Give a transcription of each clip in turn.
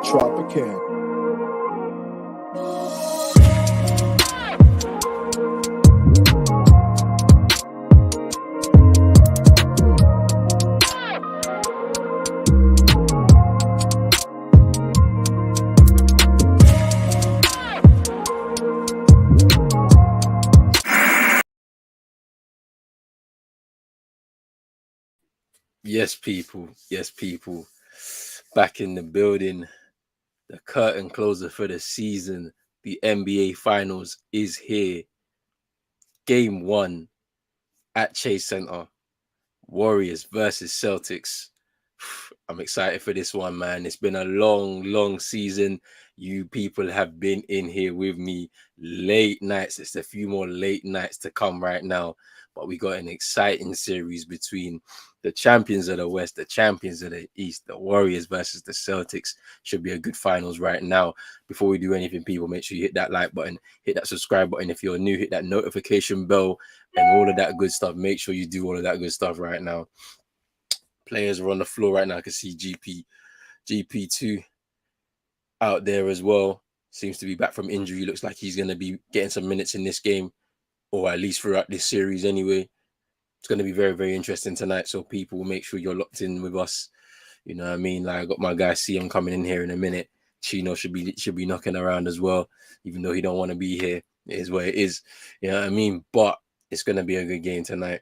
Tropican. Yes, people. Yes, people. Back in the building. The curtain closer for the season. The NBA Finals is here. Game 1 at Chase Center. Warriors versus Celtics. I'm excited for this one, man. It's been a long season. You people have been in here with me late nights. It's a few more late nights to come right now. But we got an exciting series between the champions of the West, the champions of the East, the Warriors versus the Celtics. Should be a good finals right now. Before we do anything, people, make sure you hit that like button, hit that subscribe button. If you're new, hit that notification bell and all of that good stuff. Make sure you do all of that good stuff right now. Players are on the floor right now. I can see GP2 out there as well. Seems to be back from injury. Looks like he's going to be getting some minutes in this game, or at least throughout this series anyway. It's going to be very interesting tonight. So people, make sure you're locked in with us. You know what I mean? Like, I got my guy CM coming in here in a minute. Chino should be knocking around as well, even though he don't want to be here. It is what it is. You know what I mean? But it's going to be a good game tonight.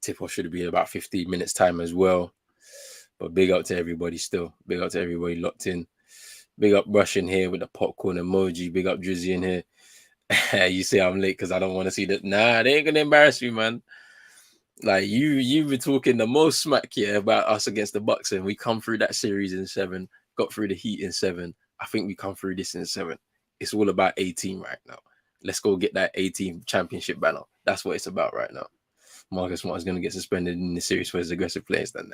Tip-off should be in about 15 minutes time as well. But big up to everybody still. Big up to everybody locked in. Big up Russian here with the popcorn emoji. Big up Drizzy in here. You say I'm late because I don't want to see that. Nah, they ain't gonna embarrass you, man. Like you've been talking the most smack here about us against the Bucks, and we come through that series in 7, got through the Heat in 7. I think we come through this in 7. It's all about 18 right now. Let's go get that 18 championship banner. That's what it's about right now. Marcus Smart is going to get suspended in the series for his aggressive plays. Then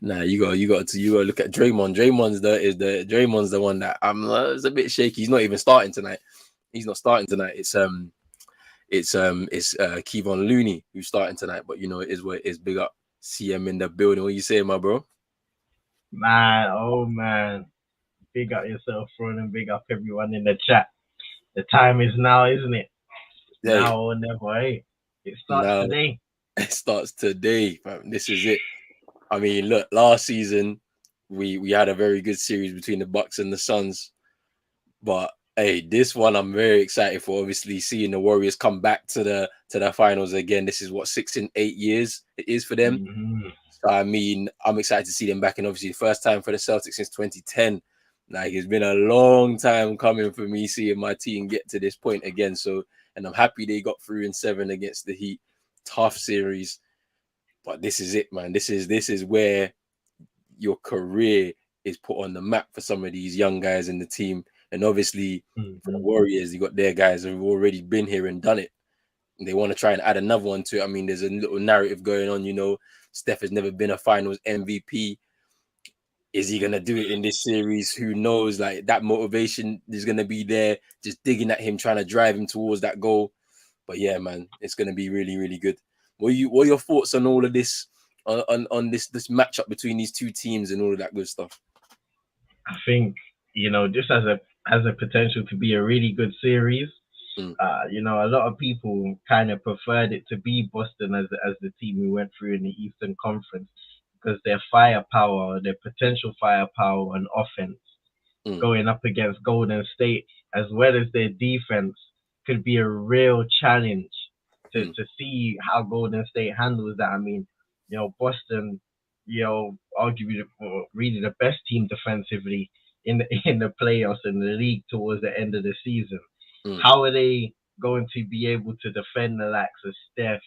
nah. You got to look at Draymond. Draymond's the one that it's a bit shaky. He's not even starting tonight. He's not starting tonight. It's Kevon Looney who's starting tonight. But you know it is what it is. Big up CM in the building. What you saying, my bro? Man, big up yourself, Ron, and big up everyone in the chat. The time is now, isn't it? Hey. Now or never, hey. It starts today. It starts today, fam. This is it. I mean, look, last season we had a very good series between the Bucks and the Suns. But hey, this one I'm very excited for. Obviously, seeing the Warriors come back to the finals again. This is what 6 in 8 years it is for them. Mm-hmm. So I mean, I'm excited to see them back, and obviously the first time for the Celtics since 2010. Like, it's been a long time coming for me seeing my team get to this point again. So, and I'm happy they got through in 7 against the Heat. Tough series, but this is it, man. This is where your career is put on the map for some of these young guys in the team. And obviously, for the Warriors, you got their guys who've already been here and done it. And they want to try and add another one to it. I mean, there's a little narrative going on, you know. Steph has never been a finals MVP. Is he going to do it in this series? Who knows? Like, that motivation is going to be there, just digging at him, trying to drive him towards that goal. But yeah, man, it's going to be really good. What are your thoughts on all of this, on this matchup between these two teams and all of that good stuff? I think, you know, this has a potential to be a really good series. You know, a lot of people kind of preferred it to be Boston as the team we went through in the Eastern Conference, because their firepower, their potential firepower on offense going up against Golden State, as well as their defense, could be a real challenge to see how Golden State handles that. I mean, you know, Boston, you know, arguably really the best team defensively in the playoffs in the league towards the end of the season. How are they going to be able to defend the likes of Steph,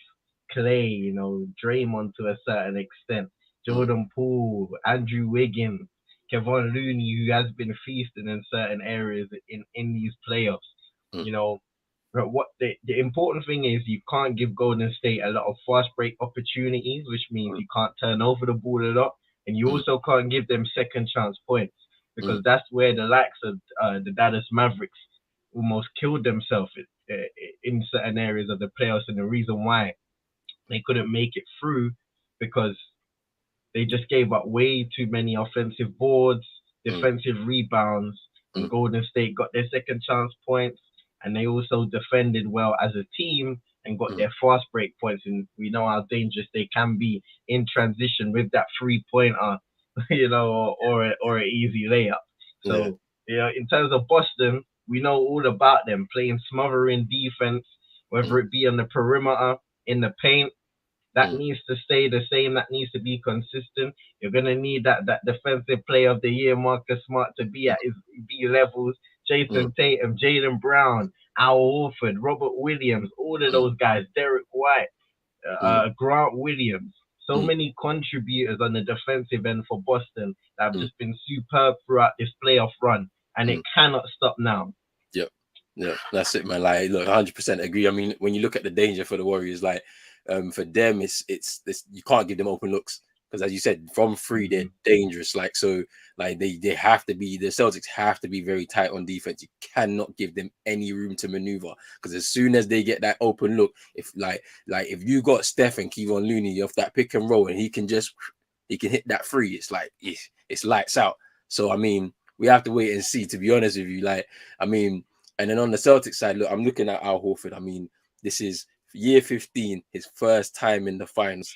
Clay, you know, Draymond to a certain extent, Jordan Poole, Andrew Wiggins, Kevon Looney, who has been feasting in certain areas in these playoffs? You know, but what the important thing is, you can't give Golden State a lot of fast break opportunities, which means you can't turn over the ball a lot, and you also can't give them second chance points, because that's where the likes of the Dallas Mavericks almost killed themselves in certain areas of the playoffs, and the reason why they couldn't make it through, because They just gave up way too many offensive boards, mm, defensive rebounds, and mm, Golden State got their second chance points. And they also defended well as a team and got mm, their fast break points. And we know how dangerous they can be in transition with that 3 pointer, or an easy layup. yeah. So, in terms of Boston, we know all about them playing smothering defense, Mm, whether it be on the perimeter, in the paint. That mm, needs to stay the same. That needs to be consistent. You're gonna need that defensive player of the year, Marcus Smart, to be mm, at his B levels. mm, Jason Tatum, Jalen Brown, Al Horford, Robert Williams, all of mm, those guys, Derek White, mm, Grant Williams. So mm, many contributors on the defensive end for Boston that have mm, just been superb throughout this playoff run, and it mm. cannot stop now. Yep. Yep. That's it, man. Like, look, 100% agree. I mean, when you look at the danger for the Warriors, like, for them, it's this, you can't give them open looks because, as you said, from three they're Mm-hmm. dangerous. Like, so, like they have to be, the Celtics have to be very tight on defense. You cannot give them any room to maneuver because as soon as they get that open look, if like if you got Steph and Kevon Looney off that pick and roll and he can hit that free, it's like it's lights out. So I mean, we have to wait and see. To be honest with you, like I mean, and then on the Celtics side, look, I'm looking at Al Horford. I mean, this is year 15, his first time in the finals,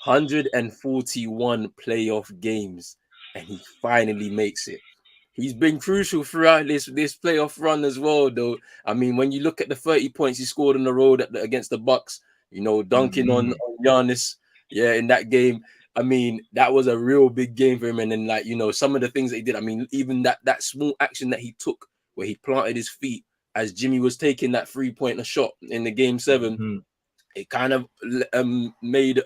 141 playoff games, and he finally makes it. He's been crucial throughout this playoff run as well, though. I mean, when you look at the 30 points he scored on the road against the Bucks, dunking Mm-hmm. on Giannis, yeah, in that game. I mean, that was a real big game for him. And then, like, some of the things that he did. I mean, even that small action that he took where he planted his feet as Jimmy was taking that 3-pointer shot in the game 7, Mm-hmm. it kind of made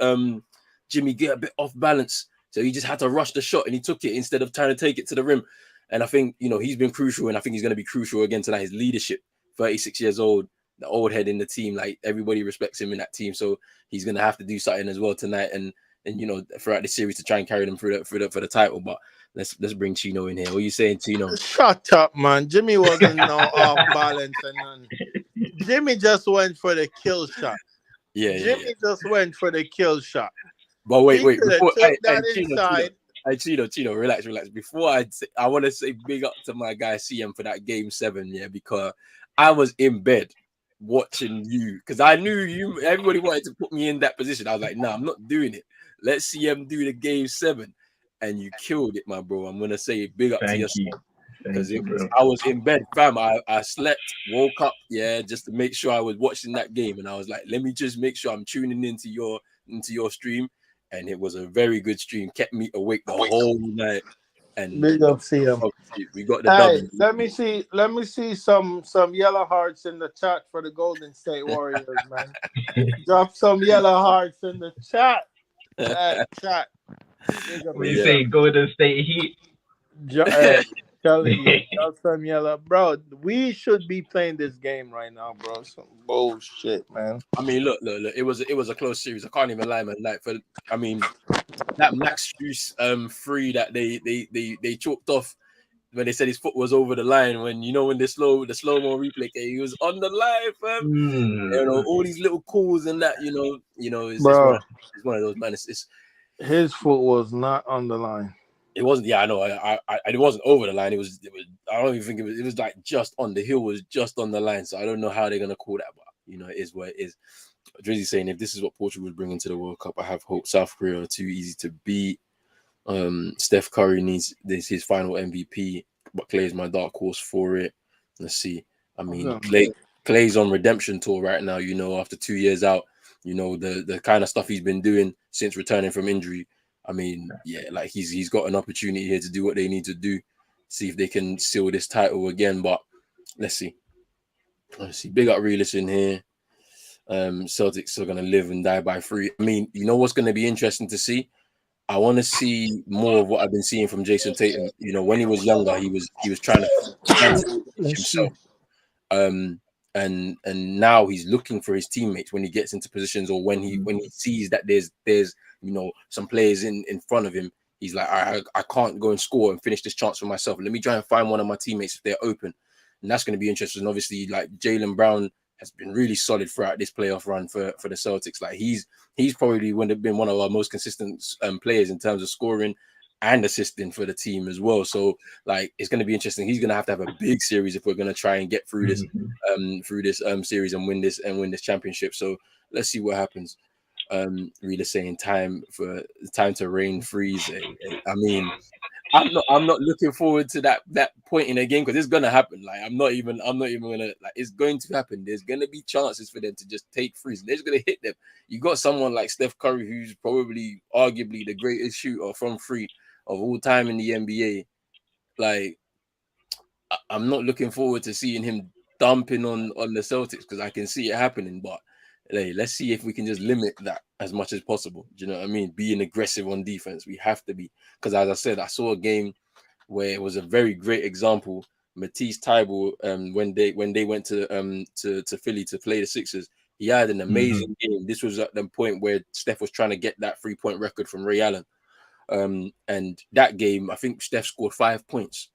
Jimmy get a bit off balance. So he just had to rush the shot and he took it instead of trying to take it to the rim. And I think, he's been crucial and I think he's going to be crucial again tonight. His leadership, 36 years old, the old head in the team, like everybody respects him in that team. So he's going to have to do something as well tonight and throughout the series to try and carry them through for the title. But let's bring Chino in here. What are you saying, Chino? Shut up, man. Jimmy wasn't no off balance and none. Jimmy just went for the kill shot. Yeah. Jimmy just went for the kill shot. But wait, He could have before took hey, that inside. Chino, relax. Before I want to say big up to my guy CM for that game 7, yeah, because I was in bed watching you because I knew you. Everybody wanted to put me in that position. I was like, nah, I'm not doing it. Let CM do the game 7, and you killed it, my bro. I'm gonna say big up to Thank you. yourself because Thank you, bro. I was in bed, fam. I slept, woke up, yeah, just to make sure I was watching that game, and I was like, let me just make sure I'm tuning into your stream. And it was a very good stream. Kept me awake the whole night. And Big up CM. we got the Hey, W. let me see some yellow hearts in the chat for the Golden State Warriors, man. Drop some yellow hearts in the chat. Chat. When you say Golden State Heat, Hey, telling you, drop some yellow, bro. We should be playing this game right now, bro. Some bullshit, man. I mean, look. It was a close series. I can't even lie, man. That Max Juice free that they chalked off when they said his foot was over the line. When when the slow mo replay came, he was on the line, fam. All these little calls and that. It's one of those, man. His foot was not on the line. It wasn't. Yeah, I know. It wasn't over the line. It was. I don't even think it was. It was like just on the hill. Was just on the line. So I don't know how they're gonna call that, but it is what it is. Drizzy saying if this is what Portugal is bringing to the World Cup, I have hope. South Korea are too easy to beat. Steph Curry needs his final MVP, but Clay's my dark horse for it. Let's see. I mean, Clay's on redemption tour right now. After 2 years out. The kind of stuff he's been doing since returning from injury. I mean, yeah, like he's got an opportunity here to do what they need to do, see if they can seal this title again. But let's see. Big up Realist in here. Celtics are gonna live and die by 3. I mean, what's gonna be interesting to see? I want to see more of what I've been seeing from Jason Tatum. When he was younger, he was trying to himself. And now he's looking for his teammates when he gets into positions or when he sees that there's some players in front of him. He's like, I can't go and score and finish this chance for myself. Let me try and find one of my teammates if they're open. And that's going to be interesting. Obviously, like Jaylen Brown has been really solid throughout this playoff run for the Celtics. Like he's probably been one of our most consistent players in terms of scoring and assisting for the team as well. So like it's going to be interesting. He's going to have a big series if we're going to try and get through this series and win this championship. So let's see what happens. Really saying time to reign freeze. I mean, I'm not looking forward to that point in the game because it's gonna happen. Like I'm not even gonna like it's going to happen. There's gonna be chances for them to just take threes. They're just gonna hit them. You got someone like Steph Curry who's probably arguably the greatest shooter from three of all time in the NBA. Like I'm not looking forward to seeing him dumping on the Celtics because I can see it happening. But hey, let's see if we can just limit that as much as possible. Do you know what I mean? Being aggressive on defense, we have to be, because as I said, I saw a game where it was a very great example. Matisse Thybulle, when they went to Philly to play the Sixers, he had an amazing game. This was at the point where Steph was trying to get that 3-point record from Ray Allen. And that game, I think Steph scored 5 points,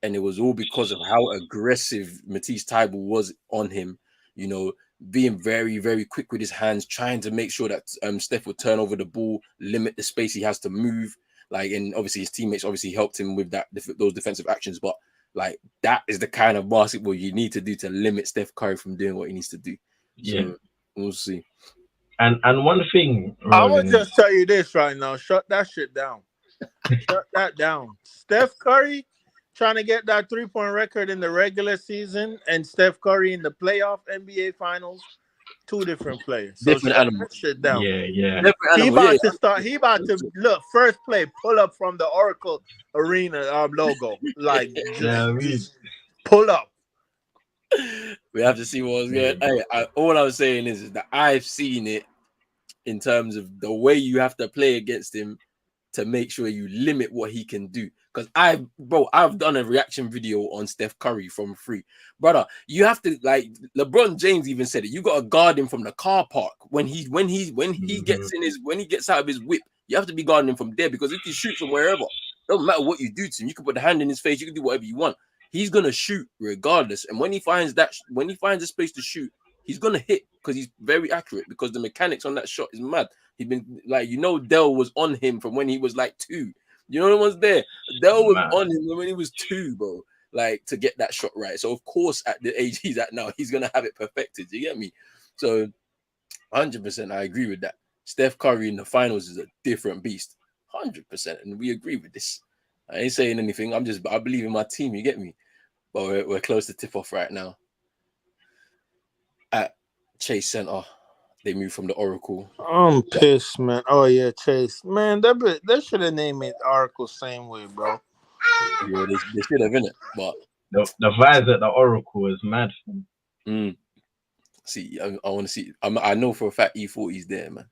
and it was all because of how aggressive Matisse Thybulle was on him. You know, being very, very quick with his hands, trying to make sure that Steph would turn over the ball, limit the space he has to move. Like, and obviously his teammates obviously helped him with those defensive actions. But like, that is the kind of basketball you need to do to limit Steph Curry from doing what he needs to do. Yeah. So we'll see. And one thing, I'm gonna just tell you this right now. Shut that shit down. Shut that down. Steph Curry trying to get that 3-point record in the regular season and Steph Curry in the playoff NBA finals, two different players. So Different shut animals. that shit down. Yeah. Different He animal. about to start. He about to look first play. Pull up from the Oracle Arena logo. Like just pull up. We have to see what was good. Hey, all I was saying is that I've seen it in terms of the way you have to play against him to make sure you limit what he can do. Because I've done a reaction video on Steph Curry from free. Brother, you have to, like, LeBron James even said it. You got to guard him from the car park when he gets out of his whip. You have to be guarding him from there, because if he shoots from wherever, doesn't matter what you do to him. You can put the hand in his face. You can do whatever you want. He's gonna shoot regardless. And when he finds a space to shoot, he's gonna hit, because he's very accurate, because the mechanics on that shot is mad. He's been like, Dell was on him from when he was like 2. You know what was there? Dell was on him when he was 2, bro. Like, to get that shot right. So of course, at the age he's at now, he's gonna have it perfected. You get me? So 100%, I agree with that. Steph Curry in the finals is a different beast. 100%, and we agree with this. I ain't saying anything. I believe in my team. You get me? But we're close to tip off right now. At Chase Center, they moved from the Oracle. I'm pissed, man. Oh yeah, Chase, man. They should have named it Oracle same way, bro. Yeah, they should have, innit? But the vibes at the Oracle is mad. See, I want to see. I know for a fact E40's there, man.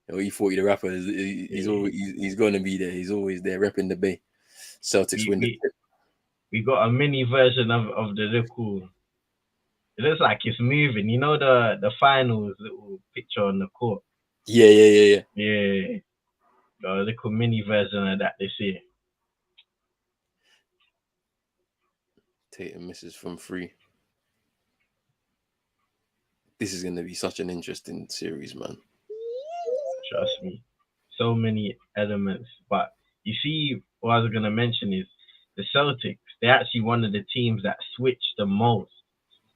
E40, the rapper, he's going to be there. He's always there, repping the Bay. Celtics win the trip. We got a mini version of the little. It looks like it's moving. You know the finals little picture on the court. Yeah. Got a little mini version of that this year. Tatum misses from 3. This is going to be such an interesting series, man. Trust me. So many elements. But you see, what I was going to mention is the Celtics, they're actually one of the teams that switch the most.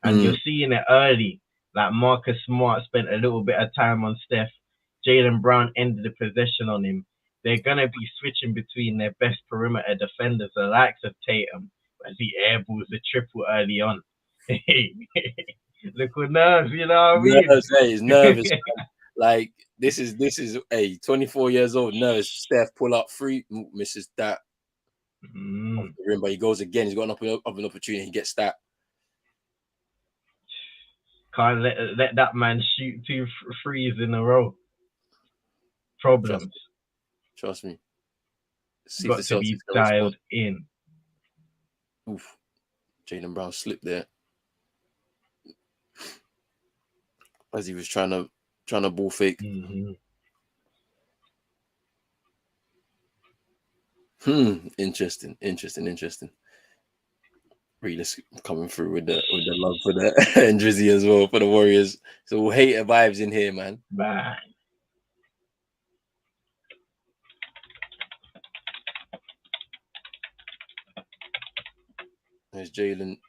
And you're seeing it early. Like Marcus Smart spent a little bit of time on Steph. Jaylen Brown ended the possession on him. They're going to be switching between their best perimeter defenders, the likes of Tatum, as he airballs the triple early on. Look with nerves, you know what I mean? He's nervous. Like, this is 24 years old, nervous. Steph pull up 3, misses that. Off the rim, but he goes again. He's got an opportunity. He gets that. Can't let that man shoot 2 threes in a row. Problems. Trust me. See Got to be dialed in. Oof. Jaylen Brown slipped there as he was trying to ball fake. Interesting. Relis coming through with the love for the and Drizzy as well for the Warriors. So hater vibes in here, man. Bye. There's Jalen.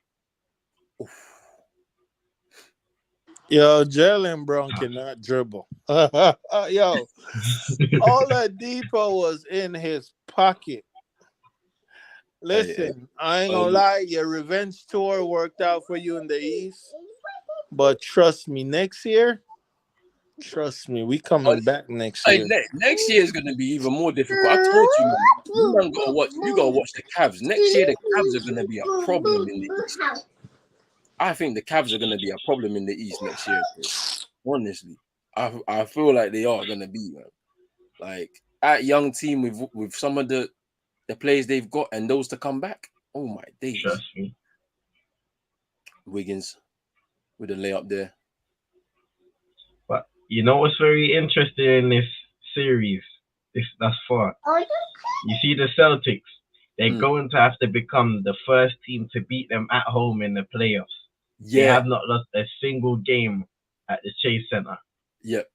Yo, Jalen Brown cannot dribble. Yo, all that depot was in his pocket. Listen, I ain't gonna lie, your revenge tour worked out for you in the East. But trust me, next year, we coming back next year. Next year is going to be even more difficult. I told you, man. You gotta watch the Cavs. Next year, the Cavs are going to be a problem in the East. I think the Cavs are going to be a problem in the East next year. Honestly, I feel like they are going to be, man. Like that young team with some of the players they've got and those to come back. Oh my days! Trust me. Wiggins with a layup there. But you know what's very interesting in this series? Thus far. You see the Celtics. They're going to have to become the first team to beat them at home in the playoffs. Yeah. They have not lost a single game at the Chase Center. Yep.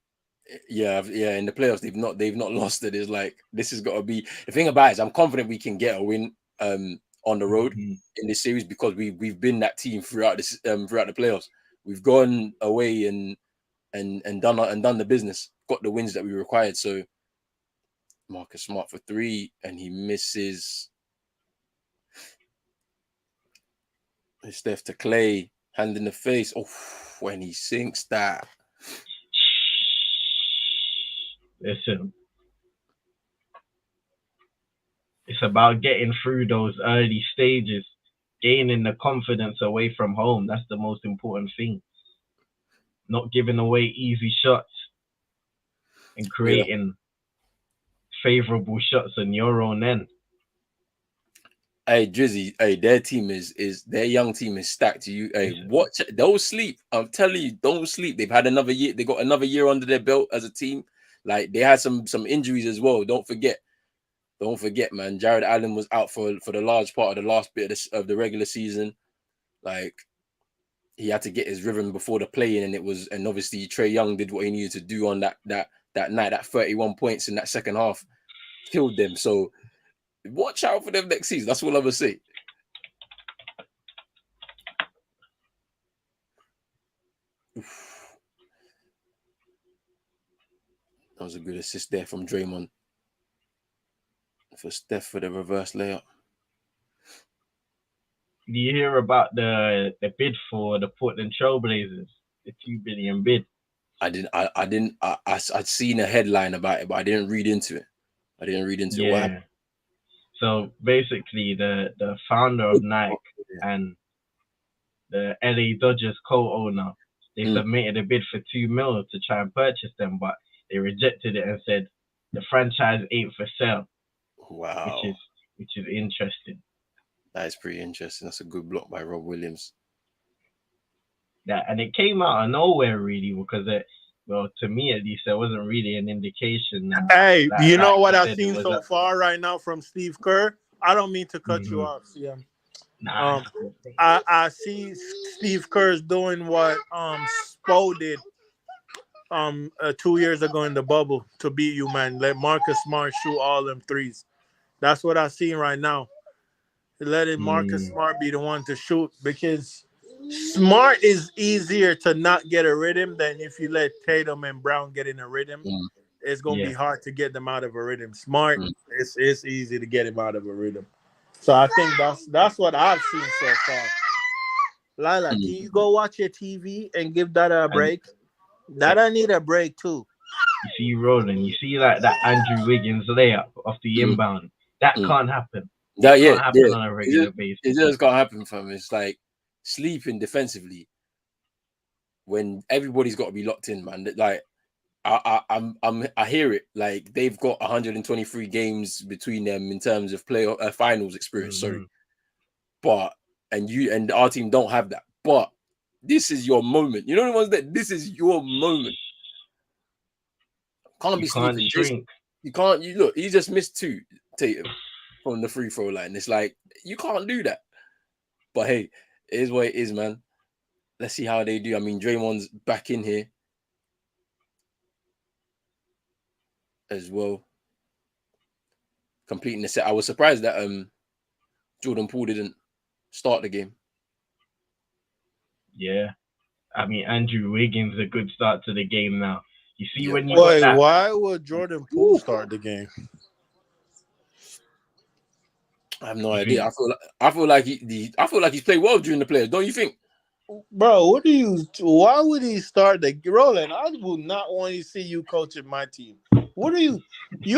Yeah. In the playoffs, they've not lost it. It's like this has got to be the thing about it is I'm confident we can get a win on the road in this series because we've been that team throughout this throughout the playoffs. We've gone away and done the business, got the wins that we required. So Marcus Smart for 3 and he misses. Steph to Clay, hand in the face. Oh, when he sinks that. Listen, it's about getting through those early stages, gaining the confidence away from home. That's the most important thing. Not giving away easy shots and creating favorable shots on your own end. Hey Drizzy, hey, their young team is stacked. Watch, don't sleep. I'm telling you, don't sleep. They've had another year. They got another year under their belt as a team. Like they had some injuries as well. Don't forget, man. Jared Allen was out for the large part of the last bit of the regular season. Like he had to get his rhythm before the play-in, and obviously Trae Young did what he needed to do on that night. That 31 points in that second half killed them. So watch out for them next season. That's all I'm gonna say. That was a good assist there from Draymond for Steph for the reverse layup. Do you hear about the bid for the Portland Trailblazers? The $2 billion bid. I'd seen a headline about it, but I didn't read into it. What happened? So basically, the founder of Nike and the LA Dodgers co-owner, they submitted a bid for $2 million to try and purchase them, but they rejected it and said the franchise ain't for sale. Wow, which is interesting. That is pretty interesting. That's a good block by Rob Williams. Yeah, and it came out of nowhere really because to me at least, there wasn't really an indication. Hey, you know what I've seen so far right now from Steve Kerr? I don't mean to cut you off, CM. Nah. I see Steve Kerr's doing what Spo did 2 years ago in the bubble to beat you, man. Let Marcus Smart shoot all them threes. That's what I seen right now. Letting Marcus Smart be the one to shoot because Smart is easier to not get a rhythm than if you let Tatum and Brown get in a rhythm. It's gonna be hard to get them out of a rhythm. Smart, it's easy to get him out of a rhythm. So I think that's what I've seen so far. Lila, can you go watch your TV and give that a break? I need a break too. You see rolling. You see like that Andrew Wiggins layup off the inbound. That can't happen. That can't happen on a regular basis. It just can't happen for me. It's like sleeping defensively when everybody's got to be locked in, man. Like I hear it. Like they've got 123 games between them in terms of playoff finals experience. Sorry, but and our team don't have that. But this is your moment. You know the ones that this is your moment. Can't be sleeping. You can't. You look. He just missed 2 Tatum from the free throw line. It's like you can't do that. But hey, it is what it is, man. Let's see how they do. I mean, Draymond's back in here as well, completing the set. I was surprised that Jordan Poole didn't start the game. Yeah. I mean, Andrew Wiggins a good start to the game now. You see Yeah. when you got Wait, that. why would Jordan Poole start the game? I have no idea. I feel like he's played well during the players. Don't you think? Bro, why would he start the Roland? I would not want to see you coaching my team. What are you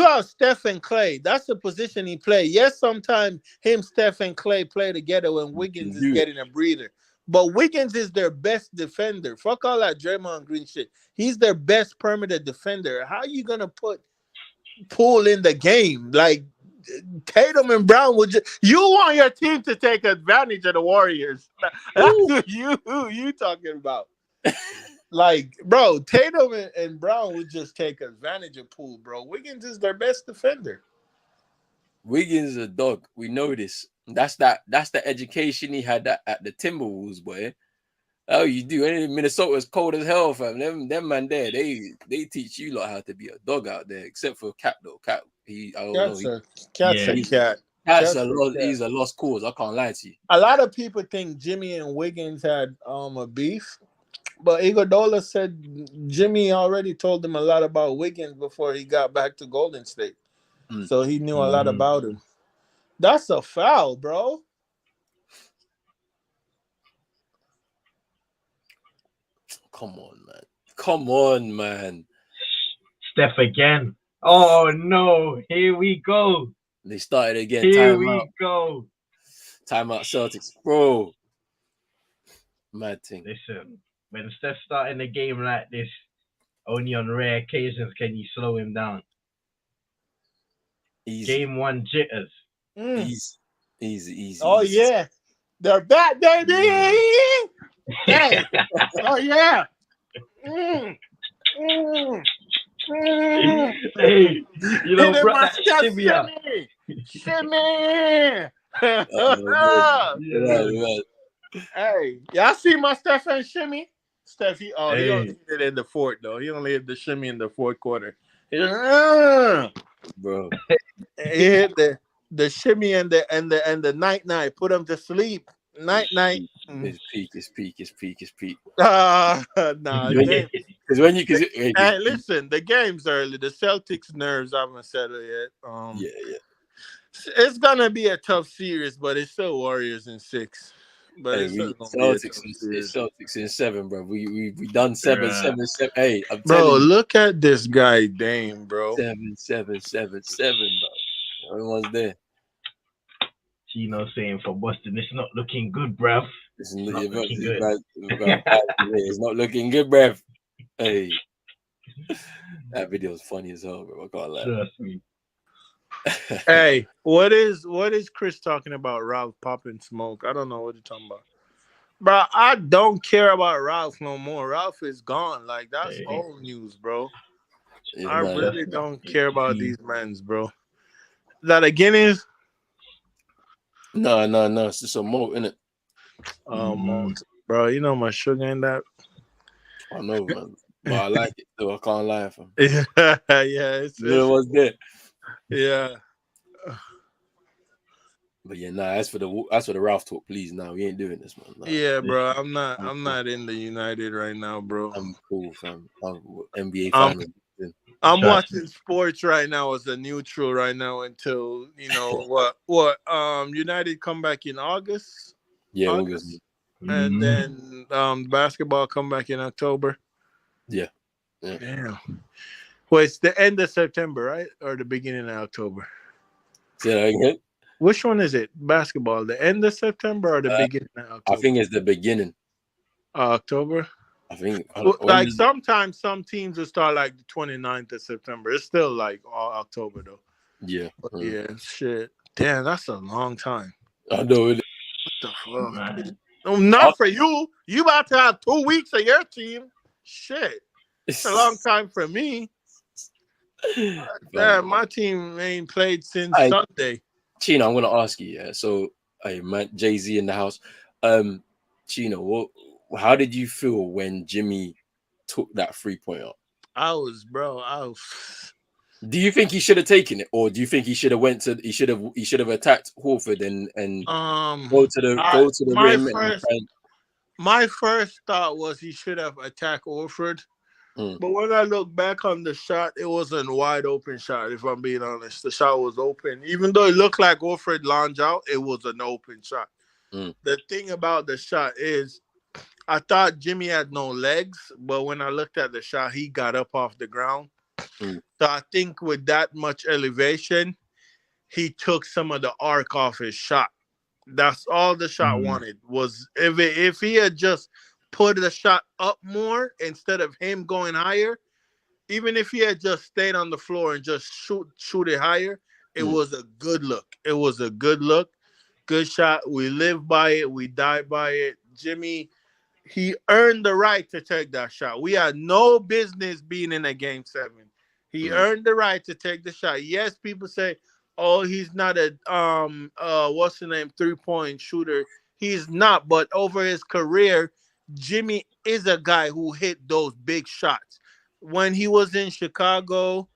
have Steph and Clay. That's the position he play. Yes, sometimes Steph and Clay play together when Wiggins is getting a breather. But Wiggins is their best defender. Fuck all that Draymond Green shit. He's their best perimeter defender. How you gonna put Poole in the game? Like Tatum and Brown would you want your team to take advantage of the Warriors. That's what you talking about. Like, bro, Tatum and Brown would just take advantage of Poole, bro. Wiggins is their best defender. Wiggins is a dog. We know this. That's the education he had at the Timberwolves, boy. Oh, you do. Minnesota's cold as hell, fam. Them man there, they teach you lot how to be a dog out there, except for Cap though. Cap, I don't know. Cat's a cat. He's a lost cause. I can't lie to you. A lot of people think Jimmy and Wiggins had a beef, but Iguodala said Jimmy already told him a lot about Wiggins before he got back to Golden State, so he knew a lot about him. That's a foul, bro. Come on, man. Steph again. Oh no! Here we go. They started again. Here we go. Timeout Celtics, bro. Mad thing. Listen, when Steph starting the game like this, only on rare occasions can you slow him down. Easy. Game 1 jitters. Easy. Oh yeah, they're back, baby. Hey. Oh yeah. Hey, you know, bro, that shimmy. Hey, y'all see my Steph and shimmy? Steph, he only did it in the fourth though. He only hit the shimmy in the fourth quarter. Bro, he hit the shimmy and the night. Put him to sleep. Night. It's peak. Nah. Because hey, listen, the game's early. The Celtics' nerves haven't settled yet. Yeah. It's gonna be a tough series, but it's still Warriors in 6. But hey, Celtics in 7, bro. We done 7. Hey, I'm bro, look at this guy, Dame, bro. 7, bro. Everyone's there. Chino saying for Boston, it's not looking good, bruv. It's not looking good. It's not looking good, bruv. Hey, that video is funny as hell, bro. I can't lie. Trust me. Hey, what is Chris talking about? Ralph popping smoke? I don't know what you're talking about, bro. I don't care about Ralph no more. Ralph is gone. Like that's old news, bro. Yeah, I really don't care about these men's, bro. Is that a Guinness? No. It's just a malt, innit? Malt, bro. You know my sugar in that. I know, man. But I like it, though. I can't lie for him. Yeah. It's what's there. Yeah. But yeah, as for the Ralph talk, please. Nah, we ain't doing this, man. Nah. Yeah, bro. I'm not in the United right now, bro. I'm cool, fam. NBA finals. I'm watching sports right now as a neutral right now until what United come back in August. Yeah, August. And then basketball come back in October. Yeah. Damn. Well, it's the end of September, right? Or the beginning of October? Say that again? Which one is it? Basketball, the end of September or the beginning of October? I think it's the beginning. October? I think. Like sometimes some teams will start like the 29th of September. It's still like all October though. Yeah. Yeah, shit. Damn, that's a long time. I know it. What the fuck? No, not for you. You about to have 2 weeks of your team. Shit. It's a long time for me. Damn, my team ain't played since Sunday. Chino, I'm gonna ask you, yeah. So, hey, man, Jay-Z in the house. Chino, how did you feel when Jimmy took that 3-pointer? I was. Do you think he should have taken it, or do you think he should have he should have attacked Horford and go to the rim and try My first thought was he should have attacked Orford. and, But when I look back on the shot, it wasn't a wide open shot, if I'm being honest. The shot was open. Even though it looked like Orford lounged out, it was an open shot. The thing about the shot is I thought Jimmy had no legs, but when I looked at the shot, he got up off the ground. So I think with that much elevation, he took some of the arc off his shot. That's all the shot wanted was if he had just put the shot up more instead of him going higher, even if he had just stayed on the floor and just shoot it higher, it was a good look. It was a good look. Good shot. We live by it. We die by it. Jimmy, he earned the right to take that shot. We had no business being in a game 7. He earned the right to take the shot. Yes, people say, oh, he's not a what's the name, 3-point shooter. He's not, but over his career, Jimmy is a guy who hit those big shots. When he was in Chicago,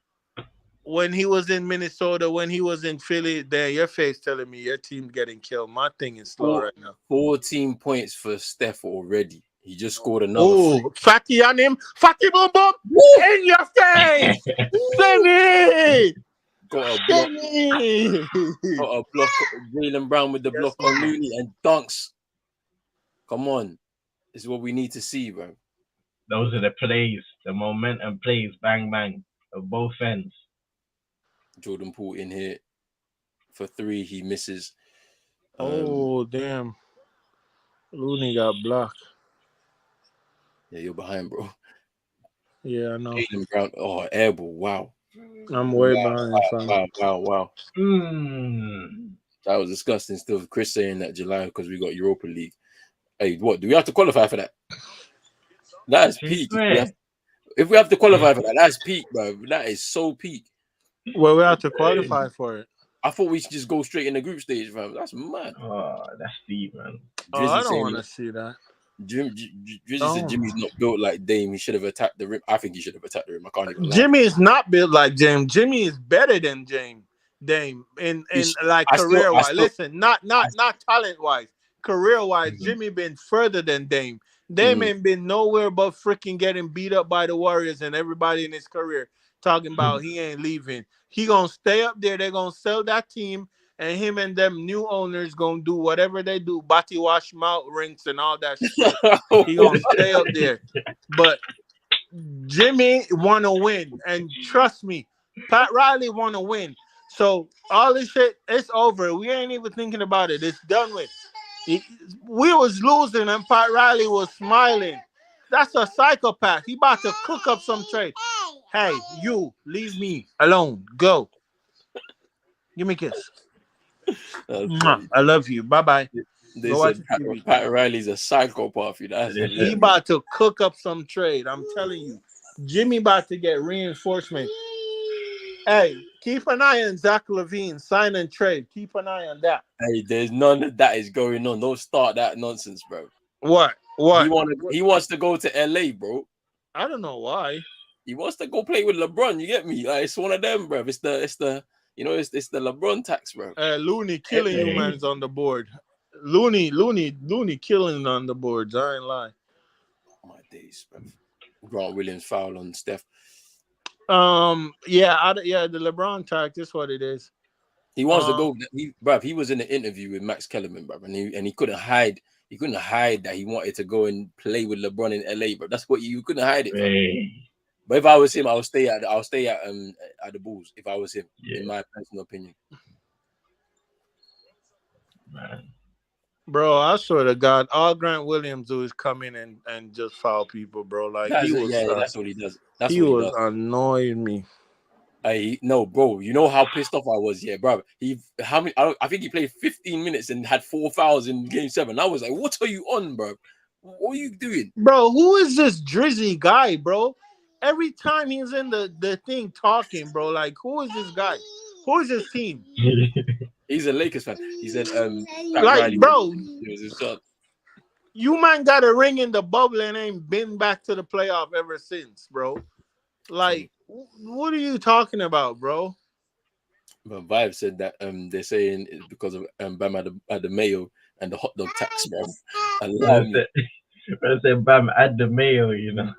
when he was in Minnesota, when he was in Philly, then your face telling me your team getting killed. My thing is slow right now. 14 points for Steph already. He just scored another. Oh, fatty on him. Fatty boom boom. In your face. Send it. Got a block. Jaylen Brown with the block on Looney and dunks. Come on. This is what we need to see, bro. Those are the plays, the momentum plays, bang, bang, of both ends. Jordan Poole in here for 3. He misses. Oh, damn. Looney got blocked. Yeah, you're behind, bro. Yeah, I know. Jaylen Brown. Oh, airball. Wow. I'm way behind. Wow. That was disgusting. Still, Chris saying that July because we got Europa League. Hey, what? Do we have to qualify for that? That is peak. If we have to qualify for that, that's peak, bro. That is so peak. Well, we have to qualify for it. I thought we should just go straight in the group stage, fam. That's mad. Oh, that's deep, man. I don't want to see that. Drizzy said Jimmy's not built like Dame. He should have attacked the rim. I think he should have attacked the rim. I can't even lie. Jimmy is not built like Dame. Jimmy is better than Dame in like career wise. Listen, not talent wise. Career wise, Jimmy been further than Dame. Dame ain't been nowhere but freaking getting beat up by the Warriors and everybody in his career talking about he ain't leaving. He gonna stay up there. They're gonna sell that team, and him and them new owners gonna do whatever they do, body wash, mouth rinse, and all that shit. He gonna stay up there. But Jimmy wanna win, and trust me, Pat Riley wanna win. So all this shit, it's over. We ain't even thinking about it. It's done with. We was losing, and Pat Riley was smiling. That's a psychopath. He about to cook up some trade. Hey, you, leave me alone. Go. Give me a kiss. I love you. Bye-bye. They said Pat Riley's a psychopath. He about to cook up some trade. I'm telling you. Jimmy about to get reinforcement. Hey, keep an eye on Zach LaVine. Sign and trade. Keep an eye on that. Hey, there's none of that is going on. Don't start that nonsense, bro. What? He wants to go to LA, bro. I don't know why. He wants to go play with LeBron. You get me? Like, it's one of them, bro. It's the LeBron tax, bro. Looney killing you, man's on the board. Looney killing on the boards. I ain't lying. Oh, my days, bro. Grant Williams foul on Steph. The LeBron tax is what it is. He wants to go. He was in the interview with Max Kellerman, bro, and he couldn't hide. He couldn't hide that he wanted to go and play with LeBron in LA, bro. That's what you couldn't hide it. Hey. But if I was him, I'll stay at the Bulls. If I was him, in my personal opinion. Man. Bro, I swear to God, all Grant Williams do is come in and just foul people, bro. Like that's what he does. He was annoying me. No, bro. You know how pissed off I was, bro. I think he played 15 minutes and had 4 fouls in game 7. I was like, what are you on, bro? What are you doing? Bro, who is this Drizzy guy, bro? Every time he's in the thing talking, bro, like, who is this guy? Who is his team? He's a Lakers fan. He said, like, bro. It was his son. You man got a ring in the bubble and ain't been back to the playoff ever since, bro. Like, what are you talking about, bro? But Vibe said that they're saying it's because of Bam at the Mayo and the hot dog tax, bro. Allow me. I said, Bam, add the mayo, you know.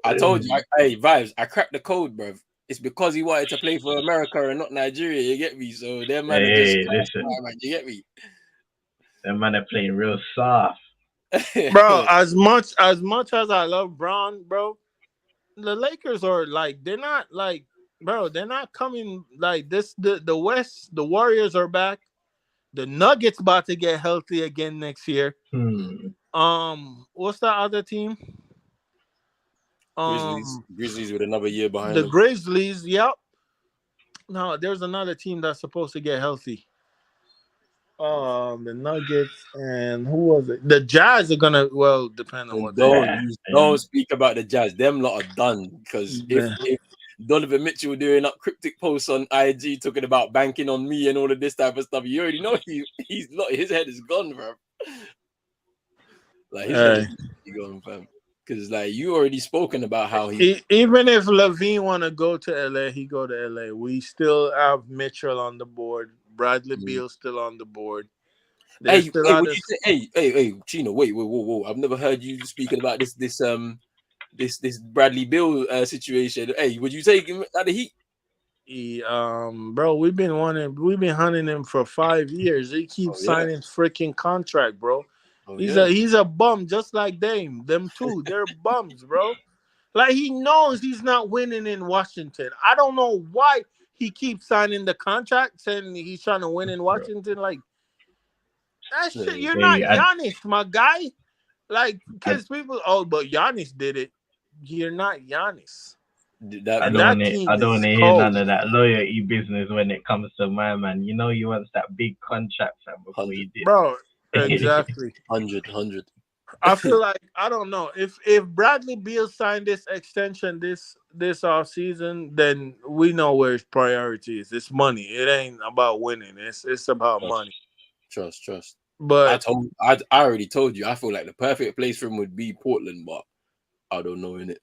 I told you, hey Vibes, I cracked the code, bro. It's because he wanted to play for America and not Nigeria. You get me? So their man are just Listen, man, you get me? that man are playing real soft. Bro, as much as I love Braun, bro, the Lakers are like they're not like, bro, they're not coming like this. The West, the Warriors are back. The Nuggets about to get healthy again next year. What's that other team? Grizzlies with another year behind The them. Grizzlies. Yep. No, there's another team that's supposed to get healthy. The Nuggets and who was it? The Jazz are gonna depend on what Don't speak about the Jazz. Them lot are done because if Donovan Mitchell doing up cryptic posts on IG talking about banking on me and all of this type of stuff, you already know he's not. His head is gone, bro. Like his head is gone, fam. Because like you already spoken about how even if Levine want to go to LA, he go to LA. We still have Mitchell on the board. Bradley Beal still on the board. Hey, Chino, wait, whoa. I've never heard you speaking about this Bradley Beal situation. Hey, would you take him out of Heat? Bro, we've been hunting him for 5 years. He keeps signing freaking contract, bro. He's a bum, just like Dame. Them two, they're bums, bro. Like he knows he's not winning in Washington. I don't know why he keeps signing the contract, saying he's trying to win in Washington. Like that shit, you're not Giannis, my guy. Like, because people, but Giannis did it. You're not Giannis. I don't want to hear none of that loyalty business when it comes to my man. You know he wants that big contract before he did. Bro, exactly. 100. I feel like, I don't know. If Bradley Beal signed this extension this off season, then we know where his priority is. It's money. It ain't about winning. It's about money. Trust. But I already told you. I feel like the perfect place for him would be Portland, but I don't know in it.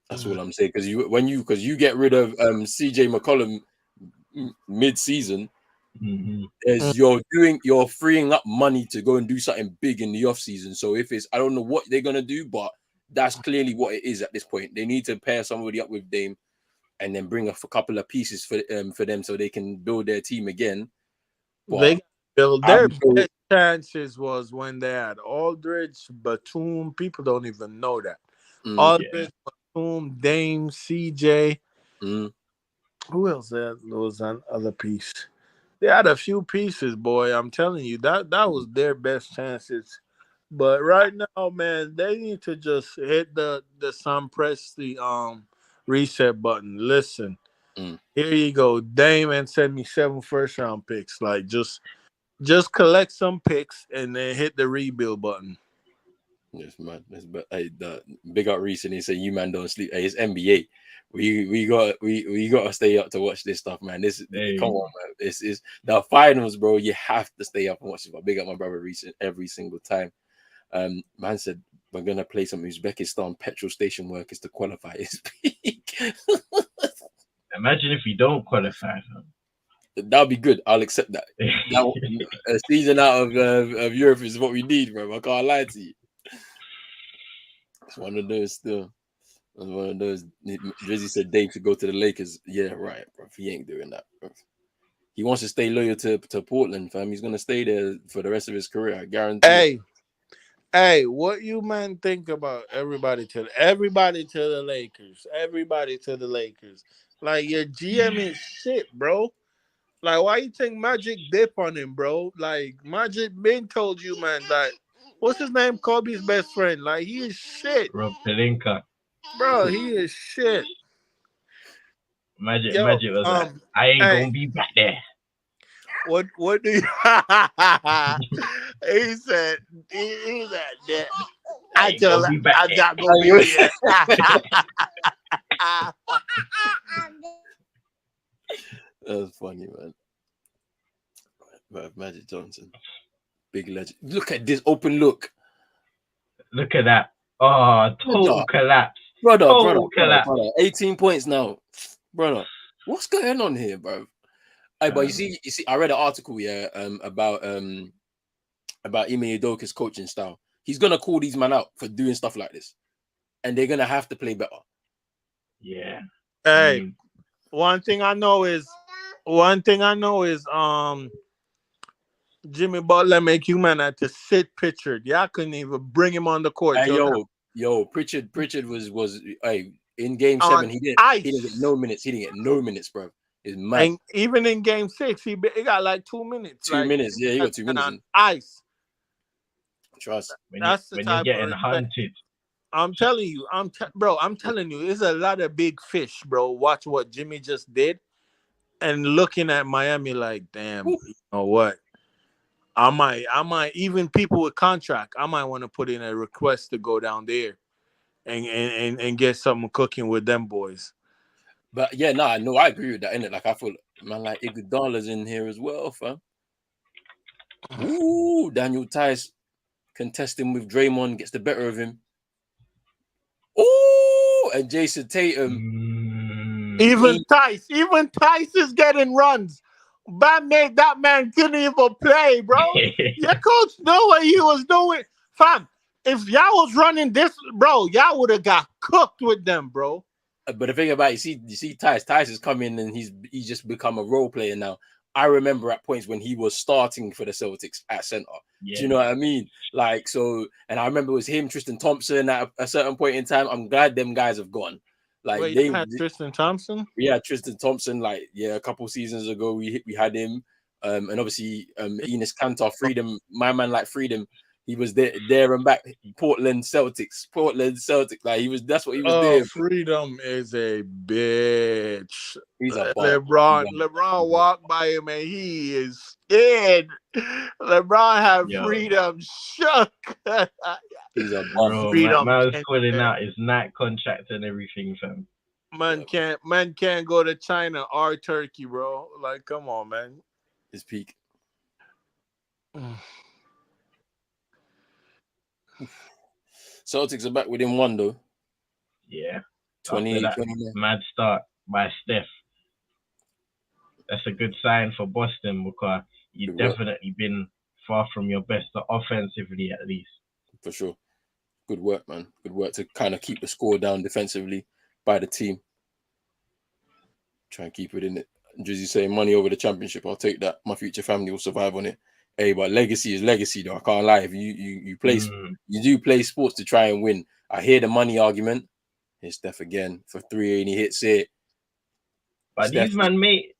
That's all I'm saying. Because you get rid of CJ McCollum mid-season, you're freeing up money to go and do something big in the off season. So if it's, I don't know what they're gonna do, but that's clearly what it is at this point. They need to pair somebody up with Dame, and then bring up a couple of pieces for them so they can build their team again. But they build their best chances was when they had Aldridge, Batum. People don't even know that. Aldridge, Batum, Dame, CJ. Who else was on other piece? They had a few pieces, boy. I'm telling you, that was their best chances. But right now, man, they need to just hit the Sam Presti reset button. Listen, here you go, Dame, and send me 7 first-round picks. Like just collect some picks and then hit the rebuild button. Yes, man. But hey, the big up recently said you man don't sleep. Hey, it's NBA. We got to stay up to watch this stuff, man. Come on, man. This is the finals, bro. You have to stay up and watch it. But big up my brother recent every single time. Man said we're gonna play some Uzbekistan petrol station workers to qualify his peak. Imagine if you don't qualify. That'll be good. I'll accept that. A season out of Europe is what we need, bro. I can't lie to you. It's one of those still. It's one of those. Drizzy said Dame should go to the Lakers. Yeah, right, bro. He ain't doing that, bro. He wants to stay loyal to Portland, fam. He's gonna stay there for the rest of his career. I guarantee. Hey, what you man think about everybody to the Lakers? Everybody to the Lakers. Like your GM is shit, bro. Like why you think Magic dip on him, bro? Like Magic been told you, man, that what's his name? Kobe's best friend. Like he is shit. Rob Pelinka. Bro, he is shit. Magic was like, I ain't gonna be back there. What do you he said that I not gonna be here. That's funny, man. Magic Johnson. Big legend. Look at this open look. Look at that. Oh, total collapse. Brother. 18 points now. Brother, what's going on here, bro? Hey, but you see, I read an article, about Ime Udoka's coaching style. He's gonna call these men out for doing stuff like this, and they're gonna have to play better. Yeah. Hey, one thing I know is Jimmy Butler make you man had to sit Pritchard. Y'all couldn't even bring him on the court. Hey, Pritchard was in game On 7 he didn't get no minutes. He didn't get no minutes, bro. It's mad. And even in game 6, he got like 2 minutes. 2 minutes, yeah, he got 2 minutes on ice. Trust. When you're getting hunted. I'm telling you, I'm telling you, it's a lot of big fish, bro. Watch what Jimmy just did, and looking at Miami like, damn, you know what? I might even people with contract, I might want to put in a request to go down there and get something cooking with them boys. But yeah, I agree with that, innit? Like I feel man like Iguodala's in here as well, fam. Ooh, Daniel Tice contesting with Draymond, gets the better of him. Ooh, and Jason Tatum. Even Tice is getting runs. That man couldn't even play, bro. Your coach know what he was doing. Fam, if y'all was running this, bro, y'all would have got cooked with them, bro. But the thing about it, you see Tice has come in and he's just become a role player now. I remember at points when he was starting for the Celtics at center. Yeah. Do you know what I mean? Like, so, and I remember it was him, Tristan Thompson at a certain point in time. I'm glad them guys have gone. Like, wait, they had Tristan Thompson? Yeah, Tristan Thompson, like, a couple seasons ago, we had him. And obviously, Enes Kanter, Freedom, my man, like Freedom, he was there and back. Portland Celtics. Like, that's what he was doing. Freedom is a bitch. He's a LeBron walked by him and he is scared. LeBron had Freedom shook. He's a Freedom. Man was calling out his night contract and everything, fam. Man can't go to China or Turkey, bro. Like, come on, man. His peak. Celtics are back within 1 though. Yeah. 20. Mad start by Steph. That's a good sign for Boston because you've definitely been far from your best offensively, at least. For sure. Good work, man. Good work to kind of keep the score down defensively by the team. Try and keep it in it. Drizzy saying money over the championship. I'll take that. My future family will survive on it. Hey, but legacy is legacy, though. I can't lie. If you play, you do play sports to try and win. I hear the money argument. Here's Steph again for 3 and he hits it. But these man make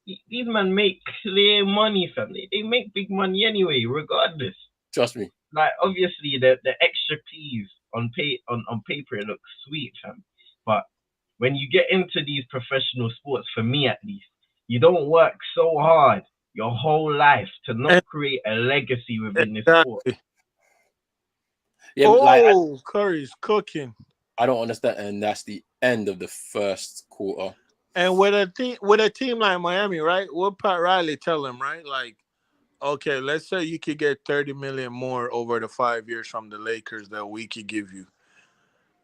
clear money, family. They make big money anyway, regardless. Trust me. Like obviously the extra P's on paper it looks sweet, fam. But when you get into these professional sports, for me at least, you don't work so hard your whole life to not create a legacy within this sport. Yeah, Curry's cooking. I don't understand, and that's the end of the first quarter. And with a team like Miami, right? What Pat Riley tell him, right? Like, okay, let's say you could get $30 million more over the 5 years from the Lakers that we could give you.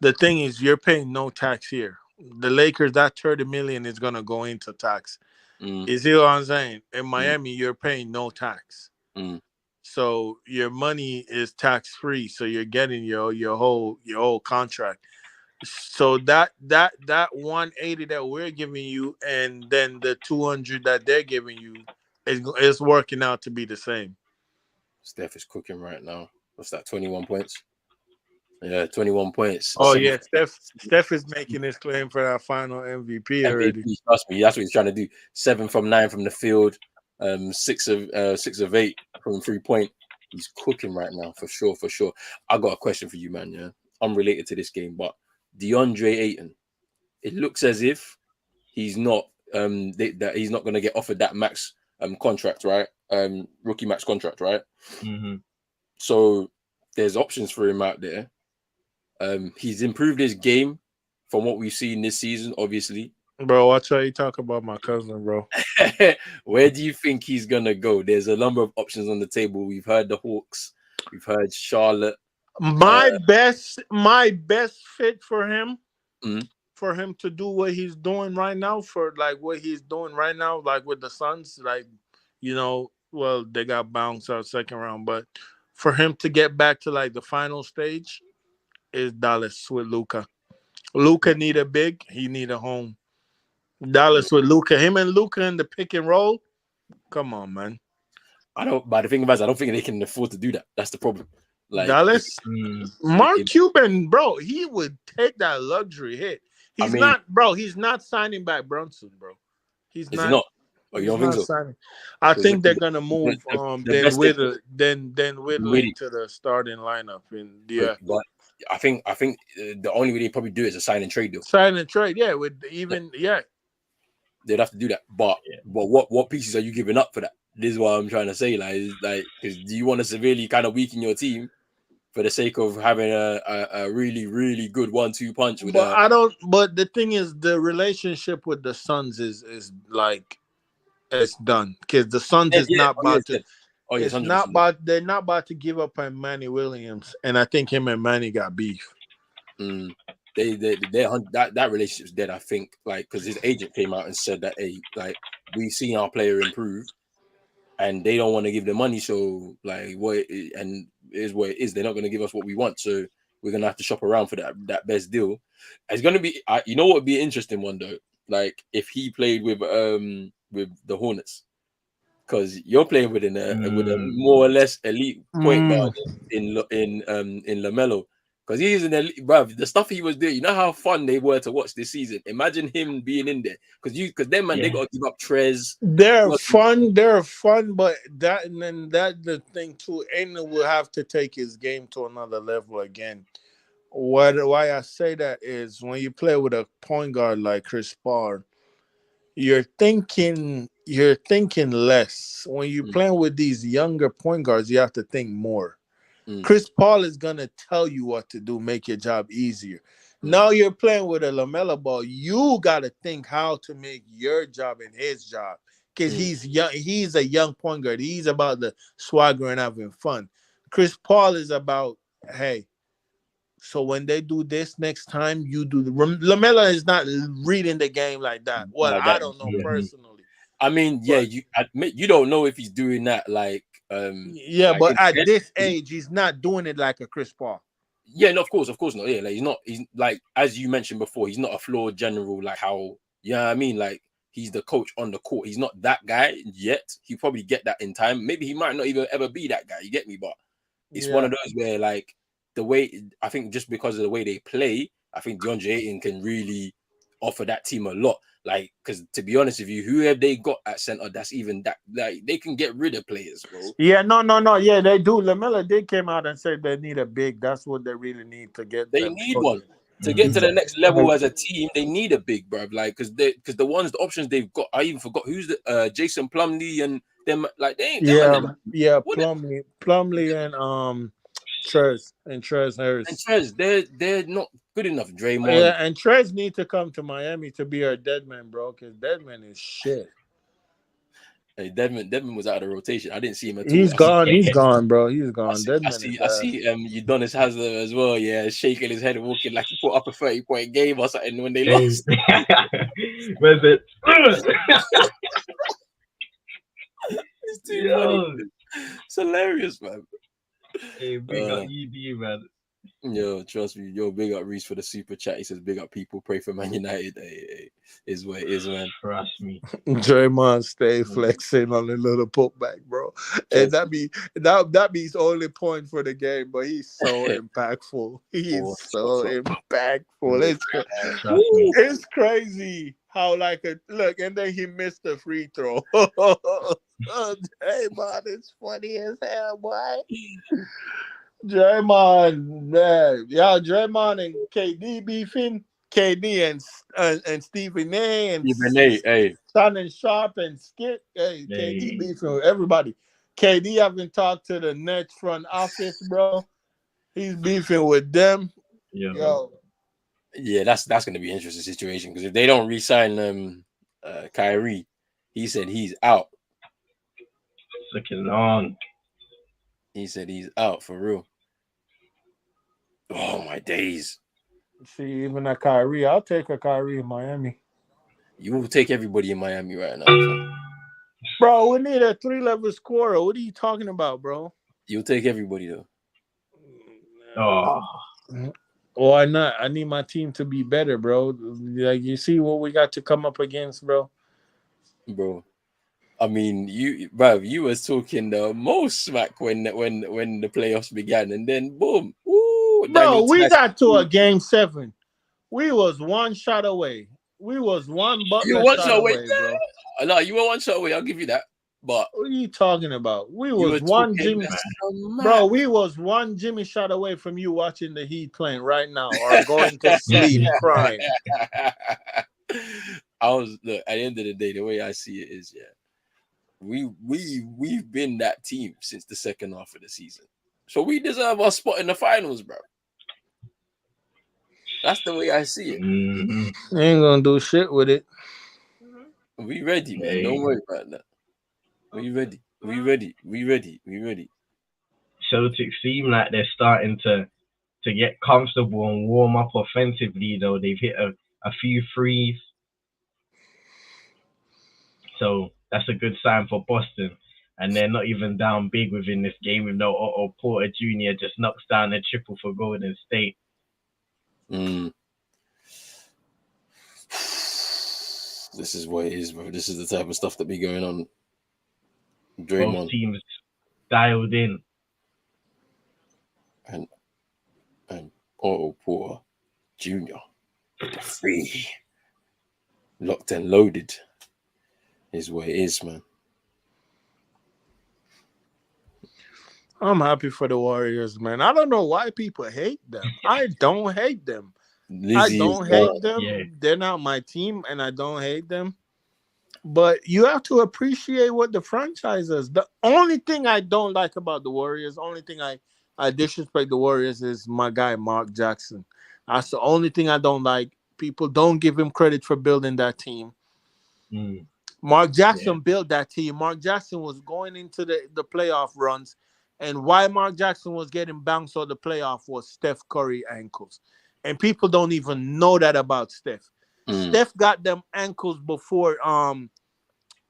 The thing is, you're paying no tax here. The Lakers, that $30 million is gonna go into tax. You see what I'm saying? In Miami, you're paying no tax. So your money is tax free. So you're getting your whole contract. So that 180 that we're giving you, and then the 200 that they're giving you, is working out to be the same. Steph is cooking right now. What's that? 21 points. Yeah, 21 points. Oh yeah, Steph is making his claim for that final MVP already. Trust me, that's what he's trying to do. 7 from 9 from the field, 6 of 8 from 3-point. He's cooking right now for sure. I got a question for you, man. Yeah, unrelated to this game, but DeAndre Ayton. It looks as if he's not that he's not going to get offered that max contract, right? Rookie max contract, right? So there's options for him out there. He's improved his game from what we've seen this season, obviously. Bro, watch how you talk about my cousin, bro. Where do you think he's gonna go? There's a number of options on the table. We've heard the Hawks. We've heard Charlotte. My best fit Mm, for him to do what he's doing right now, for like what he's doing right now, like with the Suns, like well, they got bounced out second round, but for him to get back to like the final stage is Dallas with Luca. Luca need a big, he need a home. Dallas with Luca, him and Luca in the pick and roll. Come on, man. I don't. But the thing about it, I don't think they can afford to do that. That's the problem. Like, Dallas, Mark Cuban, bro, he would take that luxury hit. I mean, He's not signing back Brunson, bro. He's is he not. not? Oh, you He's don't think not so? signing. I Because think they're gonna move the best thing, then Whittle really, into the starting lineup. And but I think the only way they probably do it is a sign and trade deal. sign and trade, yeah, with even They'd have to do that. But what pieces are you giving up for that? This is what I'm trying to say. Like, because do you want to severely kind of weaken your team for the sake of having a really, really good 1-2 punch with But I don't. But the thing is, the relationship with the Suns is like it's done because the Suns is not about to. Oh yes, It's 100%. not about. They're not about to give up on Manny Williams, and I think him and Manny got beef. That relationship's dead. I think because his agent came out and said that like we've seen our player improve, and they don't want to give the money. So and is what it is. They're not going to give us what we want. So we're gonna have to shop around for that best deal. It's gonna be. You know what would be an interesting one though? Like if he played with the Hornets. Because you're playing with a more or less elite point guard in Lamelo. Because he's an elite, bruv. The stuff he was doing, you know how fun they were to watch this season. Imagine him being in there. Because them man, they got to give up Trez. They're fun, but that and then that the thing too. Aiden will have to take his game to another level again. Why I say that is when you play with a point guard like Chris Paul, you're thinking less. When you're playing with these younger point guards, you have to think more. Chris Paul is gonna tell you what to do, make your job easier. Now you're playing with a LaMelo ball. You gotta think how to make your job and his job. Because he's young, he's a young point guard. He's about the swagger and having fun. Chris Paul is about, hey, so when they do this next time, you do the Lamella is not reading the game like that. Well, Like I that. don't know personally. I mean, yeah, you admit you don't know if he's doing that But at this age, he's not doing it like a Chris Paul. Yeah, no, of course not. Yeah, like he's like as you mentioned before, he's not a floor general like how I mean, like he's the coach on the court. He's not that guy yet. He'll probably get that in time. Maybe he might not even ever be that guy. You get me? But it's one of those where like the way I think just because of the way they play, I think DeAndre Ayton can really offer that team a lot. Like, because to be honest with you, whoever they got at center, that's even that like they can get rid of players, bro. Yeah, no. Yeah, they do. Lamella did came out and said they need a big. That's what they really need to get. They need one to get to the next level as a team. They need a big, bro. Like, because the options they've got, I even forgot who's the Jason Plumlee and them. Like, they ain't. Plumlee and Trez Harris. And Trez, they're not good enough. Draymond. Yeah, and Trez need to come to Miami to be our Deadman, bro. Because Deadman is shit. Hey, Deadman was out of the rotation. I didn't see him at all. He's gone, bro. He's gone. I see Udonis Haslam as well. Yeah, shaking his head and walking like he put up a 30-point game or something when they lost. Where's it? It's too funny. It's hilarious, man. Hey, big up ED, man. Yo, trust me. Yo, big up Reese for the super chat. He says, big up people. Pray for Man United. Hey, is what it is, man. Trust me. Draymond stay flexing on the little putback, bro. And that be his only point for the game, but he's so impactful. He's so impactful. It's crazy how look, and then he missed the free throw. Draymond is funny as hell, boy. Draymond, man. Draymond and KD beefing. KD and Stephen A. and Shannon Sharp and Skip. Hey, KD beefing with everybody. KD haven't talked to the Nets front office, bro. He's beefing with them. Yo. Yeah, that's going to be an interesting situation because if they don't re-sign Kyrie, he said he's out. Looking long. He said he's out for real. Oh my days! See, even a Kyrie, I'll take a Kyrie in Miami. You will take everybody in Miami right now, fam. Bro, we need a 3-level scorer. What are you talking about, bro? You'll take everybody though, Oh, Why not? I need my team to be better, bro. Like you see what we got to come up against, bro. bro. I mean, you was talking the most smack when the playoffs began, and then boom, ooh, Daniel Bro, we Tice. got to a game 7. We was one shot away. We was one You Butler one shot shot away. away, bro. No, you were one shot away. I'll give you that. But What are you talking about? We you were was one talking Jimmy, smack. bro. We was one Jimmy shot away from you watching the Heat playing right now, or going to sleep crying. I was look at the end of the day, the way I see it is, yeah, we've been that team since the second half of the season, so we deserve our spot in the finals, bro. That's the way I see it. Ain't gonna do shit with it. We ready, man. Don't worry about that. We ready. We ready. We ready. We ready. Celtics seem like they're starting to get comfortable and warm up offensively. Though they've hit a few threes, so that's a good sign for Boston. And they're not even down big within this game with no Otto Porter Jr. just knocks down a triple for Golden State. This is what it is, bro. This is the type of stuff that be going on. Draymond. Both teams dialed in. And Otto Porter Jr. with the free. Locked and loaded is what it is, man. I'm happy for the Warriors, man. I don't know why people hate them. I don't hate them. I don't hate them. Yeah. They're not my team, and I don't hate them. But you have to appreciate what the franchise is. The only thing I don't like about the Warriors, only thing I disrespect the Warriors is my guy, Mark Jackson. That's the only thing I don't like. People don't give him credit for building that team. Mark Jackson built that team. Mark Jackson was going into the playoff runs. And why Mark Jackson was getting bounced on the playoff was Steph Curry ankles. And people don't even know that about Steph. Steph got them ankles before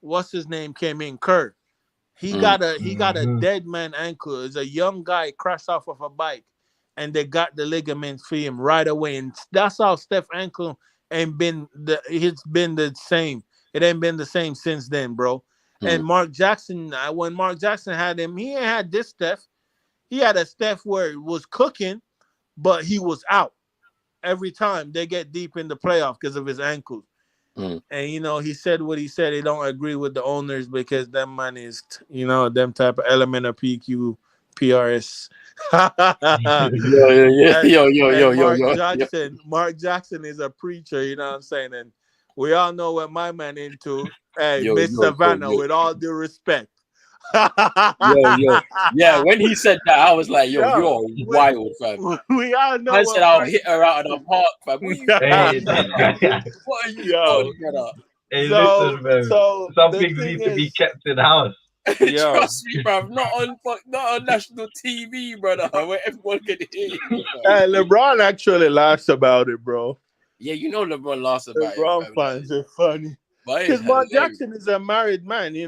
what's his name came in, Kerr. He got a dead man ankle. It's a young guy crashed off of a bike, and they got the ligaments for him right away. And that's how Steph ankle it's been the same. It ain't been the same since then, bro. And Mark Jackson, when Mark Jackson had him, he ain't had this Steph. He had a Steph where it was cooking, but he was out every time they get deep in the playoff because of his ankles. And he said what he said. He don't agree with the owners because them man is them type of element of PQ, PRS. Mark Jackson is a preacher. You know what I'm saying? And we all know what my man into. Hey, Miss Savannah, with all due respect. Yeah. When he said that, I was like, you're wild, fam. We all know. I said I'll hit her out of the park, fam. What are you doing, brother? Hey, listen, man. Some things need to be kept in the house. Trust me, bruv. Not on national TV, brother, where everyone can hear you. Hey, LeBron actually laughs about it, bro. Yeah, LeBron laughs about it. LeBron finds it funny. Because Mark Jackson is a married man, I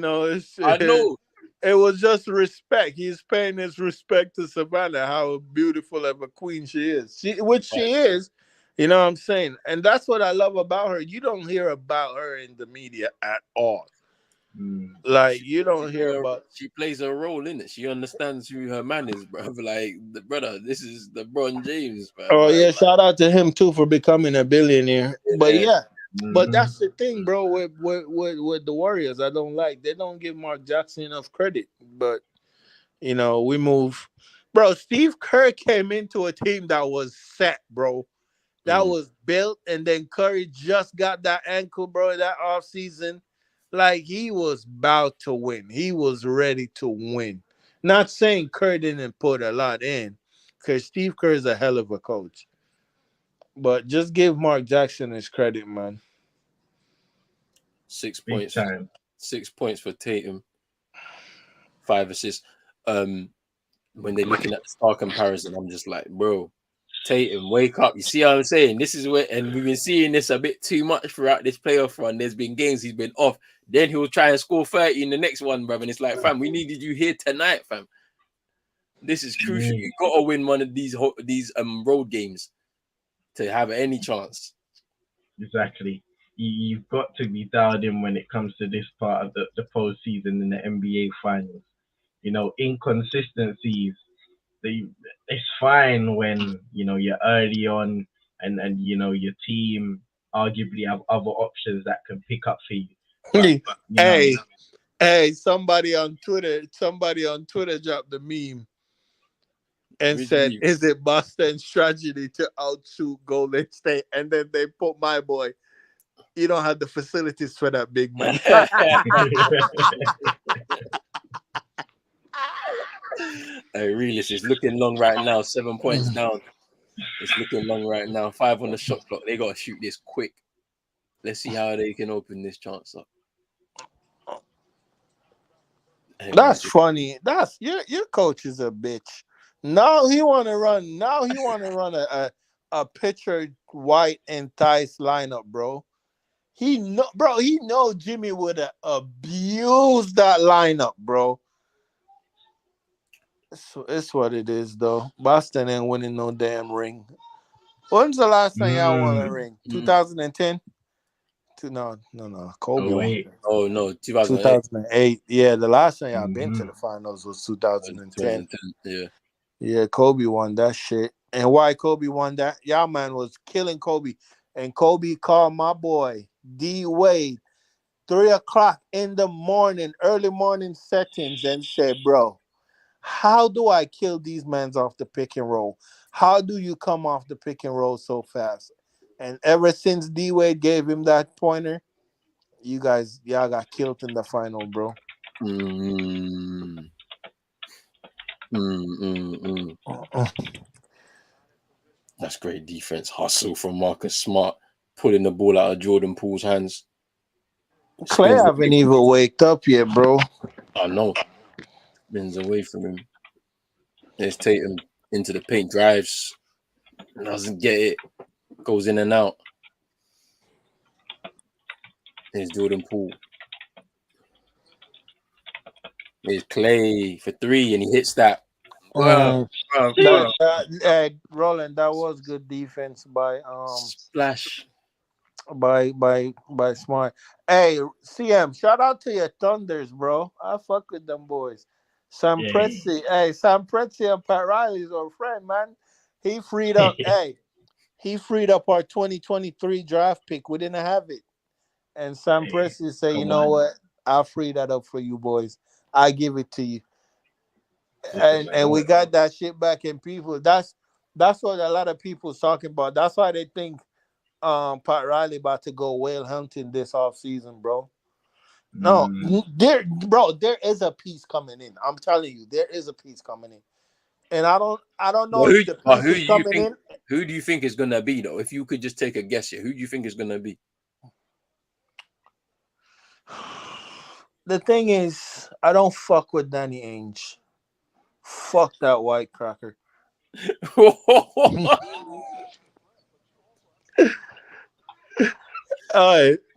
know. It was just respect. He's paying his respect to Savannah, how beautiful of a queen she is. She is. You know what I'm saying? And that's what I love about her. You don't hear about her in the media at all. Like, you don't hear about... She plays a role in it. She understands who her man is, bro. Like, brother, this is LeBron James, bro. Oh, yeah, shout out to him, too, for becoming a billionaire. But, but that's the thing, bro, with the Warriors. I don't like. They don't give Mark Jackson enough credit. But, we move. Bro, Steve Kerr came into a team that was set, bro. That was built, and then Curry just got that ankle, bro, that offseason. Like, he was about to win. He was ready to win. Not saying Kerr didn't put a lot in, because Steve Kerr is a hell of a coach. But just give Mark Jackson his credit, man. 6 points. 6 points for Tatum. 5 assists. when they're looking at the star comparison, I'm just like, bro, Tatum, wake up. You see what I'm saying? This is where, and we've been seeing this a bit too much throughout this playoff run. There's been games he's been off. Then he'll try and score 30 in the next one, bro. And it's like, fam, we needed you here tonight, fam. This is crucial. You gotta win one of these road games to have any chance. Exactly. You've got to be dialed in when it comes to this part of the postseason in the NBA finals. You know, inconsistencies. It's fine when you're early on and your team arguably have other options that can pick up for you. But, Hey, somebody on Twitter dropped the meme and said, "Is it Boston's tragedy to outshoot Golden State?" And then they put my boy, "You don't have the facilities for that, big man." Hey, realist is looking long right now. 7 points down. It's looking long right now. 5 on the shot clock. They gotta shoot this quick. Let's see how they can open this chance up. That's funny. That's your coach is a bitch. Now he want to run. Now he want to run a pitcher White and Tice lineup, bro. He know Jimmy would have abused that lineup, bro. It's what it is, though. Boston ain't winning no damn ring. When's the last time y'all won a ring? 2010. No. Kobe won. Oh no, 2008. Yeah, the last time y'all been to the finals was 2010. Yeah, Kobe won that shit. And why Kobe won that? Y'all man was killing Kobe. And Kobe called my boy D Wade 3:00 in the morning, early morning settings, and said, "Bro, how do I kill these men off the pick and roll? How do you come off the pick and roll so fast?" And ever since D Wade gave him that pointer, y'all got killed in the final, bro. That's great defense. Hustle from Marcus Smart, pulling the ball out of Jordan Poole's hands. Clay haven't even waked up yet, bro. I know. Spins away from him. There's Tatum into the paint, drives, doesn't get it, goes in and out. There's Jordan Poole. There's Clay for 3, and he hits that. Roland, that was good defense by Splash by Smart. Hey, CM, shout out to your Thunders, bro. I fuck with them boys. Sam Presti, Sam Presti and Pat Riley's our friend, man. He freed up. He freed up our 2023 draft pick. We didn't have it, and Sam Presti said, "You know what? I'll free that up for you boys. I give it to you." And we got that shit back in people. That's what a lot of people's talking about. That's why they think Pat Riley about to go whale hunting this off season, bro. No, there is a piece coming in. I'm telling you, there is a piece coming in. And I don't know if the piece is coming in. Who do you think is gonna be though? If you could just take a guess here, who do you think is gonna be? The thing is, I don't fuck with Danny Ainge. Fuck that white cracker.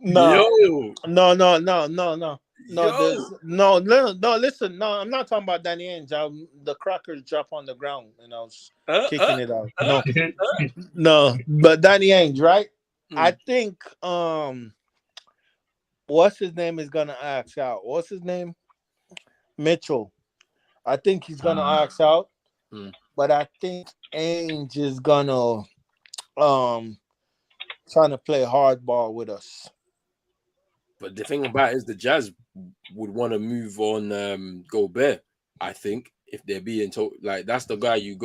No. Listen, I'm not talking about Danny Ainge. The crackers drop on the ground and I was kicking it out. No, but Danny Ainge, right? I think what's his name is gonna ask out. What's his name? Mitchell. I think he's gonna ask out, but I think Ainge is gonna trying to play hardball with us. But the thing about it is the Jazz would want to move on Gobert, I think, if they're being told like that's the guy you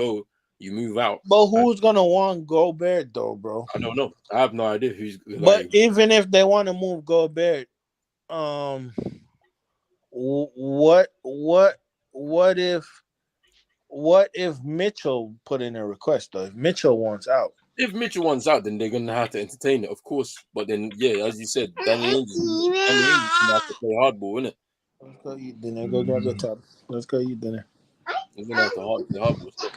move out. But who's gonna want Gobert though, bro? I don't know. I have no idea who's. But even if they want to move Gobert, what if Mitchell put in a request though? If Mitchell wants out. If Mitchell wants out, then they're gonna have to entertain it, of course. But then, yeah, as you said, Danny Ainge gonna have to play hardball, innit? Let's go eat dinner. Go grab the tub. Let's go eat dinner. He's gonna have to hard ball stuff.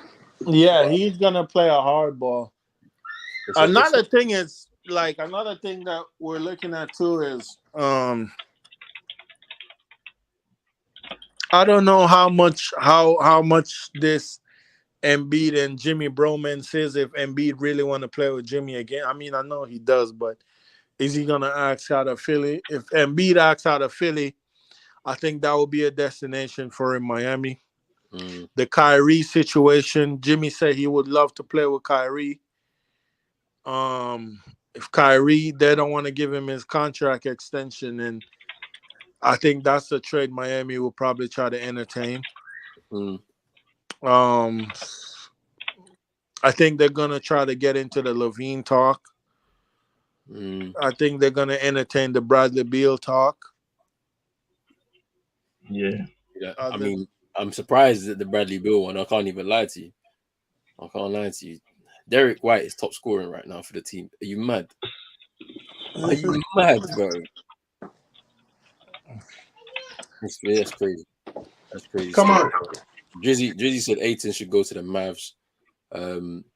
Yeah, he's gonna play a hard ball. Another It's thing that we're looking at too is I don't know how much this Embiid and Jimmy bromance is if Embiid really want to play with Jimmy again. I mean, I know he does, but is he gonna ask out of Philly? If Embiid asks out of Philly, I think that would be a destination for him, Miami. The Kyrie situation, Jimmy said he would love to play with Kyrie. If Kyrie, they don't want to give him his contract extension, and I think that's a trade Miami will probably try to entertain. I think they're gonna try to get into the Levine talk. I think they're gonna entertain the Bradley Beal talk. Yeah. I mean, I'm surprised at the Bradley Beal one. I can't even lie to you. I can't lie to you. Derek White is top scoring right now for the team. Are you mad? Are you mad, bro? That's crazy. That's crazy. Come on. Drizzy said Ayton should go to the Mavs.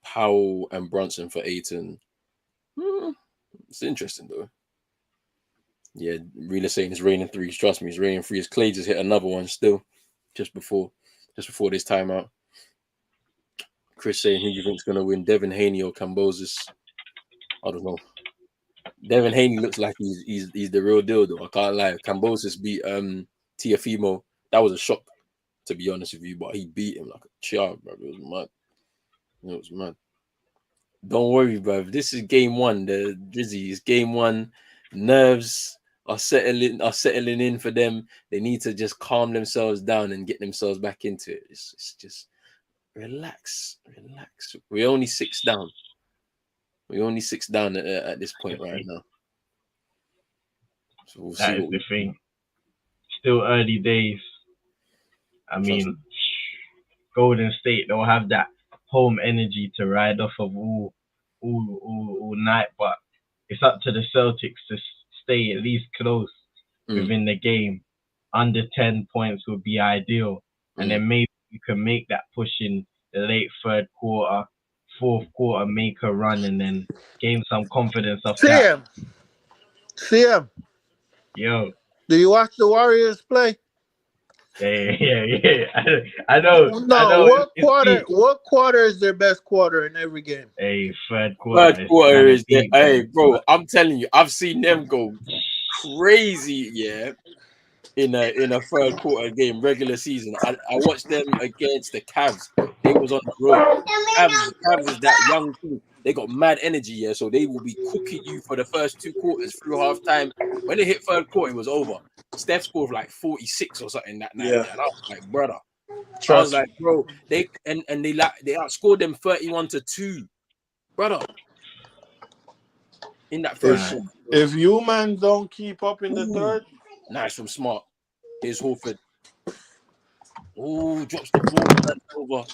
Powell and Brunson for Ayton. It's interesting though. Yeah, Reela saying it's raining threes. Trust me, it's raining threes. Clay just hit another one still, just before this timeout. Chris saying who do you think is gonna win, Devin Haney or Kambosos? I don't know. Devin Haney looks like he's the real deal though. I can't lie. Kambosos beat Tiafimo. That was a shock, to be honest with you, but he beat him like a child, bro. It was mad. It was mad. Don't worry, bro. This is game one. The Drizzy is game one. Nerves are settling in for them. They need to just calm themselves down and get themselves back into it. It's just relax. We're only 6 down. At this point right now. So we'll That see is the thing. Still early days. I mean, Golden State, they'll have that home energy to ride off of all night, but it's up to the Celtics to stay at least close within the game. Under 10 points would be ideal, and then maybe you can make that push in the late third quarter, fourth quarter, make a run, and then gain some confidence off that. CM. Yo. Do you watch the Warriors play? Yeah. I know. What quarter is their best quarter in every game? Hey, third quarter. Third quarter is there. Hey, bro, I'm telling you, I've seen them go crazy. Yeah, in a third quarter game, regular season. I watched them against the Cavs. They was on the road. Cavs is that young team. They got mad energy, yeah. So they will be cooking you for the first 2 quarters through halftime. When they hit third quarter, it was over. Steph scored like 46 or something that night. Yeah. And I was like, brother. I was like, bro, they outscored them 31-2. Brother. In that first shot. If you man don't keep up in the third. Nice from Smart. Here's Horford. Oh, drops the ball over.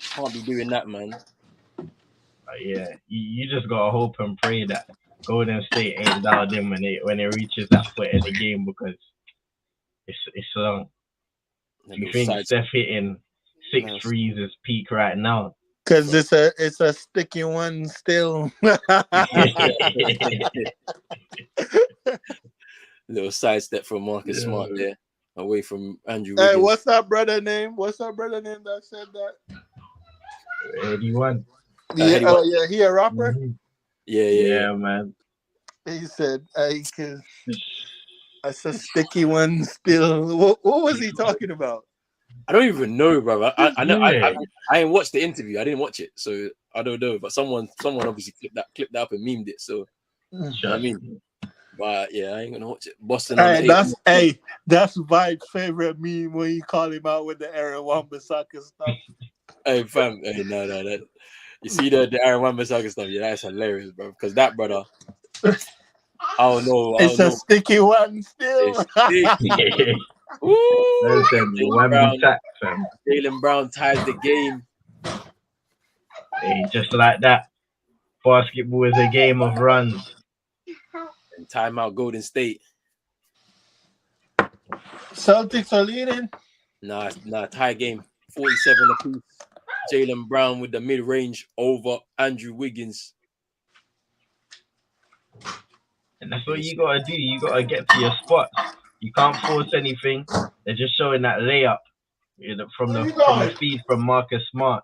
Can't be doing that, man. Yeah, you just gotta hope and pray that Golden State ain't dialed in when it reaches that point in the game, because it's long. You think Steph hitting 6 threes is peak right now? Because it's a sticky one still. Little sidestep from Marcus Smart there, away from Andrew Hey, Wiggins. what's that brother name? That said that? 81. Yeah, he a rapper? Mm-hmm. Yeah, man. He said, that's a sticky one still. What was he talking about? I don't even know, brother. I know. I ain't watched the interview. I didn't watch it, so I don't know. But someone obviously clipped that up and memed it. So I mean, but yeah, I ain't gonna watch it. Boston. That's Vibe's favorite meme when you call him out with the Aaron Wan-Bissaka stuff. Hey fam, hey no. You see the Aaron Wan-Bissaka stuff? Yeah, that's hilarious, bro. Because that brother, I don't know. It's a sticky one still. Ooh, Jaylen Brown ties the game. Hey, just like that. Basketball is a game of runs. And timeout Golden State. Celtics are leading. Nah, tie game. 47 apiece. Jaylen Brown with the mid-range over Andrew Wiggins. And that's what you gotta do. You gotta get to your spots. You can't force anything. They're just showing that layup, from the feed from Marcus Smart.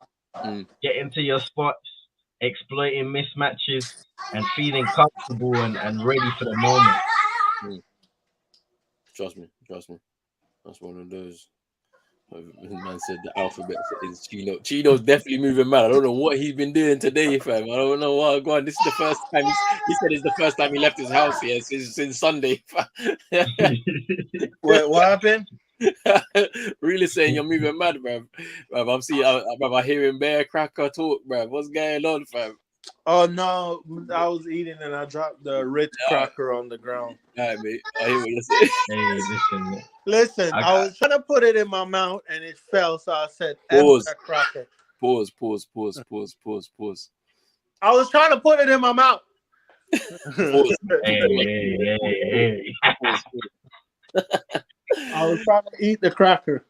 Get into your spots, exploiting mismatches, and feeling comfortable and ready for the moment. Trust me. That's one of those. Man said the alphabet is Chino. Chino's definitely moving mad. I don't know what he's been doing today, fam. I don't know what. Go on. This is the first time he said it's the first time he left his house here since Sunday. Wait, what happened? Really saying you're moving mad, bruv. I'm seeing, I'm hearing Bear Cracker talk, bruv. What's going on, fam? Oh no, I was eating and I dropped the Ritz cracker on the ground. All right, mate. I hear what you're saying. Hey, listen. I was trying to put it in my mouth and it fell, so I said, Pause. That cracker. Pause. I was trying to put it in my mouth. Pause. Hey. I was trying to eat the cracker.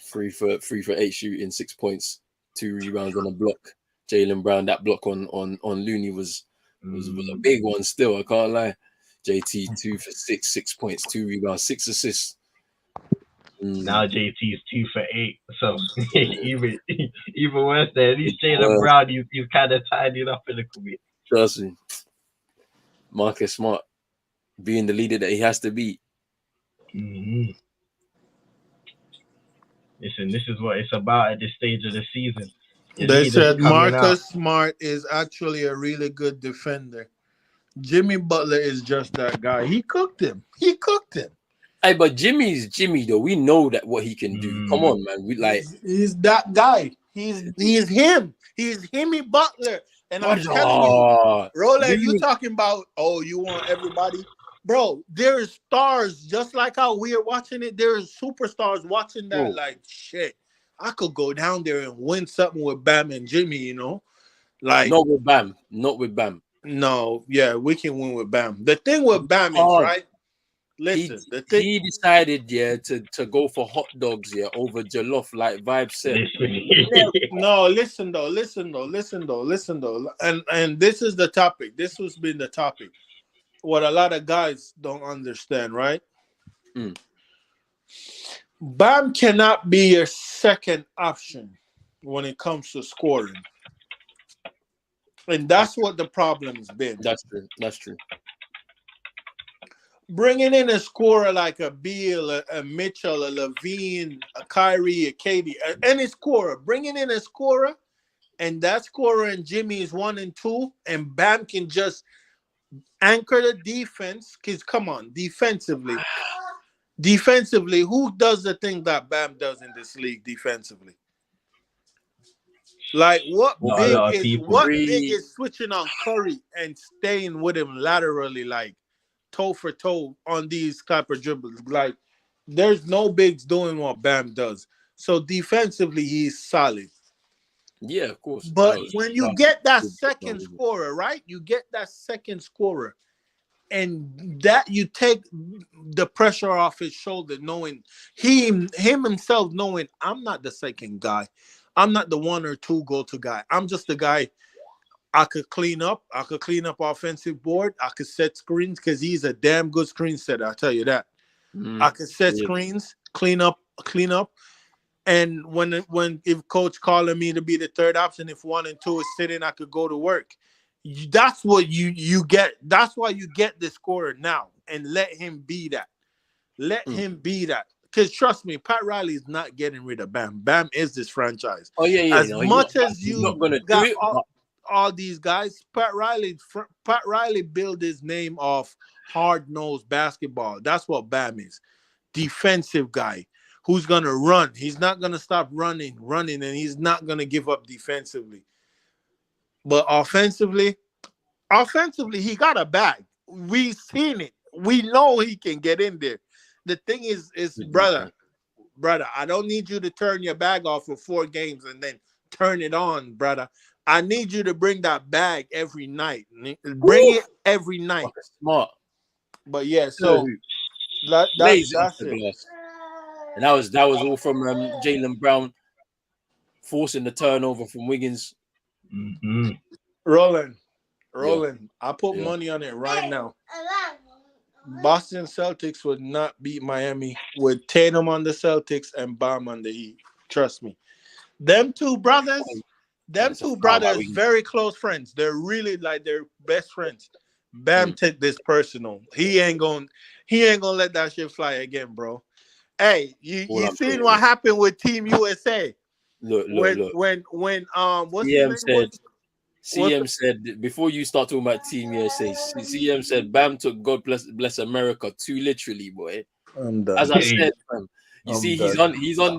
3 for 8 shooting, 6 points, 2 rebounds on a block. Jaylen Brown, that block on Looney was a big one still, I can't lie. JT 2 for 6, 6 points, 2 rebounds, 6 assists. Now JT's 2 for 8. So even worse there. At least Jaylen Brown, you kind of tidied up a little bit. Trust me. Marcus Smart being the leader that he has to be. Mm-hmm. Listen, this is what it's about at this stage of the season. They said Marcus Smart is actually a really good defender. Jimmy Butler is just that guy. He cooked him. Hey, but Jimmy's Jimmy though. We know that what he can do. Come on, man. He's that guy. He's him. He's Jimmy Butler. And I'm telling you, Roland, you talking about, you want everybody. Bro, there's stars just like how we are watching it. There's superstars watching that. Like, shit, I could go down there and win something with Bam and Jimmy, Like, not with Bam. No, yeah, we can win with Bam. The thing with Bam is, right? Listen, he decided, to go for hot dogs, over jollof, like Vibe said. No, listen though. And this is the topic. This has been the topic. What a lot of guys don't understand, right? Bam cannot be your second option when it comes to scoring. And that's what the problem's been. That's true. Bringing in a scorer like a Beal, a Mitchell, a Levine, a Kyrie, a KD, any scorer, bringing in a scorer, and that scorer and Jimmy is 1 and 2, and Bam can just anchor the defense. Because come on, defensively, who does the thing that Bam does in this league defensively? Like what big is switching on Curry and staying with him laterally, like toe for toe on these type of dribbles? Like there's no bigs doing what Bam does. So defensively, he's solid. Yeah, of course. But when you get that second scorer, right? You get that second scorer, and that you take the pressure off his shoulder, knowing him himself, knowing I'm not the second guy. I'm not the 1 or 2 go-to guy. I'm just the guy I could clean up. I could clean up offensive board. I could set screens because he's a damn good screen setter. I'll tell you that. I could set screens, clean up. And if coach calling me to be the third option, if 1 and 2 is sitting, I could go to work. That's what you get. That's why you get the scorer now, and let him be that. Let him be that. Because trust me, Pat Riley is not getting rid of Bam. Bam is this franchise. Oh yeah. As much as you got all these guys, Pat Riley built his name off hard-nosed basketball. That's what Bam is. Defensive guy who's gonna run. He's not gonna stop running, and he's not gonna give up defensively. But offensively, he got a bag. We've seen it. We know he can get in there. The thing is brother, I don't need you to turn your bag off for 4 games and then turn it on, brother. I need you to bring that bag every night. Bring it every night. Smart. But yeah, so that's it. And that was all from Jaylen Brown forcing the turnover from Wiggins. Mm-hmm. Roland, Yeah. I put money on it right now. Boston Celtics would not beat Miami with Tatum on the Celtics and Bam on the Heat. Trust me. Them two brothers, It's a foul by Wiggins. very close friends. They're really like they're best friends. Bam take this personal. He ain't gonna let that shit fly again, bro. Hey, you seen what happened with Team USA? Look. When what's CM his name? CM said before you start talking about Team USA, CM said Bam took God bless America too literally, boy. I'm done. As I said, fam, he's on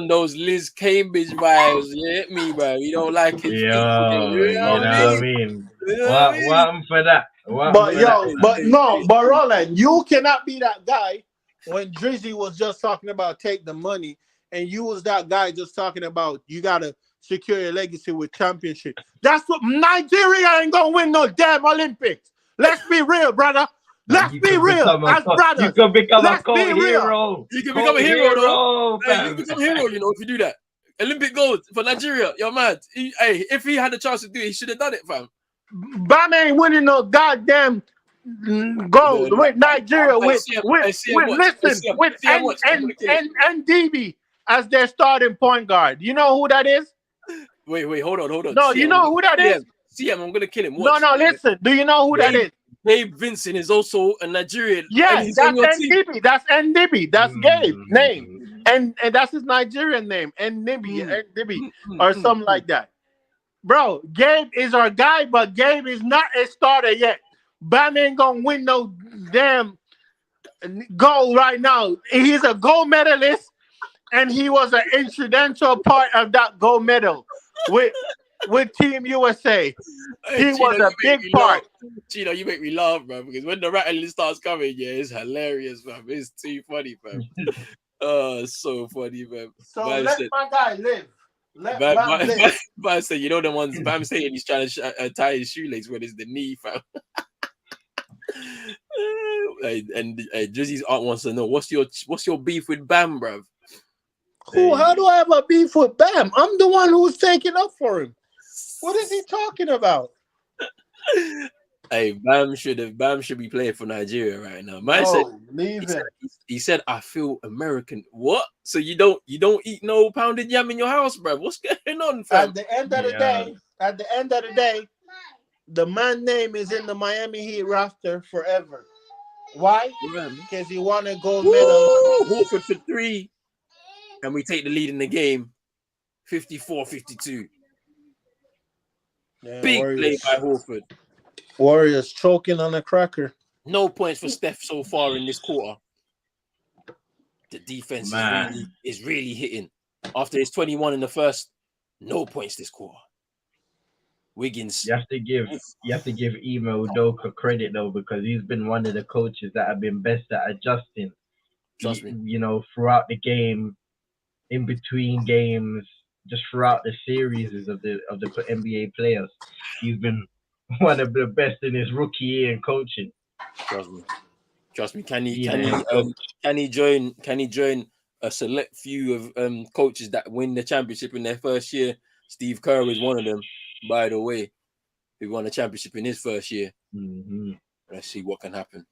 those Liz Cambridge vibes. You hit me, bro. You don't like it. You know what I mean? What for that? But Roland, you cannot be that guy when Drizzy was just talking about take the money, and you was that guy just talking about you gotta secure your legacy with championship. That's what Nigeria ain't gonna win no damn Olympics. Let's be real, brother. Let's be real. As brothers, you can become a cult hero. You can become a hero, though. Hey, you can become a hero, you know, if you do that. Olympic gold for Nigeria. You're mad. If he had the chance to do it, he should have done it, fam. Bam ain't winning no goddamn gold with Nigeria with NDB as their starting point guard. You know who that is? Wait, hold on. No, CM, you know who that is? CM, I'm gonna kill him. Watch. No, listen. Do you know who that is? Gabe Vincent is also a Nigerian. Yeah, that's NDB. That's NDB. That's Gabe's name, and that's his Nigerian name, NDB or something like that. Bro, Gabe is our guy, but Gabe is not a starter yet. Bam ain't gonna win no damn gold right now. He's a gold medalist, and he was an incidental part of that gold medal with Team USA. He was a big part. Chino, you make me laugh, bro, because when the rattling starts coming, yeah, it's hilarious, man. It's too funny, fam. So funny, man. So let my guy live. Bam said, you know the ones Bam saying he's trying to tie his shoelace when it's the knee, fam. and Drizzy's aunt wants to know what's your beef with Bam, bruv? How do I have a beef with Bam? I'm the one who's taking up for him. What is he talking about? Hey, Bam should be playing for Nigeria right now. He said, I feel American. What? So you don't eat no pounded yam in your house, bro? What's going on, fam? At the end of the day, the man name is in the Miami Heat roster forever. Why? Because he won a gold medal. Horford for 3. And we take the lead in the game. 54-52. Yeah, Big play by Horford. Warriors choking on a cracker. No points for Steph so far in this quarter. The defense is really hitting. After his 21 in the first, no points this quarter. Wiggins. You have to give Ime Udoka credit though, because he's been one of the coaches that have been best at adjusting. Trust me. You know, throughout the game, in between games, just throughout the series of the NBA players, he's been one of the best in his rookie year in coaching. Trust me. Can he join a select few of coaches that win the championship in their first year? Steve Kerr is one of them, by the way, who won a championship in his first year. Mm-hmm. Let's see what can happen.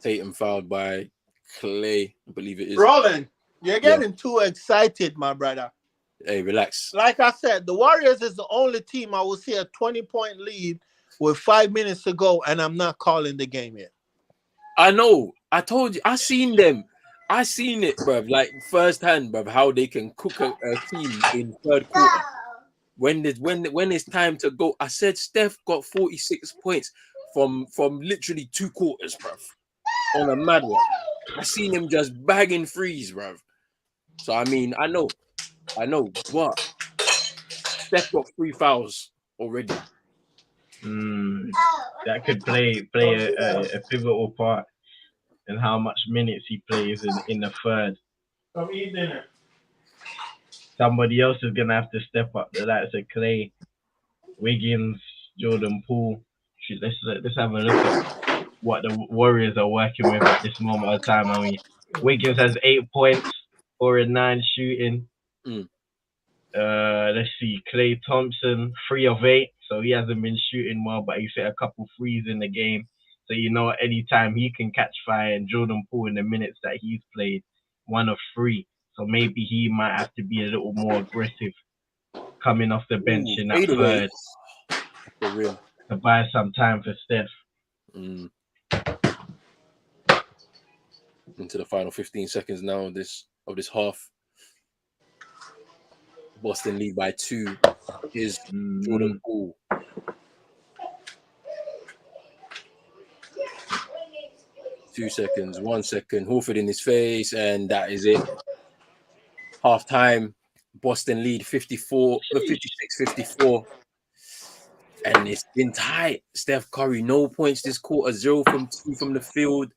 Tatum fouled by Clay, I believe it is. Roland, you're getting too excited, my brother. Hey, relax. Like I said, the Warriors is the only team I will see a 20-point lead with 5 minutes to go, and I'm not calling the game yet. I know. I told you. I seen them. I seen it, bruv. Like firsthand, bruv, how they can cook a team in third quarter. When it's time to go, I said Steph got 46 points from literally 2 quarters, bruv. On a mad one. I seen him just bagging threes, bruv. So I mean, I know what. Steph got 3 fouls already. That could play a pivotal part in how much minutes he plays in the third. Come eat dinner. Somebody else is gonna have to step up. The likes of Clay, Wiggins, Jordan Poole. Let's have a look at what the Warriors are working with at this moment of time. I mean, Wiggins has 8 points, 4 and 9 shooting. Mm. Let's see, Klay Thompson, 3 of 8. So he hasn't been shooting well, but he's hit a couple threes in the game. So anytime he can catch fire, and Jordan Poole in the minutes that he's played, 1 of 3. So maybe he might have to be a little more aggressive coming off the bench in that third For real. to buy some time for Steph. Into the final 15 seconds now of this half. Boston lead by 2. Is Jordan Poole. Two seconds, 1 second. Horford in his face, and that is it. Half time. Boston lead 56-54. And it's been tight. Steph Curry, no points this quarter, 0 from 2 from the field,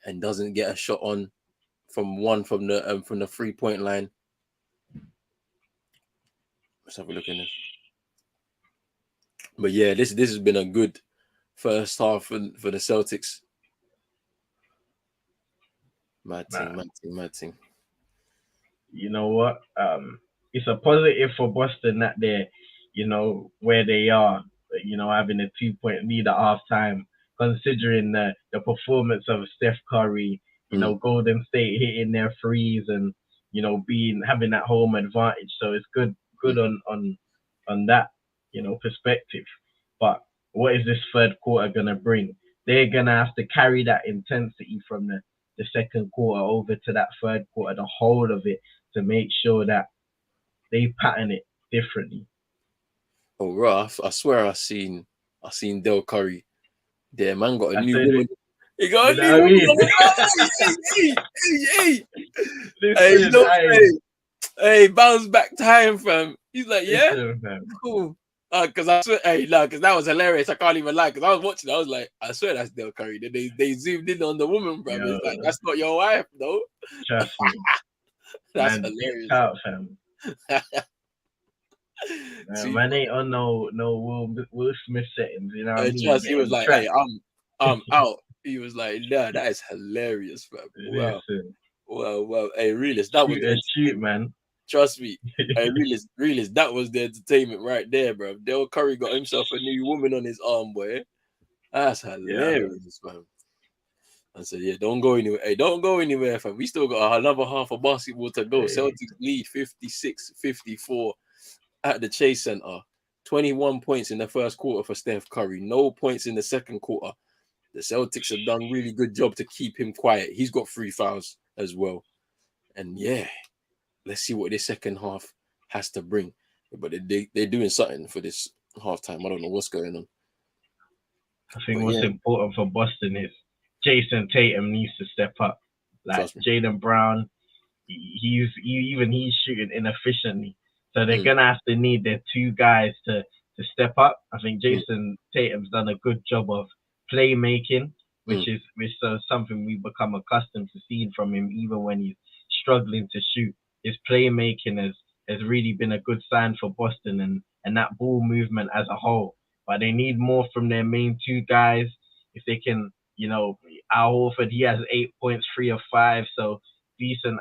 and doesn't get a shot on from 1 from the 3-point line. Let's have a look in this. But yeah, this has been a good first half for the Celtics. Mad thing. You know what? It's a positive for Boston that they're, where they are, having a 2-point lead at halftime, considering the performance of Steph Curry, Golden State hitting their threes and, having that home advantage. So it's good on that, perspective. But what is this third quarter going to bring? They're going to have to carry that intensity from the second quarter over to that third quarter, the whole of it, to make sure that they pattern it differently. Oh, Ruff, I swear I seen Del Curry. Yeah, man got a new woman. He got a new woman. Hey, bounce back time, fam. He's like, yeah, cool. Because I swear, because that was hilarious. I can't even lie. Because I was watching, I was like, I swear that's Del Curry. Then they zoomed in on the woman, fam. It's like, that's not your wife, though. Trust me. That's hilarious. Out, fam. Man ain't on no Will Smith settings, you know what I mean? Trust, he was like, hey, I'm out. He was like, nah, that is hilarious, fam. Wow. Well, hey, realist, that was shoot, man. Trust me. Hey, realist, that was the entertainment right there, bro. Del Curry got himself a new woman on his arm, boy. That's hilarious, man. I said, yeah, don't go anywhere. Hey, don't go anywhere, fam. We still got another half of basketball to go. Hey. Celtics lead 56-54 at the Chase Center. 21 points in the first quarter for Steph Curry. No points in the second quarter. The Celtics have done a really good job to keep him quiet. He's got 3 fouls as well. And yeah, let's see what this second half has to bring. But they're doing something for this halftime. I don't know what's going on. I think what's important for Boston is Jason Tatum needs to step up. Like Jaylen Brown, he's shooting inefficiently. So they're gonna have to need their 2 guys to step up. I think Jason Tatum's done a good job of playmaking, which is something we've become accustomed to seeing from him, even when he's struggling to shoot. His playmaking has really been a good sign for Boston and that ball movement as a whole. But they need more from their main 2 guys. If they can, Al Horford, he has 8 points, 3 of 5, so decent,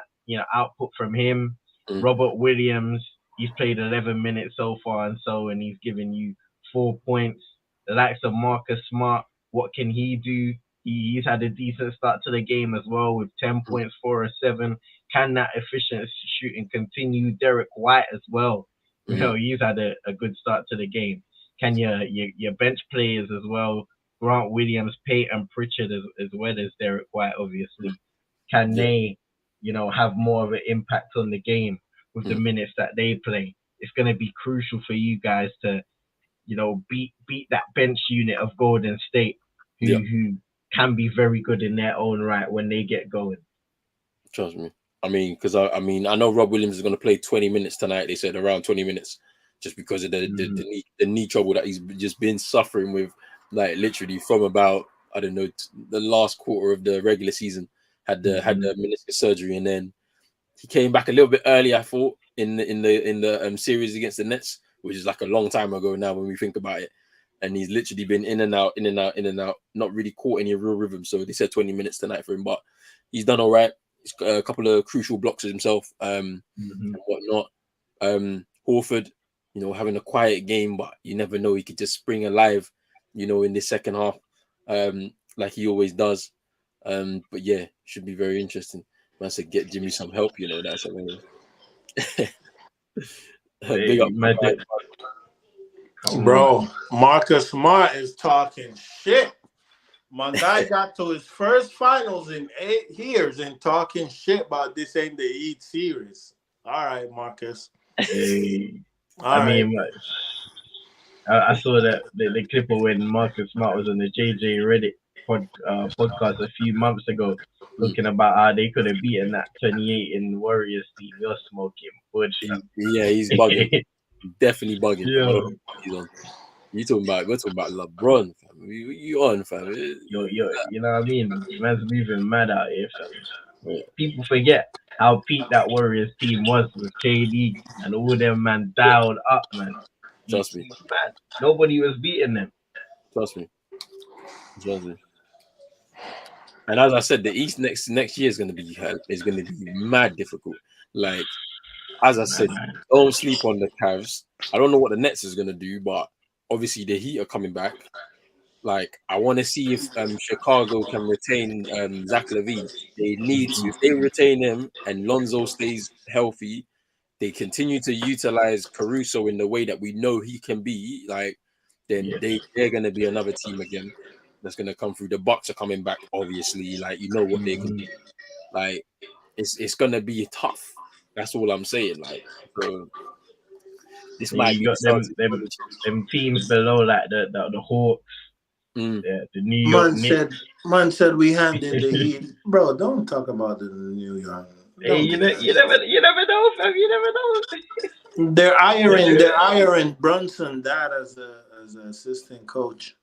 output from him. Robert Williams, he's played 11 minutes so far, and he's given you 4 points. The likes of Marcus Smart, what can he do? He's had a decent start to the game as well with 10 points, 4 or 7. Can that efficient shooting continue? Derek White as well. He's had a good start to the game. Can your bench players as well, Grant Williams, Peyton Pritchard as well as Derek White, obviously, can they, have more of an impact on the game with the minutes that they play? It's going to be crucial for you guys to, beat that bench unit of Golden State, who can be very good in their own right when they get going. Trust me. I mean, because I know Rob Williams is going to play 20 minutes tonight. They said around 20 minutes, just because of the knee trouble that he's just been suffering with, like literally from about, I don't know, the last quarter of the regular season. Had the meniscus surgery, and then he came back a little bit early, I thought, in the series against the Nets, which is like a long time ago now when we think about it. And he's literally been in and out, not really caught any real rhythm. So they said 20 minutes tonight for him. But He's done all right. He's got a couple of crucial blocks himself, and whatnot. Horford, having a quiet game, but you never know. He could just spring alive, in the second half, like he always does. But yeah, should be very interesting. Man said, get Jimmy some help. That's something. Big up, Imagine. Bro, Marcus Smart is talking shit. My guy got to his first finals in 8 years and talking shit about this ain't the Heat series. All right, Marcus. I mean, I saw that the clip of when Marcus Smart was on the JJ Reddit podcast a few months ago, looking about how they could have beaten that 28 in Warriors team. You're smoking bush. Yeah, he's bugging. Definitely bugging. Yo. We're talking about LeBron, fam. You on, fam? You know what I mean? Man's moving mad out here, fam. Yeah. People forget how peak that Warriors team was with KD and all them man dialed up, man. Trust me. Man, nobody was beating them. Trust me. And as I said, the East next year is gonna be mad difficult. Like, as I said, don't sleep on the Cavs. I don't know what the Nets is gonna do, but obviously the Heat are coming back. Like, I want to see if Chicago can retain Zach LaVine. They need to. If they retain him and Lonzo stays healthy, they continue to utilize Caruso in the way that we know he can be. Like, then they're gonna be another team again that's gonna come through. The Bucks are coming back, obviously. Like, what they can do. Like, it's gonna be tough. That's all I'm saying. Like, so this might be them teams below, like the Hawks. Yeah, the New York Knicks. Man said we handed the Heat. Bro, don't talk about the New York. Hey, you never know, fam. You never know. They're hiring Brunson dad as an assistant coach.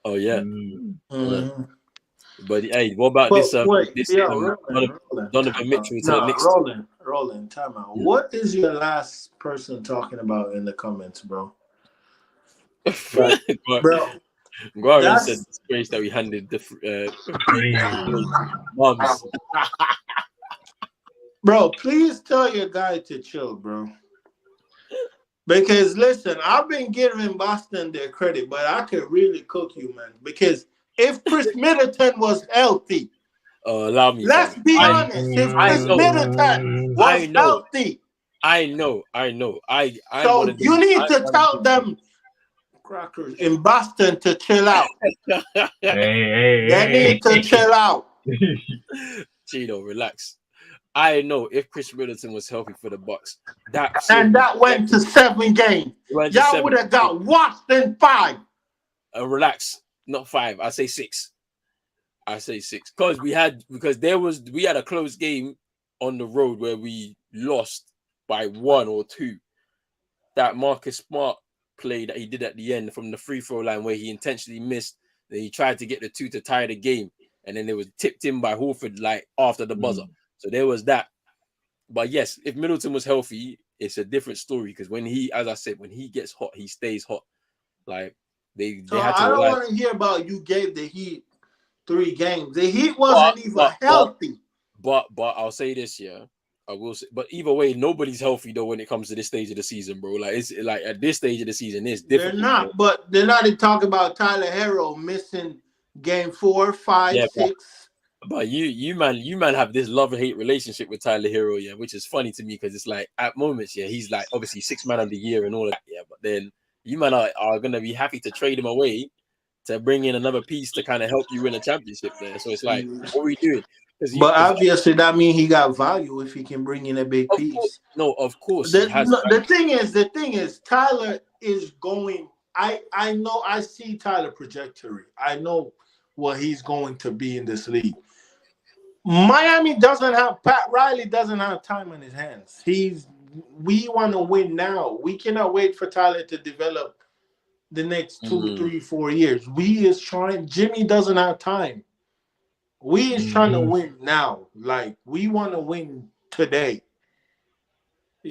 Oh yeah. But hey, what about Donovan Mitchell? Rolling. Time out. Yeah. What is your last person talking about in the comments, bro? Bro. Guarin said the space that we handed the moms. Bro, please tell your guy to chill, bro. Because listen, I've been giving Boston their credit, but I could really cook you, man. Because if Chris Middleton was healthy, allow me. Let's be honest. If Chris Middleton was healthy, I know. So you need to tell them crackers in Boston to chill out. They need to chill out. Chino, relax. I know if Chris Middleton was healthy for the Bucks, that went to 7 games. Y'all would have got washed in 5. Relax, not 5. I say 6. Because we had a close game on the road where we lost by 1 or 2. That Marcus Smart play that he did at the end from the free throw line where he intentionally missed. Then he tried to get the 2 to tie the game, and then it was tipped in by Horford like after the buzzer. So there was that. But yes, if Middleton was healthy, it's a different story because when he gets hot, he stays hot. Like they had to. I don't want to hear about you gave the Heat 3 games. The Heat wasn't even healthy. But I'll say this, yeah. I will say, but either way, nobody's healthy though when it comes to this stage of the season, bro. Like it's like at this stage of the season, it's different. They're not, but they're not talking about Tyler Herro missing game 4, 5, 6. But you man have this love-hate relationship with Tyler Herro, yeah, which is funny to me because it's like at moments, yeah, he's like obviously 6th man of the year and all of that, yeah. But then you man are gonna be happy to trade him away to bring in another piece to kind of help you win a championship there. So it's like, what are we doing? But obviously, that means he got value if he can bring in a big piece. Of course. The thing is, Tyler is going. I know. I see Tyler trajectory. I know what he's going to be in this league. Miami doesn't have Pat Riley. Doesn't have time on his hands. We want to win now. We cannot wait for Tyler to develop the next 2, 3, 4 years. Jimmy doesn't have time. We is trying to win now. Like, we want to win today.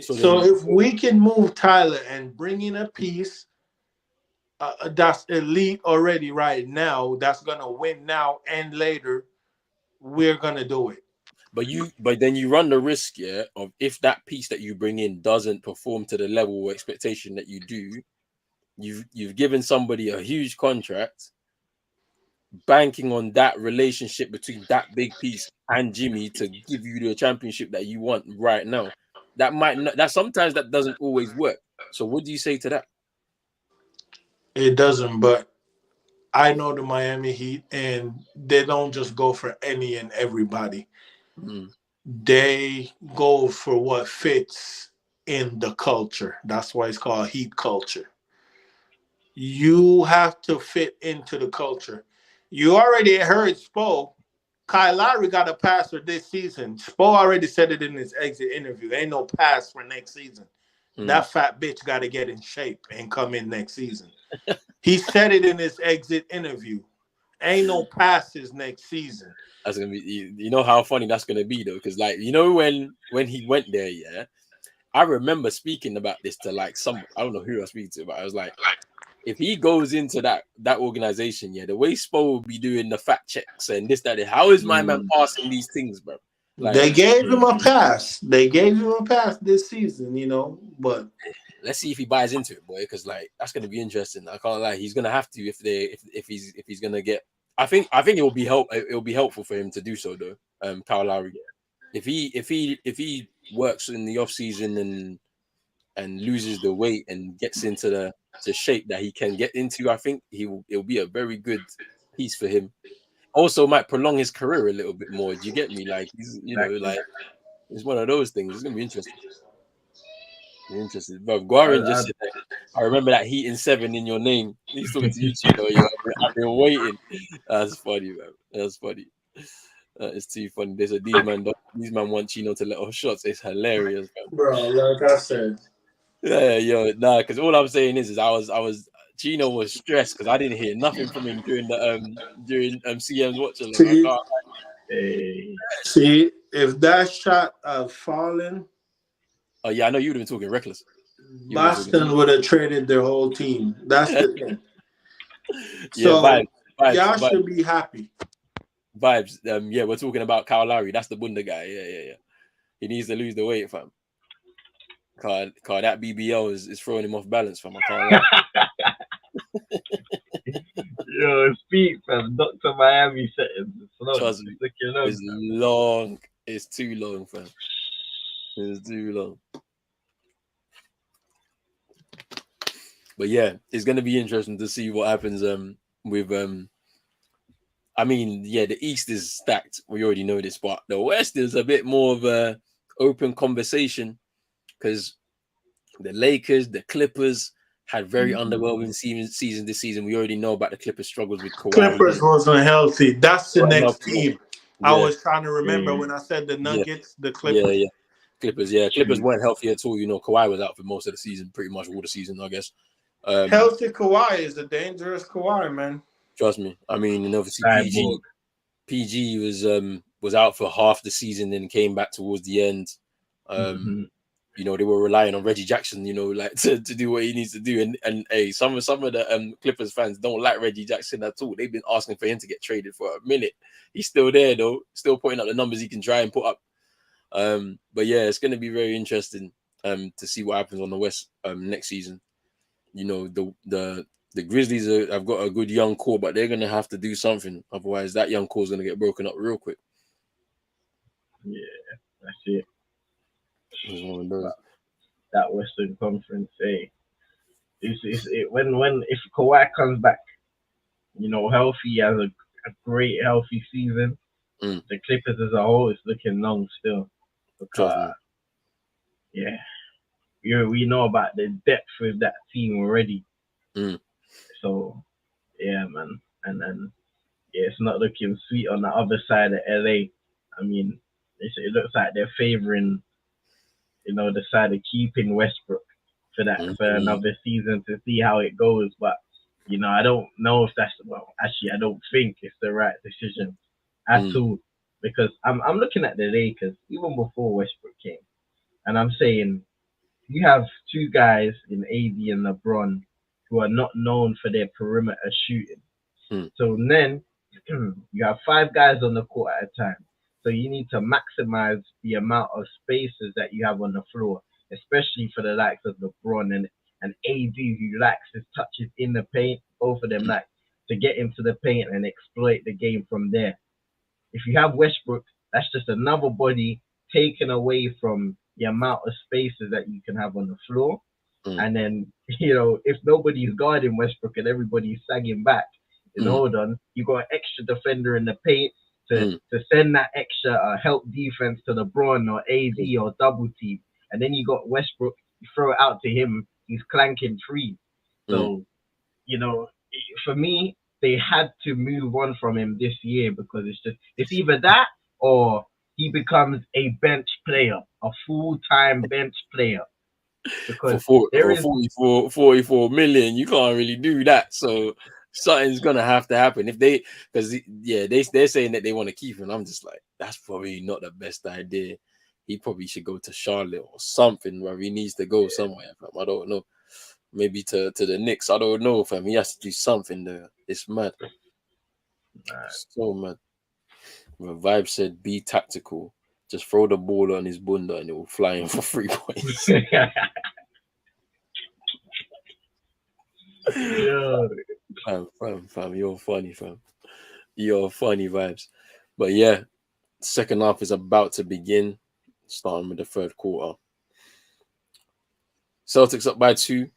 So if we can move Tyler and bring in a piece that's elite already right now, that's going to win now and later, we're going to do it. But then you run the risk, yeah, of if that piece that you bring in doesn't perform to the level or expectation that you do, you've given somebody a huge contract, banking on that relationship between that big piece and Jimmy to give you the championship that you want right now. That might not. That sometimes that doesn't always work. So what do you say to that? It doesn't, but I know the Miami Heat, and they don't just go for any and everybody. Mm, They go for what fits in the culture. That's why it's called Heat culture. You have to fit into the culture. You already heard Spo. Kyle Lowry got a pass for this season. Spo already said it in his exit interview. Ain't no pass for next season. mm. That fat bitch got to get in shape and come in next season. He said it in his exit interview. Ain't no passes next season. That's gonna be. You know how funny that's gonna be though, because like when he went there, yeah, I remember speaking about this to like some. I don't know who I was speaking to, but I was like, if he goes into that organization, yeah, the way Spo will be doing the fact checks and this, that, how is my man passing these things, bro? Like, They gave him a pass. They gave him a pass this season, but let's see if he buys into it, boy, because like that's gonna be interesting. I can't lie, he's gonna have to if he's gonna get. I think it will be helpful for him to do so though. Kyle Lowry, if he works in the off season and loses the weight and gets into the shape that he can get into, I think it'll be a very good piece for him. Also, might prolong his career a little bit more. Do you get me? Like he's like it's one of those things. It's gonna be interesting. Interesting, bro. Guarin just said that. I remember that Heat in 7 in your name. He's talking to you, Chino. I've been waiting. That's funny, man. That's funny. It's too funny. They said these man want Chino to let off shots. It's hilarious, man. bro, like I said, Yeah, yo, nah. Because all I'm saying is I was Chino was stressed because I didn't hear nothing from him during CM's Watchalong. I see, can't. see, if that shot had fallen, Oh yeah, I know you've been talking reckless. You've been talking. Boston would have traded their whole team. That's the thing. Yeah, So vibes, y'all vibes. should be happy. Vibes. Yeah, we're talking about Kyle Lowry. That's the Bunda guy. Yeah. He needs to lose the weight, fam. Cause that BBL is throwing him off balance, fam. I can't lie. Yo, speak from Dr. Miami settings. It's long. Trust me, it's long. It's too long, fam. It's too long. But yeah, it's gonna be interesting to see what happens with I mean, yeah, the East is stacked. We already know this, but the West is a bit more of a open conversation because the Lakers, the Clippers had very underwhelming season this season. We already know about the Clippers' struggles with Kawhi. Clippers wasn't healthy. That's the next team. I Yeah. was trying to remember when I said the Nuggets, the Clippers. Yeah. Clippers weren't healthy at all. Kawhi was out for most of the season, pretty much all the season, I guess. Healthy Kawhi is a dangerous Kawhi, man. Trust me. I mean, and obviously PG was out for half the season, then came back towards the end. They were relying on Reggie Jackson, like to do what he needs to do. And hey, some of the Clippers fans don't like Reggie Jackson at all. They've been asking for him to get traded for a minute. He's still there though, still putting up the numbers he can try and put up. But yeah, it's going to be very interesting to see what happens on the West next season. The Grizzlies have got a good young core, but they're going to have to do something. Otherwise, that young core is going to get broken up real quick. Yeah, that's it. It's one of those. That Western Conference, if Kawhi comes back, healthy, has a great healthy season, the Clippers as a whole is looking long still. Because, we know about the depth with that team already. So, yeah, man. And then, it's not looking sweet on the other side of LA. I mean, it looks like they're favoring, the side of keeping Westbrook for another season to see how it goes. But, I don't know if I don't think it's the right decision at all. Because I'm looking at the Lakers, even before Westbrook came. And I'm saying, you have two guys in AD and LeBron who are not known for their perimeter shooting. So then you have 5 guys on the court at a time. So you need to maximize the amount of spaces that you have on the floor, especially for the likes of LeBron and AD, who likes his touches in the paint. Both of them like to get into the paint and exploit the game from there. If you have Westbrook, that's just another body taken away from the amount of spaces that you can have on the floor. And then, if nobody's guarding Westbrook and everybody's sagging back, hold on, you got an extra defender in the paint to send that extra help defense to LeBron or AD or double team. And then you got Westbrook, you throw it out to him, he's clanking threes. So, for me, they had to move on from him this year because it's either that or he becomes a bench player, a full-time bench player. Because for there is 44 million, you can't really do that. So something's gonna have to happen because they're saying that they want to keep him. I'm just like, that's probably not the best idea. He probably should go to Charlotte or something where he needs to go somewhere. I don't know. Maybe to the Knicks. I don't know, fam. He has to do something there. It's mad. So mad. The vibe said, be tactical. Just throw the ball on his bunda and it will fly in for 3 points. Fam, you're funny, fam. You're funny vibes. But yeah, second half is about to begin, starting with the third quarter. Celtics up by 2,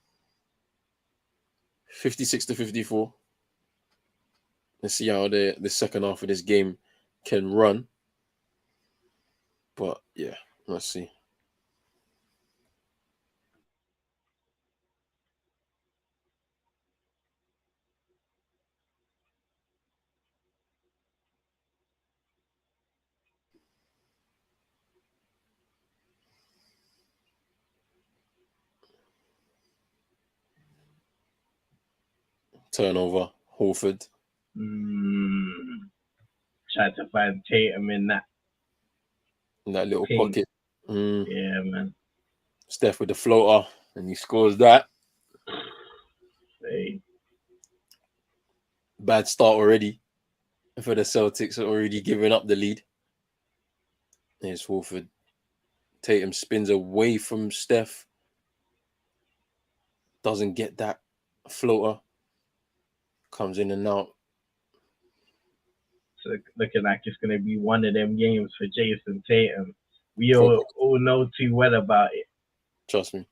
56-54. Let's see how the second half of this game can run. But yeah, let's see. Turnover, Horford. Tried to find Tatum in that little paint. pocket. Yeah, man. Steph with the floater, and he scores that. Hey. Bad start already for the Celtics, already giving up the lead. Here's Horford. Tatum spins away from Steph. Doesn't get that floater. Comes in and out. So looking like it's going to be one of them games for Jason Tatum. We all know too well about it. Trust me.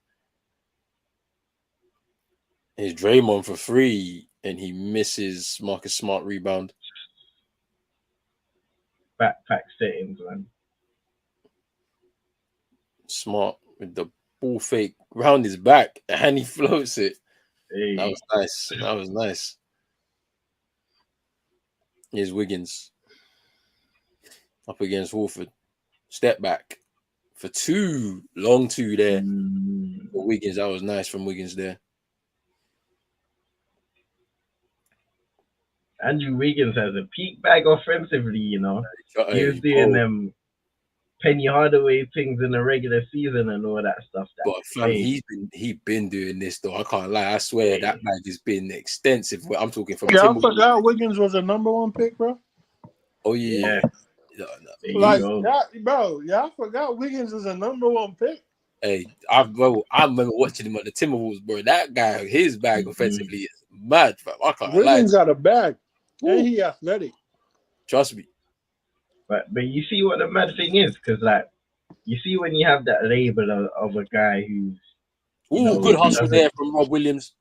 Here's Draymond for 3, and he misses Marcus Smart rebound. Backpack settings, man. Smart with the ball fake round his back, and he floats it. Hey. That was nice. Here's Wiggins up against Horford. Step back for 2. Long 2 there. For Wiggins, that was nice from Wiggins there. Andrew Wiggins has a peak bag offensively, He was doing them Penny Hardaway things in the regular season and all that stuff. But fam, he been doing this though. I can't lie. I swear that bag has been extensive. I'm talking from. Yeah, I forgot Wiggins was a number 1 pick, bro. Oh yeah. I forgot Wiggins was a number 1 pick. Hey, I remember watching him at the Timberwolves, bro. That guy, his bag offensively is mad, fam. I can't lie. Wiggins got a bag, and he athletic. Trust me. But you see what the mad thing is, because you see when you have that label of a guy who's good hustle there from Rob Williams.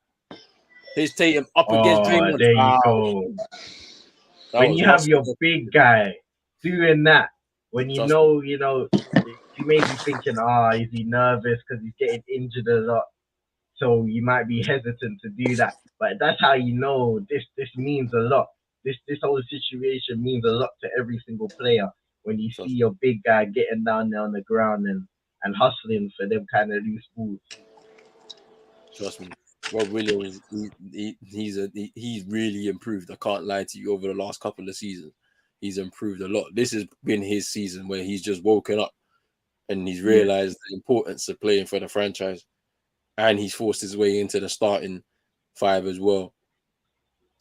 Here's Tatum up against Draymond. There you go. When you have your big guy doing that, when you may be thinking, is he nervous because he's getting injured a lot? So you might be hesitant to do that. But that's how you know this means a lot. This whole situation means a lot to every single player when you see your big guy getting down there on the ground and hustling for them kind of loose balls. Trust me, Rob Williams, he's really improved. I can't lie to you. Over the last couple of seasons, he's improved a lot. This has been his season where he's just woken up and he's realized the importance of playing for the franchise, and he's forced his way into the starting 5 as well.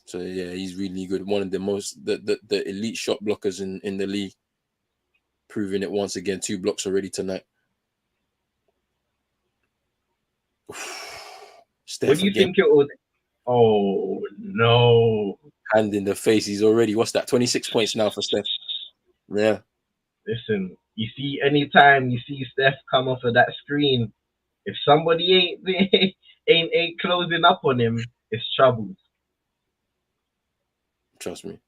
So yeah, he's really good. One of the most the elite shot blockers in the league. proving it once again. 2 blocks already tonight. Steph What do you again. think it would? Oh no! Hand in the face. He's already, what's that? 26 points now for Steph. Yeah. Listen, you see, anytime you see Steph come off of that screen, if somebody ain't closing up on him, it's trouble. Trust me.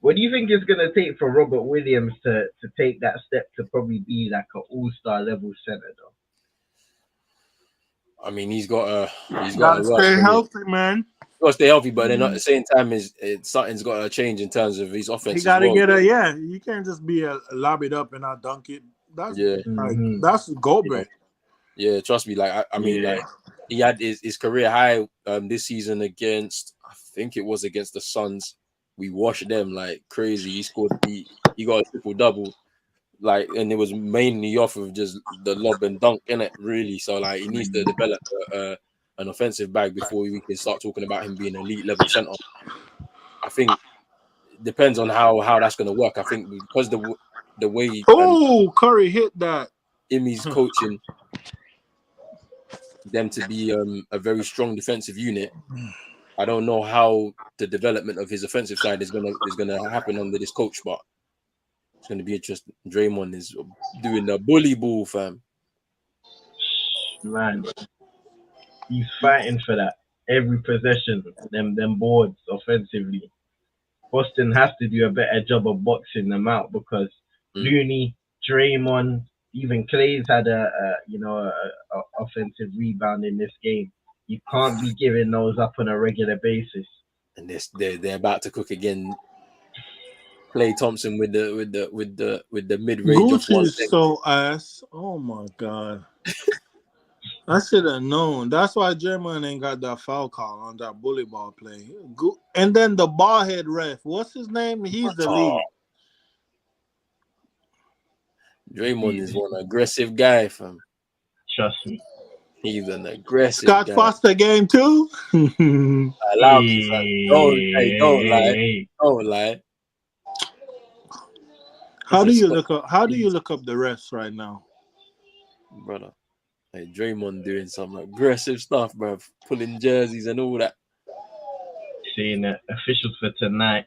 What do you think it's gonna take for Robert Williams to take that step to probably be like an all-star level center though? I mean, he's got to Gotta work. stay healthy, man. He's got to stay healthy, but then at the same time, something's got to change in terms of his offense He as gotta well. get you can't just be lobbied up and not dunk it. That's that's goal break. Yeah, trust me. Like I mean, like he had his career high this season against, I think it was against the Suns. We washed them like crazy. He got a triple double, like, and it was mainly off of just the lob and dunk in it, really. So like he needs to develop an offensive bag before we can start talking about him being an elite level center. I think it depends on how that's going to work. I think because the way Curry hit that. Imi's coaching them to be a very strong defensive unit. I don't know how the development of his offensive side is gonna happen under this coach, but it's gonna be interesting. Draymond is doing the bully ball, fam. Man, he's fighting for that every possession. Them boards offensively. Boston has to do a better job of boxing them out because Looney, Draymond, even Clay's had a offensive rebound in this game. You can't be giving those up on a regular basis. And they're about to cook again. Klay Thompson with the mid range of Gucci is so ass. Oh my god. I should have known. That's why Draymond ain't got that foul call on that bully ball play. And then the ball head ref. What's his name? He's the lead. Draymond is one aggressive guy, fam. Trust me. He's an aggressive Scott guy. Foster game too. Allow me, fam. Don't lie. Don't lie. How do you look up the refs right now? Brother. Hey, Draymond doing some aggressive stuff, bro. Pulling jerseys and all that. Seeing the officials for tonight: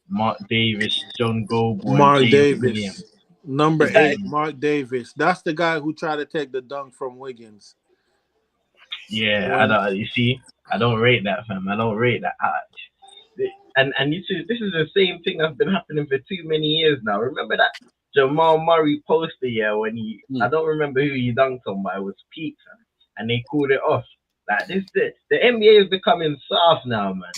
Mark Davis, John Goldboy, Mark James Davis, Williams. number 8. Mark Davis. That's the guy who tried to take the dunk from Wiggins. Yeah, you see, I don't rate that, fam. I don't rate that. And you see, this is the same thing that's been happening for too many years now. Remember that Jamal Murray poster, when I don't remember who he dunked on, but it was Pete, and they called it off. Like the NBA is becoming soft now, man.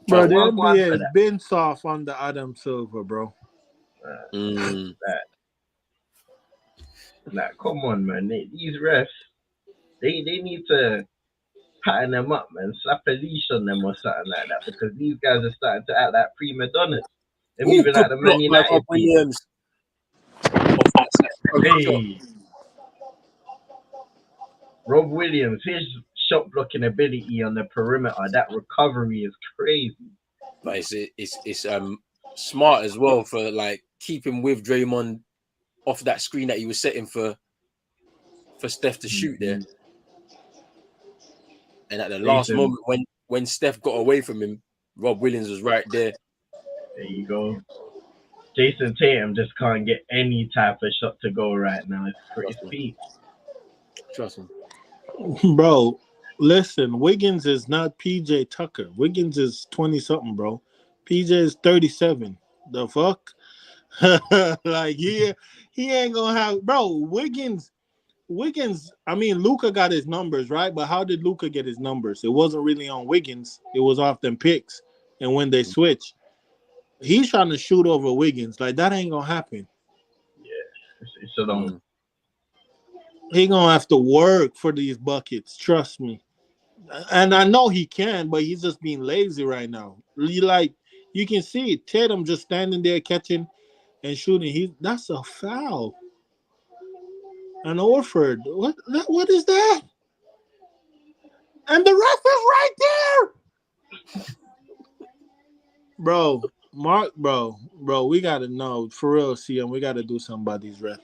Bro, the NBA has been soft under Adam Silver, bro. Like, come on, man. These refs, they need to pattern them up, man. Slap a leash on them or something like that, because these guys are starting to act like prima donnas. They're moving like the Man United Williams. Hey, Rob Williams, his shot blocking ability on the perimeter, that recovery is crazy. But it's smart as well for like keeping with Draymond off that screen that he was setting for Steph to shoot there. And at the last moment when Steph got away from him, Rob Williams was right there. There you go. Jason Tatum just can't get any type of shot to go right now. It's pretty speed. Trust him. Bro, listen, Wiggins is not PJ Tucker. Wiggins is 20-something, bro. PJ is 37. The fuck? Like, he ain't gonna have... Bro, Wiggins, I mean, Luka got his numbers, right? But how did Luka get his numbers? It wasn't really on Wiggins. It was off them picks. And when they switch, he's trying to shoot over Wiggins. Like, that ain't gonna happen. Yeah, it's a long... He gonna have to work for these buckets. Trust me. And I know he can, but he's just being lazy right now. You can see it. Tatum just standing there catching and shooting. That's a foul. And Orford, what is that? And the ref is right there. Bro, Mark, bro, we gotta know for real, CM. We gotta do somebody's ref.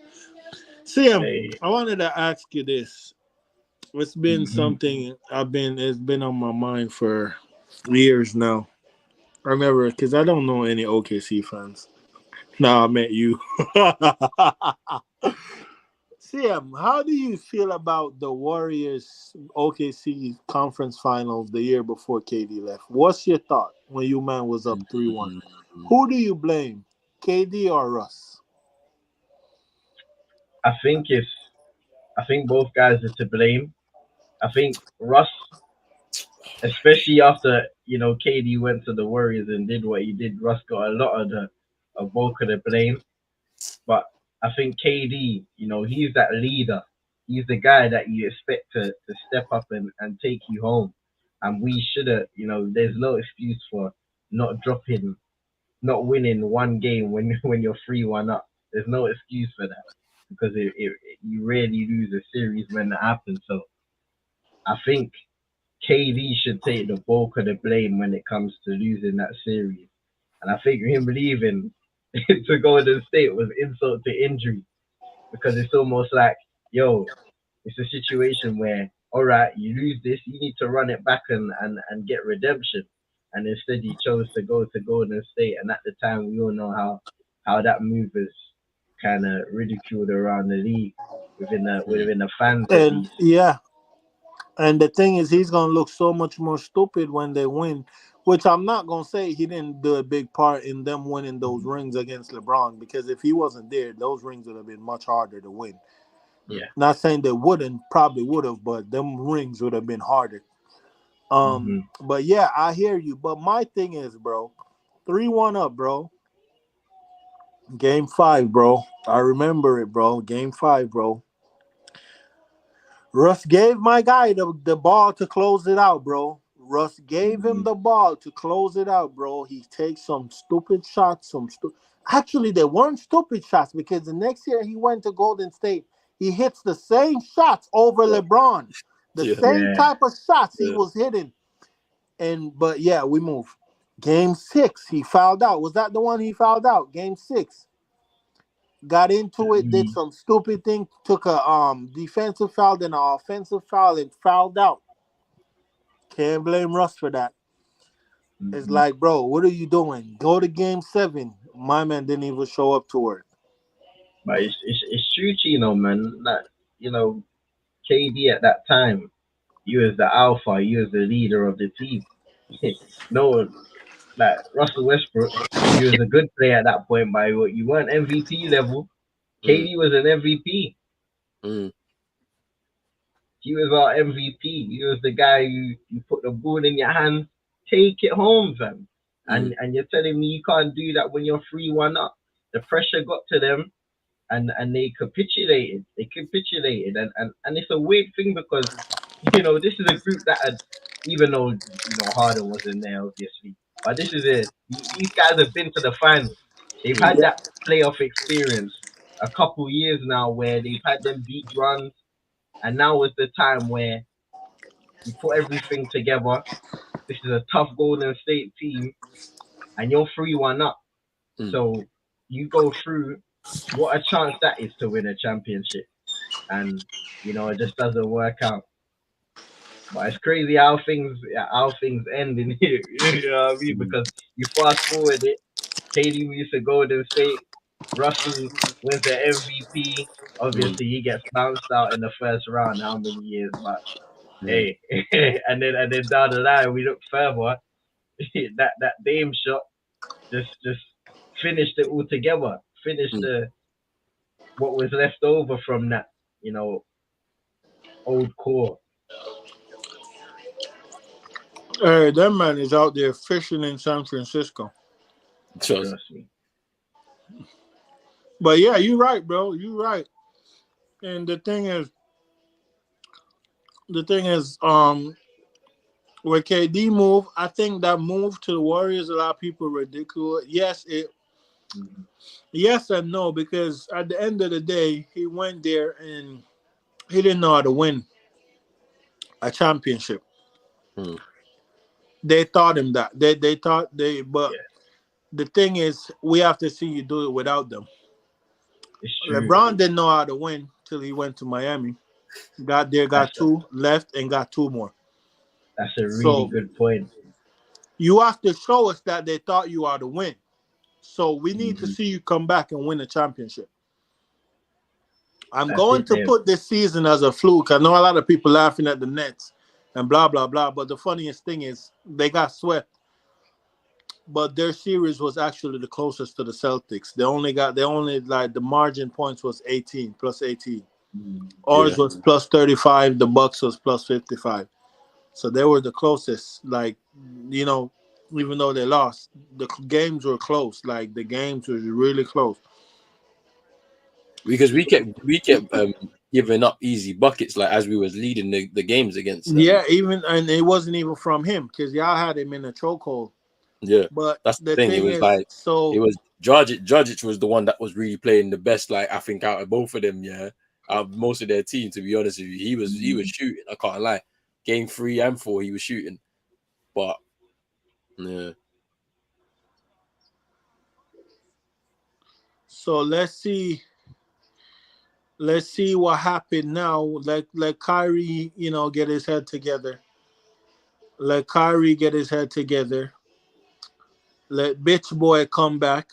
CM, Hey, I wanted to ask you this. It's been hmm something It's been on my mind for years now. I never, because I don't know any OKC fans. Now I met you. CM, how do you feel about the Warriors OKC conference finals the year before KD left? What's your thought when you man was up 3-1? Mm. Who do you blame? KD or Russ? I think it's I think both guys are to blame. I think Russ, especially after KD went to the Warriors and did what he did, Russ got a lot of the a bulk of the blame. But I think KD, he's that leader. He's the guy that you expect to step up and take you home. And we should have, there's no excuse for not dropping, not winning one game when when you're 3-1 up. There's no excuse for that because you rarely lose a series when that happens. So I think KD should take the bulk of the blame when it comes to losing that series. And I think him leaving to Golden State was insult to injury because it's almost like, yo, it's a situation where, all right, you lose this, you need to run it back and get redemption. And instead, he chose to go to Golden State. And at the time, we all know how that move is kind of ridiculed around the league Mm. within the fans at And least. yeah, and the thing is, he's gonna look so much more stupid when they win. Which I'm not gonna say he didn't do a big part in them winning those rings against LeBron because if he wasn't there, those rings would have been much harder to win. Yeah. Not saying they wouldn't, probably would have, but them rings would have been harder. hmm But yeah, I hear you. But my thing is, bro, 3-1 up, bro. Game five, bro. I remember it, bro. Game five, bro. Russ gave my guy the ball to close it out, bro. Russ gave him hmm the ball to close it out, bro. He takes some stupid shots, Actually, they weren't stupid shots because the next year he went to Golden State. He hits the same shots over LeBron. The Yeah. same Yeah. type of shots he Yeah. was hitting. But yeah, we move. Game six, he fouled out. Was that the one he fouled out? Game six. Got into it, did hmm some stupid thing, took a defensive foul, then an offensive foul, and fouled out. Can't blame Russ for that. It's hmm like, bro, what are you doing? Go to game seven. My man didn't even show up to work. But it's true, Chino, man. Like, KD at that time, you as the alpha, you as the leader of the team. No, like Russell Westbrook, you was a good player at that point, but you weren't MVP level. Mm. KD was an MVP. Mm. He was our MVP. He was the guy you put the ball in your hands, take it home, fam. Mm. And you're telling me you can't do that when you're 3-1 up. The pressure got to them and they capitulated. They capitulated, and it's a weird thing because this is a group that had, even though Harden wasn't there obviously, but this is these guys have been to the finals. They've Mm. had Yeah. that playoff experience a couple years now where they've had them deep runs, and now is the time where you put everything together. This is a tough Golden State team, and you're 3-1 up. Mm. So you go through. What a chance that is to win a championship, and it just doesn't work out. But it's crazy how things end in here. You know what I mean? Mm. Because you fast forward it, KD used to Golden State, Russell wins the MVP. Mm. Obviously, he gets bounced out in the first round. How many years? But Mm. hey, and then down the line we look further. that Dame shot just finished it all together. Finished Mm. what was left over from that you know old core. Hey, that man is out there fishing in San Francisco. Trust. Trust me. But yeah, you're right, bro. You're right. And the thing is, where KD move, I think that move to the Warriors, a lot of people ridiculous. Mhm. Yes and no, because at the end of the day, he went there and he didn't know how to win a championship. Mm. They taught him that. They thought they but Yeah. the thing is, we have to see you do it without them. It's true. LeBron didn't know how to win till he went to Miami. Got there, got two, left, and got two more. That's a really So good point. you have to show us that they thought you ought to win. So we need to Mhm. see you come back and win a championship. I'm That's going it, to Dave. put this season as a fluke. I know a lot of people laughing at the Nets and blah, blah, blah. But the funniest thing is they got swept. But their series was actually the closest to the Celtics. They only like the margin points was 18 plus 18. Ours Yeah. was plus 35. The Bucks was plus 55. So they were the closest. Like, you know, even though they lost, the games were close. Like the games were really close. Because we kept giving up easy buckets like as we was leading the games against them. Yeah, even and it wasn't even from him because y'all had him in a chokehold. Yeah, But that's the the thing. It thing was is, like it so was Dragic was the one that was really playing the best. Like I think out of both of them, yeah, out of most of their team. To be honest with you, he was shooting. I can't lie. Game 3 and 4, he was shooting. But yeah, so let's see what happened now. Let Kyrie, get his head together. Let Kyrie get his head together. Let bitch boy come back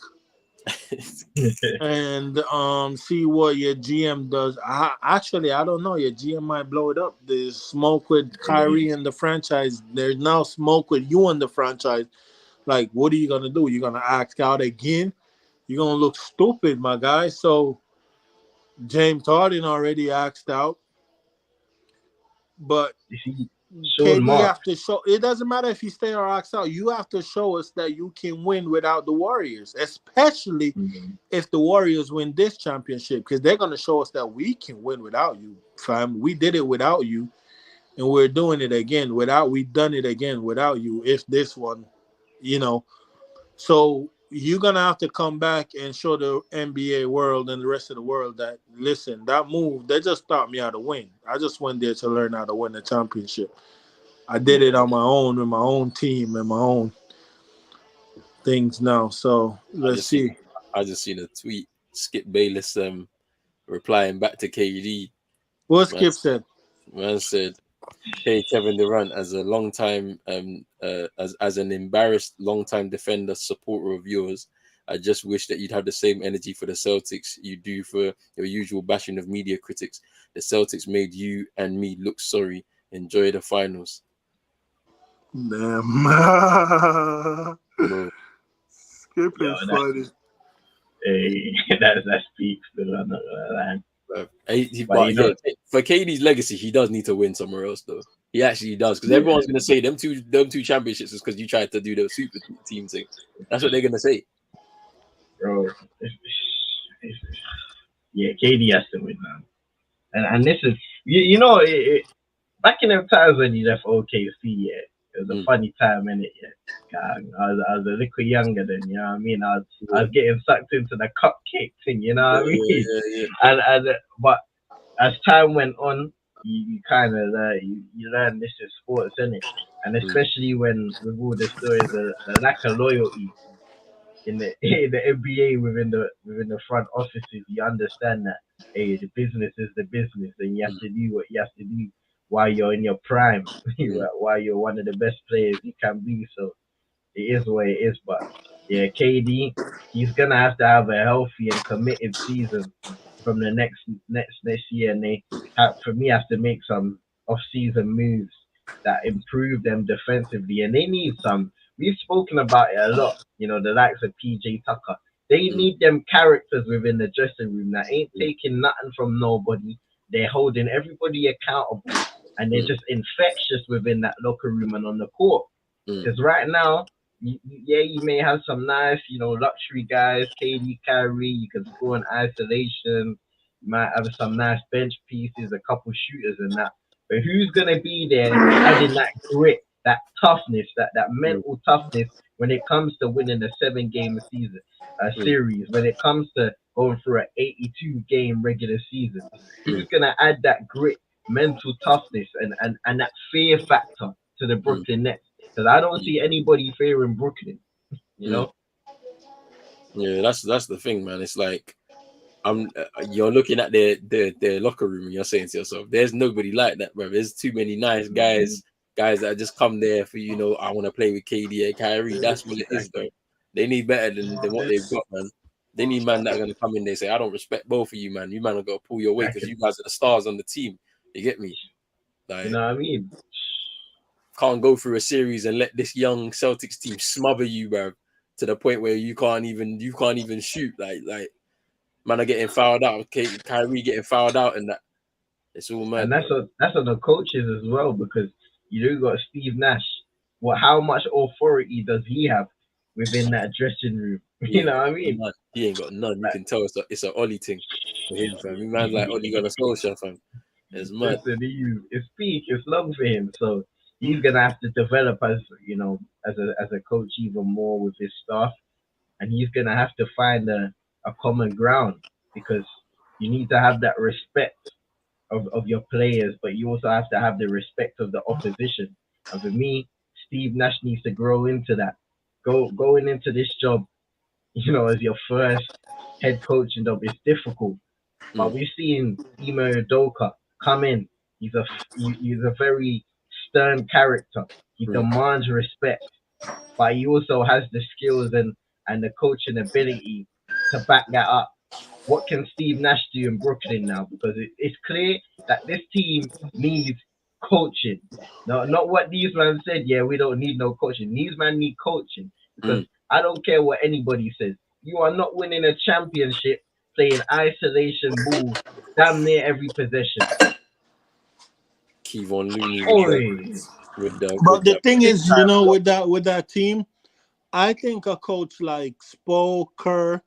and see what your GM does. I don't know. Your GM might blow it up. There's smoke with Kyrie and the franchise. There's now smoke with you and the franchise. Like, what are you gonna do? You're gonna act out again? You're gonna look stupid, my guy. So James Harden already axed out, but You see, Sean KD Marks. have to show. It doesn't matter if you stay or axe out. You have to show us that you can win without the Warriors, especially Mhm. if the Warriors win this championship, because they're gonna show us that we can win without you, fam. We did it without you, and we're doing it again without. We've done it again without you. If this one, you know, so you're gonna have to come back and show the NBA world and the rest of the world that listen, that move they just taught me how to win. I just went there to learn how to win the championship. I did it on my own with my own team and my own things now. So I let's just seen see. I just seen a tweet. Skip Bayless replying back to KD. What Man, Skip said. man said, "Hey Kevin Durant, as a long time as an embarrassed long time defender supporter of yours, I just wish that you'd have the same energy for the Celtics you do for your usual bashing of media critics. The Celtics made you and me look sorry. Enjoy the finals, Damn. bro." Skip Yo, is funny. that speaks. Still, I'm not gonna lie. But But yeah, for KD's legacy, he does need to win somewhere else, though. He actually does, because yeah, everyone's gonna say them two championships is because you tried to do the super team thing. That's what they're gonna say. bro. It's, yeah, KD has to win, man. And this is back in the times when you left OKC, yeah, it was a Mm. funny time, innit? Yeah. I was a little younger then, you know what I mean? I Yeah, was getting sucked into the cupcake thing, you know yeah, what I mean? yeah. But as time went on, you kind of you learn this is sports, innit? And Mm, especially when with all the stories, the lack of loyalty in the in the NBA within the front offices, you understand that hey, the business is the business, and you have mm, to do what you have to do while you're in your prime, mm, while you're one of the best players you can be. So it is what it is. But yeah, KD, he's gonna have a healthy and committed season from the next year, and they have to make some off-season moves that improve them defensively, and they need some. We've spoken about it a lot. You know, the likes of PJ Tucker. They mm, need them characters within the dressing room that ain't mm, taking nothing from nobody. They're holding everybody accountable, and they're mm, just infectious within that locker room and on the court. mm, Because right now, yeah, you may have some nice, luxury guys, KD, Kyrie. You can score in isolation. You might have some nice bench pieces, a couple shooters, and that. But who's gonna be there adding that grit, that toughness, that mm, mental toughness when it comes to winning a 7 game season, a mm, series, when it comes to going through an 82 game regular season? mm, Who's gonna add that grit, mental toughness, and that fear factor to the mm, Brooklyn Nets? Because I don't see anybody fearing Brooklyn, you mm. know? Yeah, that's the thing, man. It's like you're looking at their locker room and you're saying to yourself, "There's nobody like that, bro. There's too many nice guys that just come there for I want to play with KD and Kyrie. That's what it is, though. They need better than what they've got, man. They need man that are gonna come in there and say, I don't respect both of you, man. You man are gonna pull your weight because you guys are the stars on the team. You get me? Like, You know what I mean? can't go through a series and let this young Celtics team smother you, bro, to the point where you can't even shoot. Like man are getting fouled out. Kyrie getting fouled out, and that it's all mad. And that's on the coaches as well, because you do got Steve Nash. How much authority does he have within that dressing room? You know what I mean? He ain't got none. You can tell it's an Ollie thing for him, fam. He man's like Ollie got a social, fam. It's mad. Listen, it's peak, it's long for him. So he's gonna have to develop as a coach even more with his staff, and he's gonna have to find a common ground, because you need to have that respect of your players, but you also have to have the respect of the opposition. And for me, Steve Nash needs to grow into that. Going into this job, as your first head coaching job, is difficult. But we've seen Imo Udoka come in. He's a very stern character. He demands respect, but he also has the skills and the coaching ability to back that up. What can Steve Nash do in Brooklyn now? Because it's clear that this team needs coaching. No, not what these men said. Yeah, we don't need no coaching. These men need coaching, because I don't care what anybody says. You are not winning a championship playing isolation ball damn near every possession. Kevon Looney with the thing is, with that team, I think a coach like Spo, Kerr,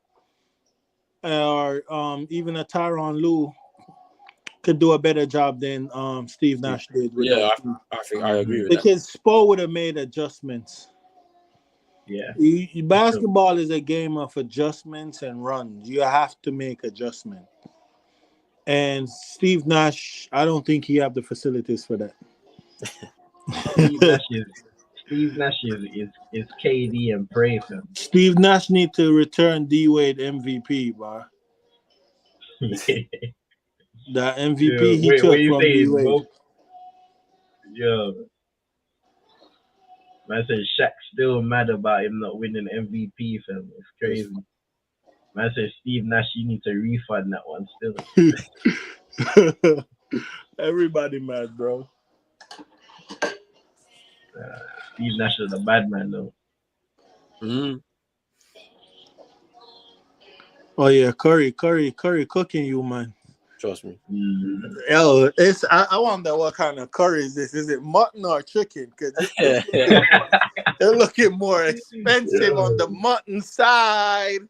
or even a Tyronn Lue could do a better job than Steve Nash did. I think I agree with that. Because Spo would have made adjustments. Yeah. Basketball is a game of adjustments and runs. You have to make adjustments. And Steve Nash, I don't think he have the facilities for that. Steve Nash is KD and pray for him. Steve Nash need to return D Wade MVP, bro. The MVP he took from D Wade. Yeah. Man said Shaq's still mad about him not winning MVP, fam. It's crazy. Man said Steve Nash, you need to refund that one still. Everybody mad, bro. Steve Nash is a bad man, though. Oh yeah, Curry cooking you, man. Trust me. Yo, I wonder what kind of curry is this. Is it mutton or chicken? Because they're looking more expensive on the mutton side.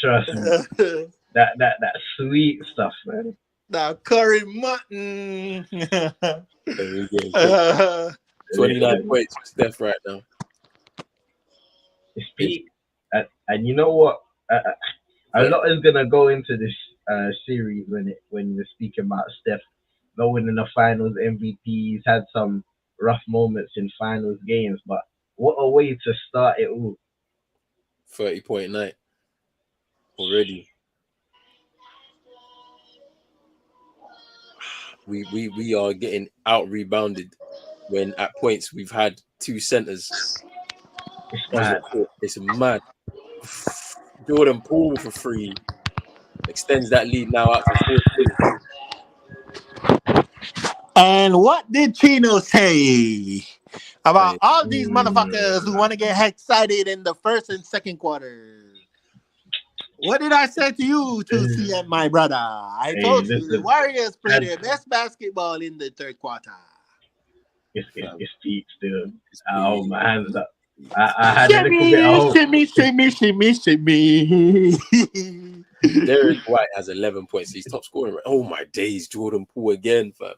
Trust me. that sweet stuff, man. That curry mutton. 29 points for Steph right now. It's peak. And you know what? A lot is gonna go into this series when we're speaking about Steph going in the finals MVP. He's had some rough moments in finals games, but what a way to start it all. 30-point night already. We are getting out rebounded when at points we've had two centers. It's mad. Jordan Poole for 3 extends that lead now out to 14. And what did Chino say about all these motherfuckers who want to get excited in the first and second quarters? What did I say to you, 2CM, my brother? I told you the Warriors play their best basketball in the third quarter. It's peak still. Oh, my hands up. I had a little bit of hope. Shimmy. Derek White has 11 points. He's top scoring. Oh my days, Jordan Poole again, fam.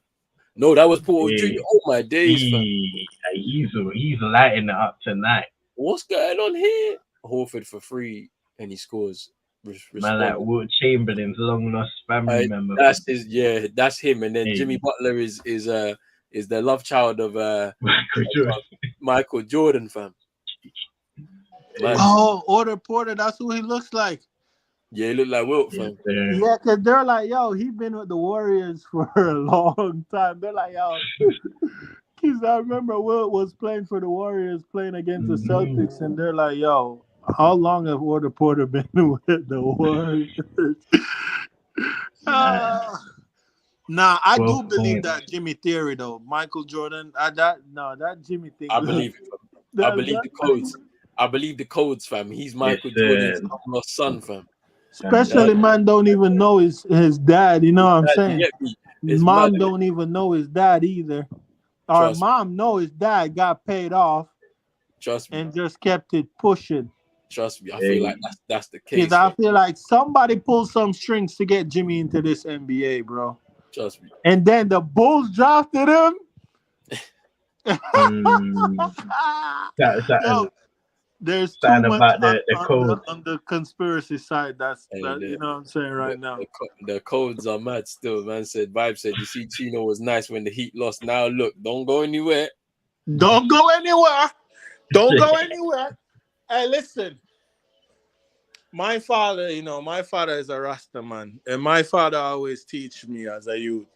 No, that was Paul Jr. Oh my days, fam. He's lighting it up tonight. What's going on here? Horford for 3, and he scores. Man, like Wilt Chamberlain's long lost family member. That's him. And then Jimmy Butler is the love child of Michael Jordan, fam. Man, Oh, Order Porter, that's who he looks like. yeah, he look like Wilt, Yes, fam. sir. Yeah, because they're like, yo, he been with the Warriors for a long time. They're like, yo, because I remember Wilt was playing for the Warriors, playing against the Mhm. Celtics, and they're like, yo, how long have Order Porter been with the Warriors? Man, Ah. Nah, I 12 do believe points. that Jimmy theory though. Michael Jordan, that Jimmy thing. I believe it, fam. I that, believe that the codes. I believe the codes, fam. He's Yes, Michael Jordan's sir. lost son, fam. Yeah, Especially man don't even know his dad. You know what I'm you saying? get me? It's mad. Mom don't even know his dad either. Our Trust me. mom know his dad got paid off Trust me. and just kept it pushing. Trust me. I feel Hey, like that's the Cause case, I fam. feel like somebody pulled some strings to get Jimmy into this NBA, bro. Trust me. And then the Bulls drafted him. mm, Yo, something, there's too something much about the code. on the conspiracy side. Hey, That you know what I'm saying the, right now. the codes are mad still. Man said, Vibe said, you see, Chino was nice when the Heat lost. Now look, don't go anywhere. Don't go anywhere. Don't go anywhere. Hey, listen. My father, my father is a Rasta man, and my father always teach me as a youth.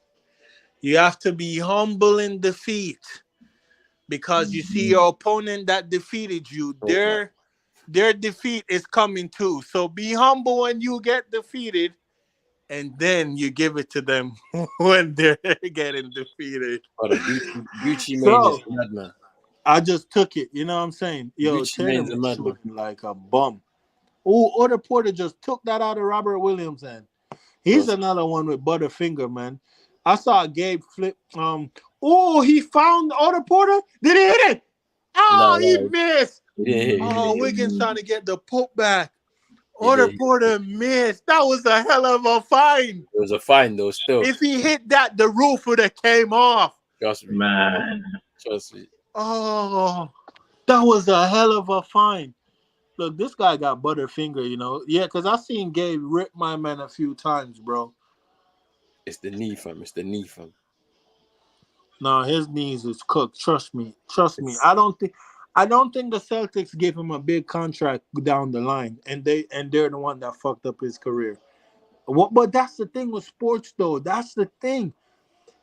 You have to be humble in defeat because you see Mhm. your opponent that defeated you. Oh, man. Their defeat is coming too. So be humble when you get defeated, and then you give it to them when they're getting defeated. Brother, Gucci Mane is So a madman. I just took it. You know what I'm saying? Yo, Gucci Mane's Tatum a is madman. shooting like a bum. Oh, Otto Porter just took that out of Robert Williams' hand. He's Trust me. another one with Butterfinger, man. I saw Gabe flip. Oh, he found Otto Porter. Did he hit it? No, Oh, he no. missed. He Oh, didn't. Wiggins trying to get the poke back. He Otto did. Porter missed. That was a hell of a find. It was a fine though, still. If he hit that, the roof would have came off. Trust me. Man, Trust me. Oh, that was a hell of a find. Look, this guy got Butterfinger, Yeah, because I seen Gabe rip my man a few times, bro. It's the knee, fam. It's the knee, fam. No, his knees is cooked. Trust me. Trust me. It's I don't think the Celtics gave him a big contract down the line, and they're the one that fucked up his career. But that's the thing with sports, though. That's the thing.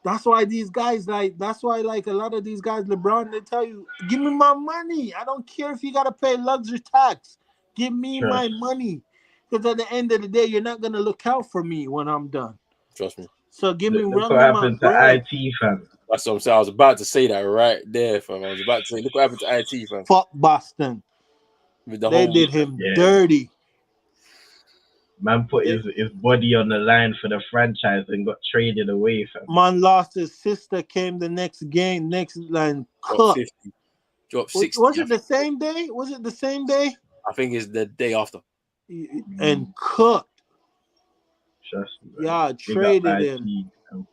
That's why these guys That's why a lot of these guys, LeBron, they tell you, "Give me my money. I don't care if you gotta pay luxury tax. Give me trust. my money, because at the end of the day, you're not gonna look out for me when I'm done. trust me. So Look run what me my happened to bread. IT, fam. That's what I'm saying. I was about to say that right there, fam. I was about to say, look what happened to IT, fam. Fuck Boston. With the They whole did him Yeah, dirty. man put They, his body on the line for the franchise and got traded away, fam. Man lost his sister. Came the next game, next line drop cut. 50, drop Was 60. it the same day? Was it the same day? I think it's the day after. And cut. Trust me, man. Yeah, Big up traded him. IT. Fam.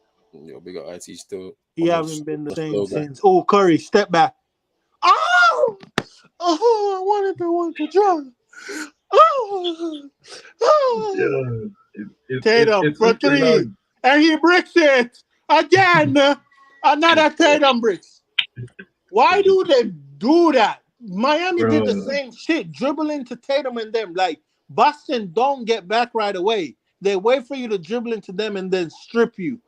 Yo, big up IT still He on haven't been the the same slow guy. since. Oh, Curry, step back. Oh, I wanted the one to drop. Oh, oh. Yeah, Tatum it's for such a three, long. and he bricks it again. Another Tatum bricks. Why do they do that? Miami did the Bro, same shit, dribbling to Tatum and them. Like Boston don't get back right away. They wait for you to dribble into them and then strip you.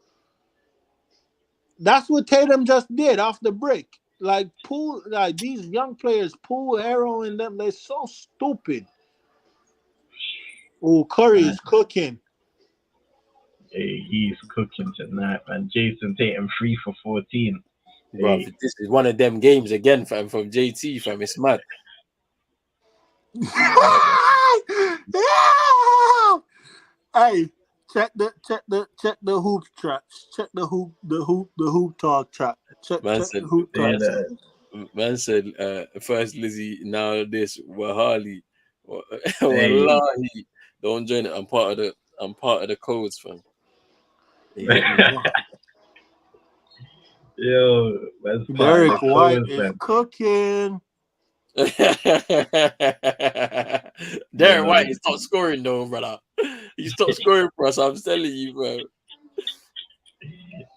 That's what Tatum just did off the break. These young players, Poole, Arrow, and them, they're so stupid. Oh, Curry man, is cooking. hey, he's cooking tonight, man. Jason Tatum 3 for 14. Bro, Hey, this is one of them games again, fam, from JT, fam. It's mad. Hey, check the hoop traps. Check the hoop talk trap. Check Man the said, hoop yeah, talk trap. man said, first Lizzie, now this, Wahali. hey, Wallahi. Don't join it. I'm part of the codes, fam. You get me? yo, that's part of the Derek White code, is fam. cooking. Darren Yo, White, he stopped scoring though, brother. He stopped scoring for us. I'm telling you, bro.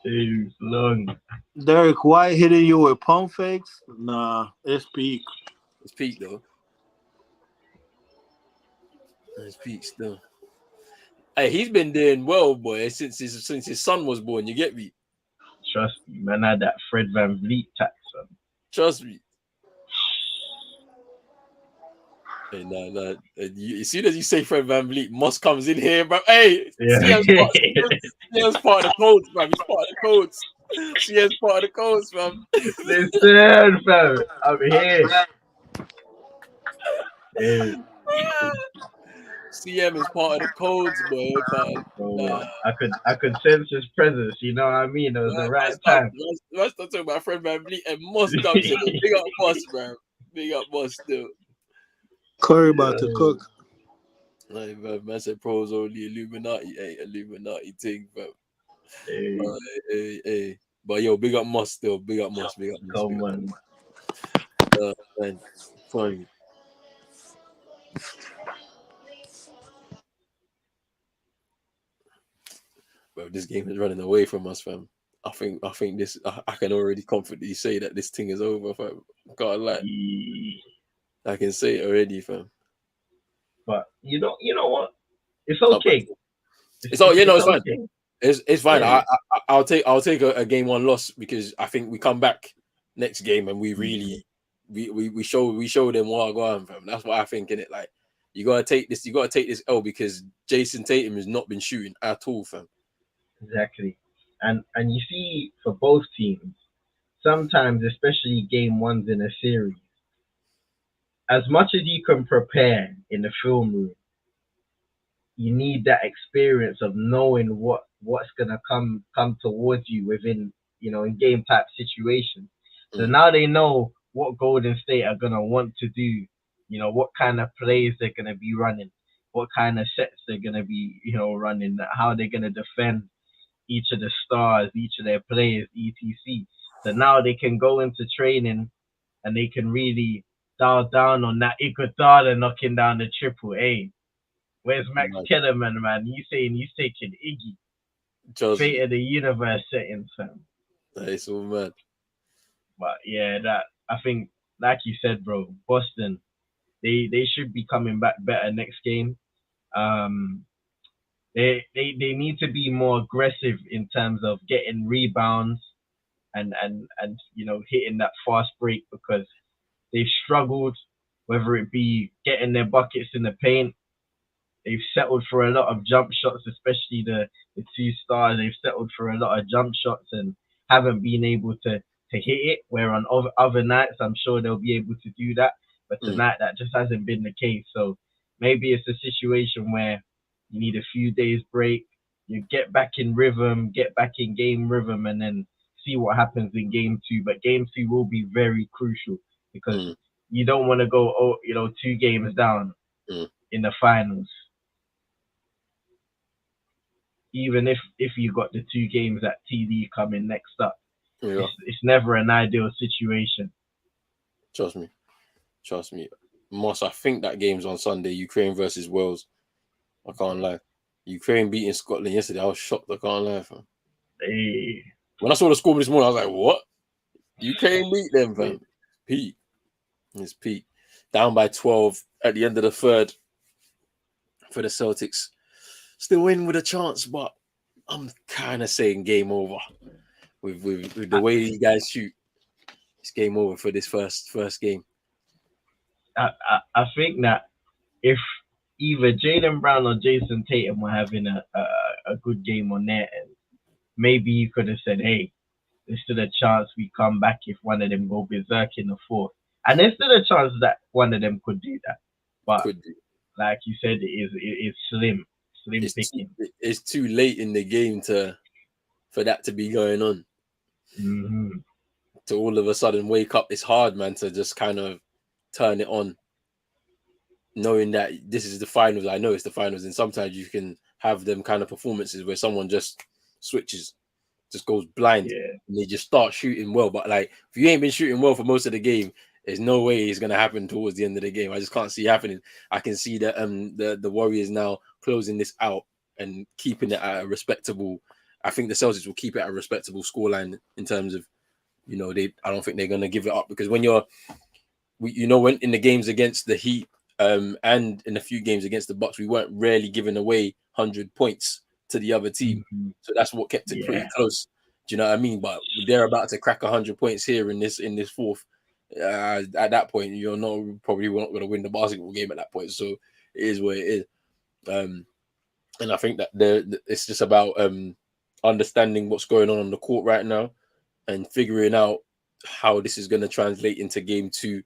it's long. Derek White hitting you with pump fakes. Nah, it's peak. It's peak though. His peak still. Hey, he's been doing well, boy, since his son was born. You get me? Trust me, man. I had that Fred Van Vliet tax, man. Trust me. Hey, no. As soon as you say Fred Van Vliet, Moss comes in here, bro. Hey, Yeah. CM's part of the codes, man. He's part of the codes. CM's part of the codes, man. Listen, fam. I'm here. Hey, CM is part of the codes, boy. Man. bro, Nah, I could sense his presence. You know what I mean? It was the right man, time. man, start talking about Fred Van Vliet and Moss comes in. Big up Moss, bro. Big up Moss still. Curry about to cook. Like, man said pros only Illuminati, hey, Illuminati thing, bro. Hey, Hey. But yo, big up Moss still. Big up Moss. Big up Moss. Big come up. on. Man. Fine. Bro, this game is running away from us, fam. I think this. I can already confidently say that this thing is over, fam. Can't lie. I can say it already, fam. But you know what? It's Oh, but okay. it's all it's fine. Okay. It's fine. Yeah. I'll take a game one loss because I think we come back next game and we really we show them what going, fam. That's what I think in it. Like you gotta take this L because Jason Tatum has not been shooting at all, fam. Exactly. And you see for both teams, sometimes, especially game ones in a series, as much as you can prepare in the film room, you need that experience of knowing what's gonna come towards you within in game type situations. So now they know what Golden State are gonna want to do, what kind of plays they're gonna be running, what kind of sets they're gonna be running, how they're gonna defend each of the stars, each of their players, etc. So now they can go into training and they can really dial down on that Iguodala knocking down the triple. Hey, where's Max Kellerman, man? You saying he's taking Iggy? Fate of the universe settings, fam. It's all mad. But yeah, that I think, like you said, bro, Boston, they should be coming back better next game. Um, they need to be more aggressive in terms of getting rebounds and hitting that fast break because they've struggled, whether it be getting their buckets in the paint. They've settled for a lot of jump shots, especially the two stars. They've settled for a lot of jump shots and haven't been able to hit it. Where on other nights, I'm sure they'll be able to do that. But tonight, that just hasn't been the case. So maybe it's a situation where you need a few days break. You get back in rhythm, get back in game rhythm, and then see what happens in game two. But game two will be very crucial because you don't want to go, 2 games down in the finals. Even if you got the 2 games at TD coming next up, it's never an ideal situation. Trust me. Moss, I think that game's on Sunday, Ukraine versus Wales. I can't lie. Ukraine beating Scotland yesterday. I was shocked. I can't lie, fam. Hey. When I saw the score this morning, I was like, what? Ukraine beat them, fam. Pete. It's Pete. Down by 12 at the end of the third for the Celtics. Still in with a chance, but I'm kind of saying game over. With the way these guys shoot, it's game over for this first game. I think that if either Jaylen Brown or Jason Tatum were having a good game on their end, maybe you could have said, hey, there's still a chance we come back if one of them go berserk in the fourth. And there's still a chance that one of them could do that. But like you said, it is slim picking. It's too late in the game for that to be going on. To all of a sudden wake up, it's hard, man, to just kind of turn it on, knowing that this is the finals. I know it's the finals, and sometimes you can have them kind of performances where someone just switches, just goes blind, and they just start shooting well. But like, if you ain't been shooting well for most of the game, there's no way it's gonna happen towards the end of the game. I just can't see it happening. I can see that the Warriors now closing this out and keeping it at a respectable. I think the Celtics will keep it at a respectable scoreline in terms of, I don't think they're gonna give it up because when when in the games against the Heat and in a few games against the Bucks, we weren't rarely giving away 100 points to the other team. So that's what kept it pretty close. Do you know what I mean? But they're about to crack 100 points here in this fourth. At that point, you're not probably not going to win the basketball game at that point. So it is what it is. And I think that it's just about understanding what's going on the court right now and figuring out how this is going to translate into game 2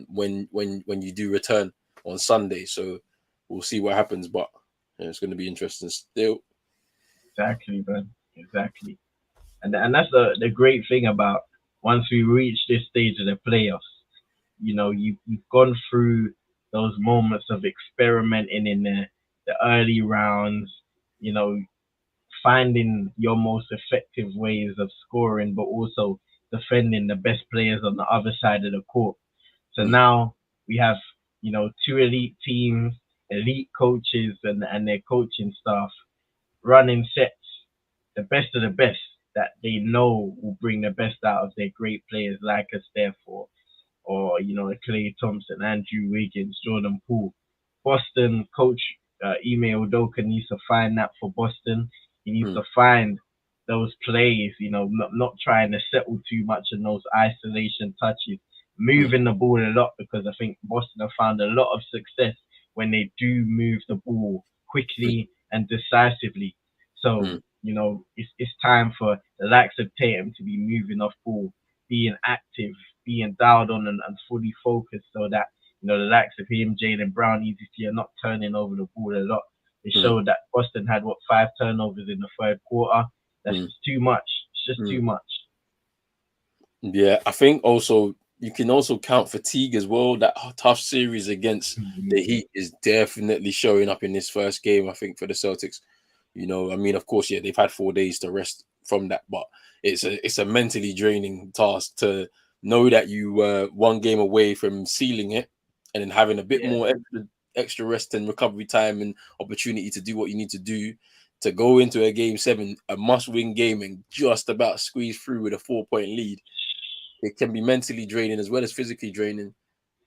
when you do return on Sunday. So we'll see what happens, but it's going to be interesting still. Exactly, man. Exactly. And that's the great thing about once we reach this stage of the playoffs. You know, you've gone through those moments of experimenting in the early rounds, you know, finding your most effective ways of scoring, but also defending the best players on the other side of the court. So now we have, you know, 2 elite teams, elite coaches and their coaching staff running sets, the best of the best that they know will bring the best out of their great players like a Steph or you know, Klay Thompson, Andrew Wiggins, Jordan Poole. Boston coach Ime Udoka needs to find that for Boston. He needs to find those plays, you know, not trying to settle too much in those isolation touches, moving the ball a lot, because I think Boston have found a lot of success when they do move the ball quickly and decisively. So, you know, it's time for the likes of Tatum to be moving off ball, being active, being dialed on and fully focused, so that, you know, the likes of him, Jaylen Brown, EZT are not turning over the ball a lot. They showed that Boston had 5 turnovers in the third quarter. That's just too much. It's just too much. Yeah, I think also you can also count fatigue as well. That tough series against the Heat is definitely showing up in this first game, I think, for the Celtics. You know, I mean, of course, yeah, they've had 4 days to rest from that, but it's a mentally draining task to know that you were 1 game away from sealing it and then having a bit more extra rest and recovery time and opportunity to do what you need to do to go into a game 7, a must-win game, and just about squeeze through with a 4-point lead. It can be mentally draining as well as physically draining.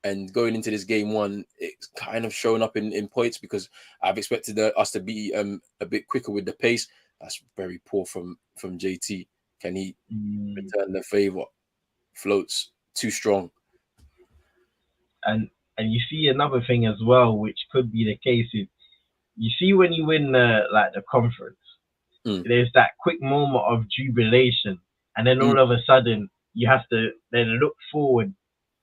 And going into this game 1, it's kind of showing up in points, because I've expected us to be a bit quicker with the pace. That's very poor from JT. Can he return the favor? Floats too strong. And you see another thing as well, which could be the case, is you see when you win the conference, there's that quick moment of jubilation, and then all of a sudden you have to then look forward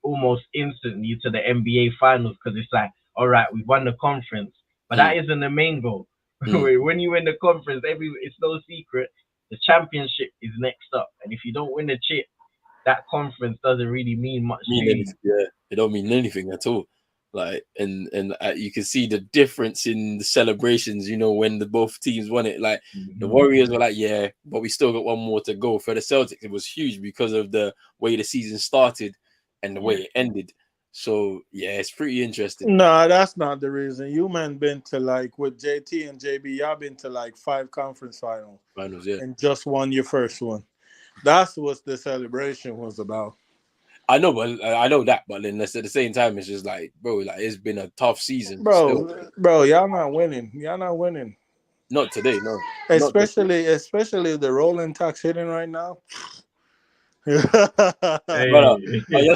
almost instantly to the NBA finals, because it's like, all right, we've won the conference, but that isn't the main goal. When you win the conference, it's no secret, the championship is next up, and if you don't win the chip, that conference doesn't really mean much to you. Yeah, it don't mean anything at all. Like, and you can see the difference in the celebrations, you know, when both teams won it. Like, the Warriors were like, yeah, but we still got 1 more to go. For the Celtics, it was huge because of the way the season started and the way it ended. So, yeah, it's pretty interesting. No, that's not the reason. You man been to, like, with JT and JB, y'all been to like 5 conference finals. Yeah. And just won your first one. That's what the celebration was about. I know, but I know that, but then at the same time, it's just like, bro, like, it's been a tough season. Bro, y'all not winning. Y'all not winning. Not today, no. Especially the rolling tax hitting right now. You're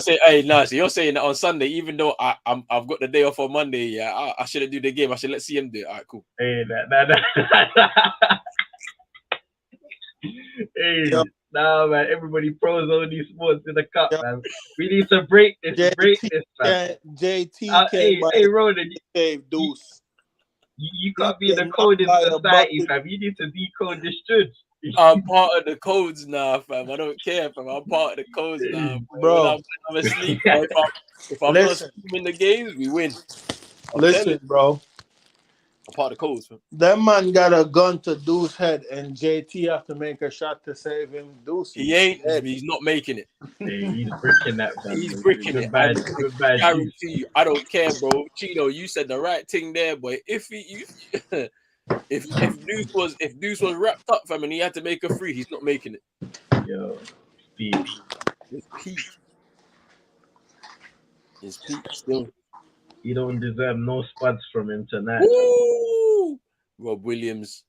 saying, hey, no, so you're saying that on Sunday, even though I've got the day off on Monday, yeah, I shouldn't do the game. I should let CM do it. All right, cool. Hey, nah, man, everybody pros only sports in the cup, man. We need to break this, man. JT hey, Ronan, save Deuce. You can't be in the coding society, fam. You need to decode this truth. I'm part of the codes now, fam. I don't care, fam. I'm part of the codes now, bro. I'm asleep, if I'm not streaming the games, we win. Listen, bro. I'm part of the codes, fam. That man got a gun to Deuce's head, and JT have to make a shot to save him. Deuce, he ain't. He's not making it. He's bricking that, fam. He's bricking it. Bad guarantee you, I don't care, bro. Chino, you said the right thing there, but if Deuce was wrapped up, fam, and he had to make a free, he's not making it. Yo, peak. It's peak. It's peak still. He don't deserve no spuds from him tonight. Woo! Rob Williams,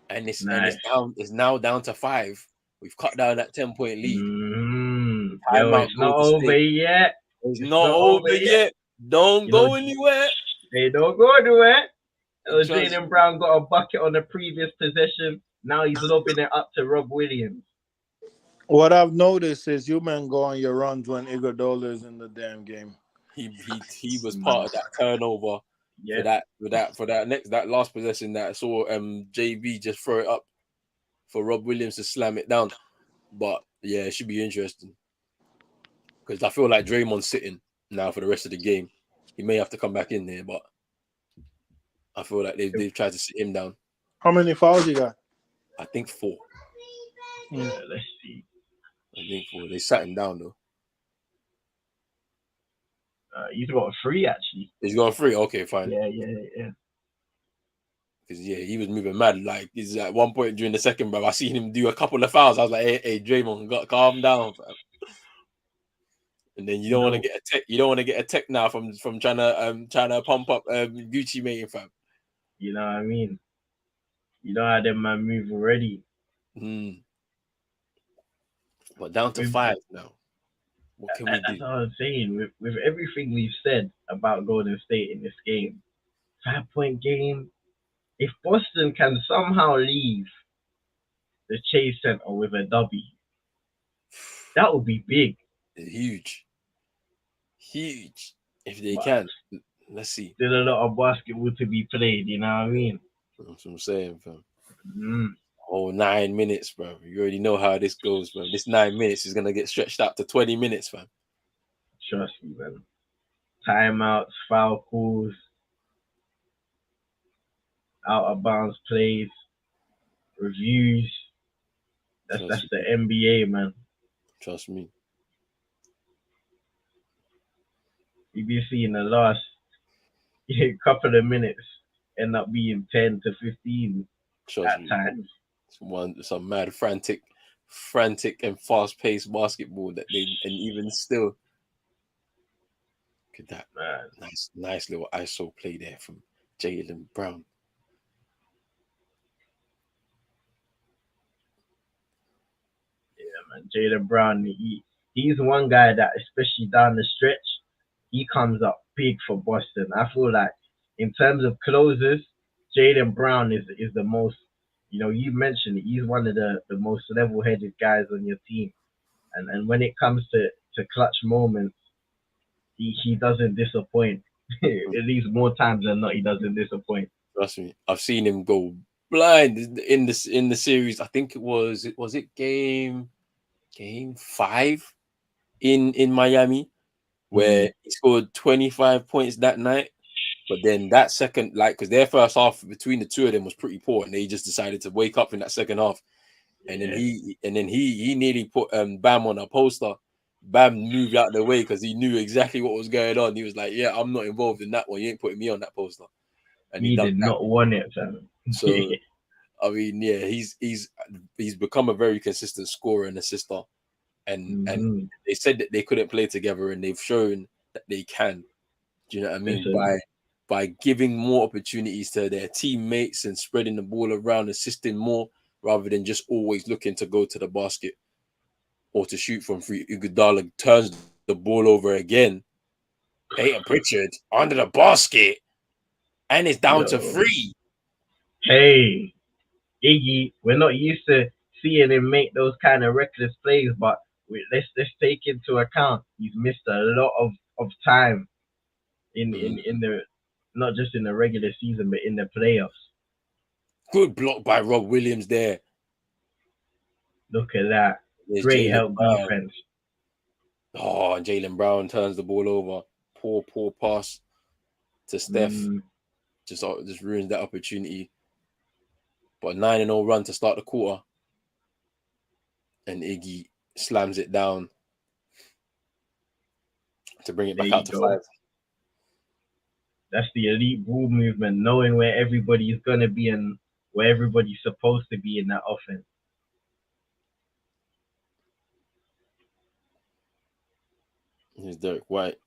and it's Nice. down. It's now down to 5. We've cut down that 10-point lead. Yo, Timeout, it's not Golden over State. yet. It's It's not not over over yet. yet. Don't You know, go anywhere. hey, don't go anywhere. Trust Jaylen Brown got a bucket on the previous possession. Now he's lobbing it up to Rob Williams. What I've noticed is you men go on your runs when Iguodala's in the damn game. he was part of that turnover Yeah, for that last possession that I saw JB just throw it up for Rob Williams to slam it down. But yeah, it should be interesting because I feel like Draymond's sitting now for the rest of the game. He may have to come back in there, but I feel like they've tried to sit him down. How many fouls you got? I think 4. yeah. Let's see. I think 4. They sat him down though. He's got 3 actually. He's going 3. Okay, fine. Yeah. Because he was moving mad. Like he's at one point during the second, bro. I seen him do a couple of fouls. I was like, hey Draymond, calm down, fam. And then you don't want to get a tech. You don't want to get a tech now from trying to pump up Gucci Mane, fam. You know what I mean? You know how them man move already. But down to 5 now. What can we do? That's what I'm saying. With everything we've said about Golden State in this game, 5-point game. If Boston can somehow leave the Chase Center with a W, that would be big. Huge. If they But can, let's see. There's a lot of basketball to be played. You know what I mean? That's what I'm saying, fam. Mm. Oh, 9 minutes, bro. You already know how this goes, bro. This 9 minutes is gonna get stretched out to 20 minutes, fam. Trust me, man. Timeouts, foul calls, out of bounds plays, reviews. That's the NBA, man. Trust me. You've been seeing the last couple of minutes end up being 10 to 15 at times. Some mad frantic and fast-paced basketball and even still. Look at that. Man. Nice little ISO play there from Jaylen Brown. Yeah, man. Jaylen Brown, he's one guy that, especially down the stretch, he comes up big for Boston. I feel like in terms of closers, Jaylen Brown is the most, you mentioned it, he's one of the most level-headed guys on your team. And when it comes to clutch moments, he doesn't disappoint. At least more times than not, he doesn't disappoint. Trust me, I've seen him go blind in the series. I think it was game 5 in Miami where he scored 25 points that night. But then that second, because their first half between the two of them was pretty poor, and they just decided to wake up in that second half. And then he nearly put Bam on a poster. Bam moved out of the way because he knew exactly what was going on. He was like, "Yeah, I'm not involved in that one. You ain't putting me on that poster." And he did not want it, fam. So, I mean, yeah, he's become a very consistent scorer and assister, and they said that they couldn't play together, and they've shown that they can. Do you know what I mean? By giving more opportunities to their teammates and spreading the ball around, assisting more rather than just always looking to go to the basket or to shoot from free. Iguodala turns the ball over again. Peyton Pritchard under the basket, and it's down to 3. Hey, Iggy, we're not used to seeing him make those kind of reckless plays, but let's take into account he's missed a lot of time in the, not just in the regular season but in the playoffs. Good block by Rob Williams there. Look at that. There's Great help defense. Oh, and Jaylen Brown turns the ball over. Poor pass to Steph. Just ruins that opportunity. But 9-0 run to start the quarter. And Iggy slams it down to bring it back out to 5. That's the elite ball movement, knowing where everybody is going to be and where everybody's supposed to be in that offense. Here's Derek White.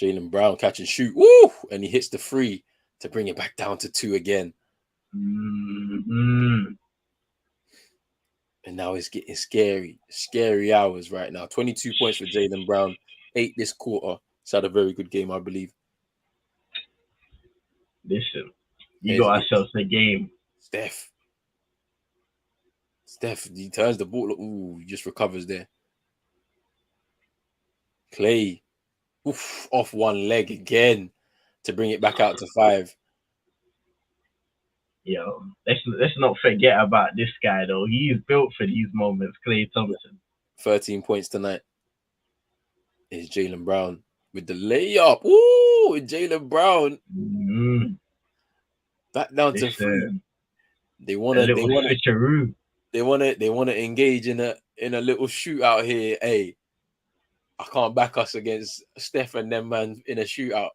Jaylen Brown catch and shoot. Woo! And he hits the 3 to bring it back down to 2 again. Mm-hmm. And now it's getting scary. Scary hours right now. 22 points for Jaylen Brown. 8 this quarter. He's had a very good game, I believe. Listen, you got ourselves a game. Steph, he turns the ball. Ooh, he just recovers there. Clay, oof, off one leg again to bring it back out to 5. Yo, let's not forget about this guy though. He's built for these moments, Klay Thompson. 13 points tonight. Is Jaylen Brown with the layup. Ooh, Jaylen Brown. Mm-hmm. Back down to 3. They want to engage in a little shootout here. Hey, I can't back us against Steph and them man in a shootout.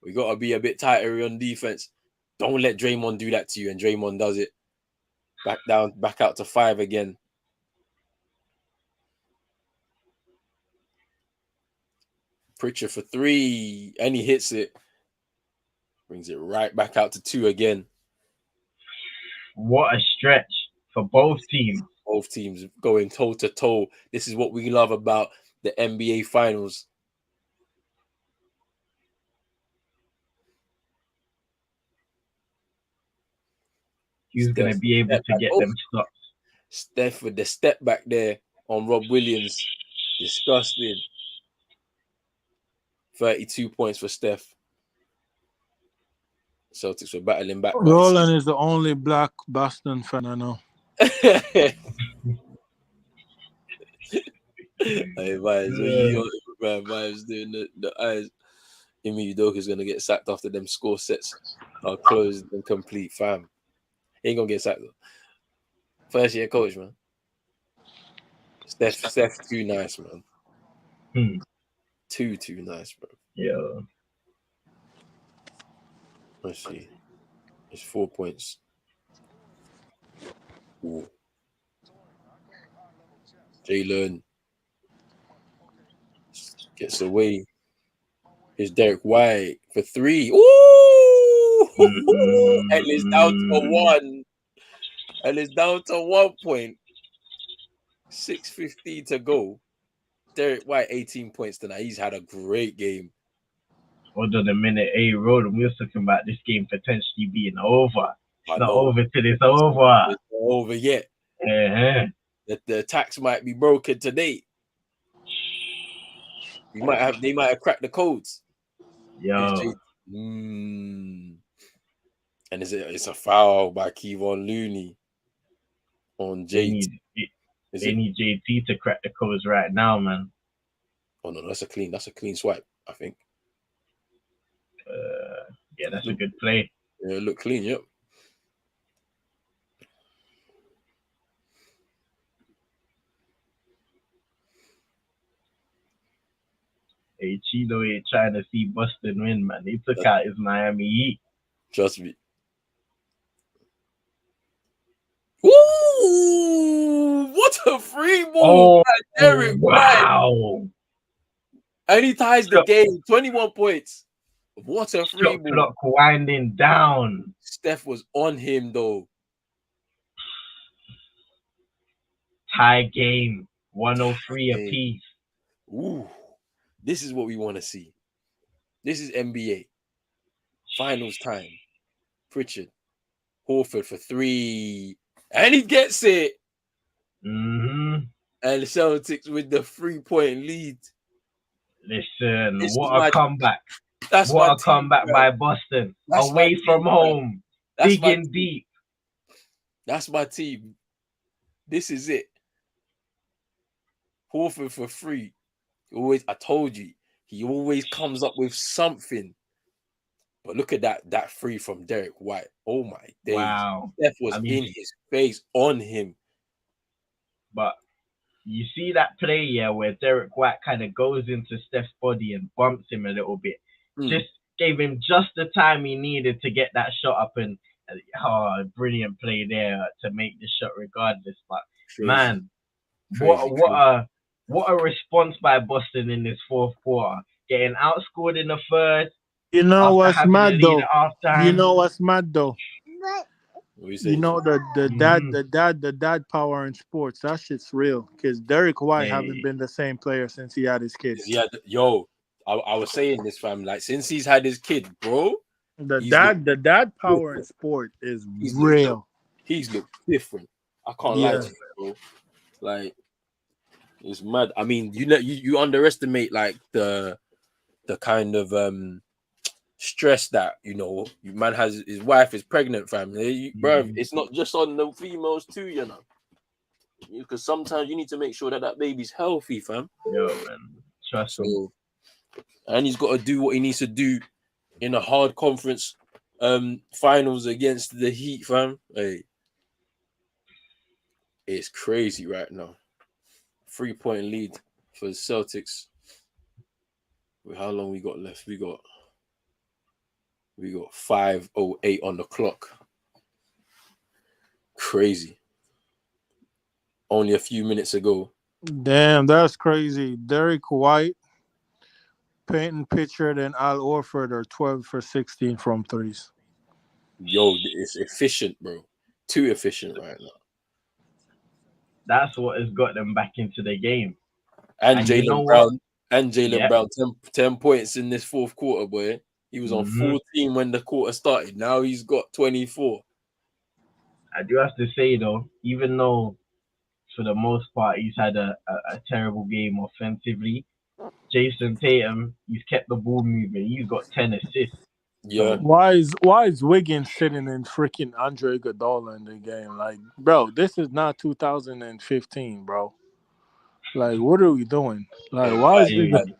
We got to be a bit tighter on defense. Don't let Draymond do that to you, and Draymond does it. Back out to 5 again. Pritchard for 3, and he hits it. Brings it right back out to 2 again. What a stretch for both teams. Both teams going toe to toe. This is what we love about the NBA Finals. He's going to be able to get them stops. Steph with the step back there on Rob Williams. Disgusting. 32 points for Steph. Celtics were battling back. Roland is the only black Boston fan I know. Hey, Vibes doing the eyes. Imi Udoka's going to get sacked after them score sets are closed and complete, fam. He ain't going to get sacked, though. First year coach, man. Steph too nice, man. Too nice, bro. Yeah. Let's see. It's 4 points. Ooh. Jaylen gets away. Here's Derek White for 3. Ooh! And it's down to 1. And it's down to 1 point. 6:15 to go. Derek White, 18 points tonight. He's had a great game. Hold on a minute. Hey, Roland, we were talking about this game potentially being over. It's not over till it's over. It's not over yet. Uh-huh. The attacks might be broken today. They might have cracked the codes. Yo. And it's a foul by Kevon Looney on JT. They need JT to crack the codes right now, man. Oh no, that's a clean swipe, I think. Yeah, that's a good play. Yeah, look clean, yep. Hey, Chino ain't trying to see Boston win, man. They took out his Miami Heat. Trust me. Ooh, what a free ball by Derek wow. White. And he ties the game, 21 points. What a free ball. Clock winding down. Steph was on him, though. Tie game, 103 apiece. Ooh, this is what we want to see. This is NBA. Finals time. Pritchard. Horford for 3. And he gets it. Mm-hmm. And the Celtics with the 3-point lead. Listen, what a comeback. That's what a comeback by Boston. Away from home. Digging deep. That's my team. This is it. Horford for 3. I told you, he always comes up with something. But look at that 3 from Derek White. Oh my days. Wow. Steph was in his face, on him. But you see that play, where Derek White kind of goes into Steph's body and bumps him a little bit. Just gave him just the time he needed to get that shot up, and brilliant play there to make the shot regardless. But man, what a response by Boston in this fourth quarter. getting outscored in the third You know after what's having a mad lead though? at half You time. know what's mad though? What you You say? know the dad power in sports. That shit's real. Because Derek White haven't Hey, been the same player since he had his kid. Yeah, yo, I was saying this, fam. Like since he's had his kid, bro, The dad power in different. sport is He's looked real. he's looked different. I can't lie Yeah. to you, bro. Like it's mad. I mean, you know, you underestimate like the kind of stress that you man has. His wife is pregnant, fam. Bro, it's not just on the females too, because sometimes you need to make sure that that baby's healthy, fam. yo, man, trust me. So, and he's got to do what he needs to do in a hard conference finals against the Heat, fam. Hey, it's crazy right now. 3-point lead for the Celtics. With how long we got left? We got 5:08 on the clock. Crazy. Only a few minutes ago. Damn, that's crazy. Derek White, Peyton Pritchard, and Al Orford are 12 for 16 from threes. Yo, it's efficient, bro. Too efficient right now. That's what has got them back into the game. And And you know Jalen what? Brown. And Jalen Yeah. Brown, 10 points in this fourth quarter, boy. He was on 14 when the quarter started. Now he's got 24. I do have to say though, even though for the most part he's had a terrible game offensively, Jason Tatum, he's kept the ball moving. He's got 10 assists. Yeah. So Why is Wiggins sitting in freaking Andre Iguodala in the game? Like, bro, this is not 2015, bro. Like, what are we doing? Like, Hey, why is eh, Iguodala?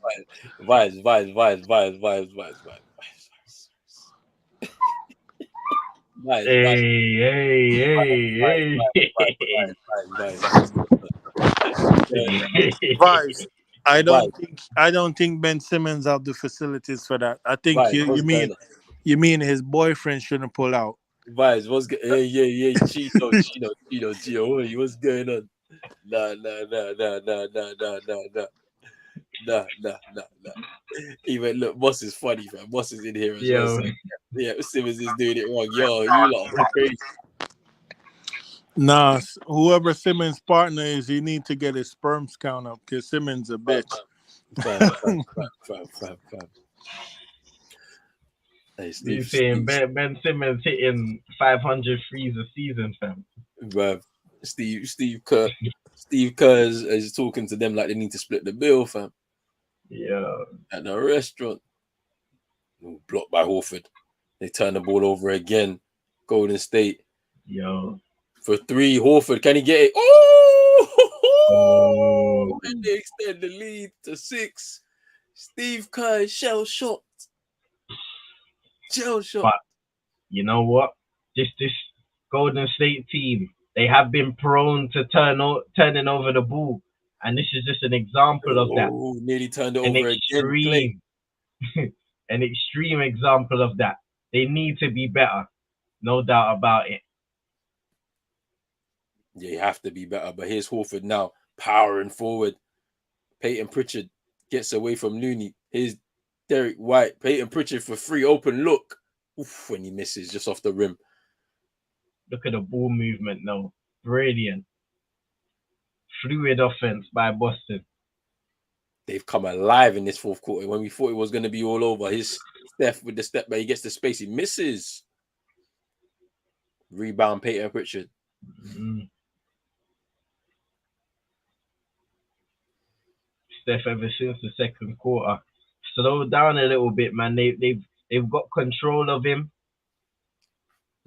hey, Vibes. I Vibes, don't think Ben Simmons have the facilities for that. I think vibes, what's going on? you mean his boyfriend shouldn't pull out. Vibes, what's good? Yeah. Chino. Hey, what's going on? Nah. Even look, boss is funny, fam. Boss is in here as well. yo, So yeah, Simmons is doing it wrong. Yo, you lot are crazy. Nah, whoever Simmons' partner is, he need to get his sperms count up because Simmons a bitch. Fam. Hey, you saying Ben Simmons hitting 500 threes a season, fam? bruv. Steve Kerr. Steve Kerr is talking to them like they need to split the bill, fam. Yeah. At the restaurant. Blocked by Horford. They turn the ball over again. Golden State. Yo. For 3. Horford, can he get it? Oh. And they extend the lead to 6. Steve Kerr shell shocked. But you know what? This Golden State team, they have been prone to turning over the ball, and this is just an example of that. Nearly turned it An over again. Clay. extreme, an extreme example of that. They need to be better, no doubt about it. Yeah, you have to be better. But here's Horford now, powering forward. Peyton Pritchard gets away from Looney. Here's Derek White. Peyton Pritchard for 3. Open look. Oof, when he misses just off the rim. Look at the ball movement now. Brilliant. Fluid offense by Boston. They've come alive in this fourth quarter. When we thought it was going to be all over, his Steph with the step back, he gets the space, he misses. Rebound, Peyton Pritchard. Steph, ever since the second quarter, slowed down a little bit, man. They've got control of him.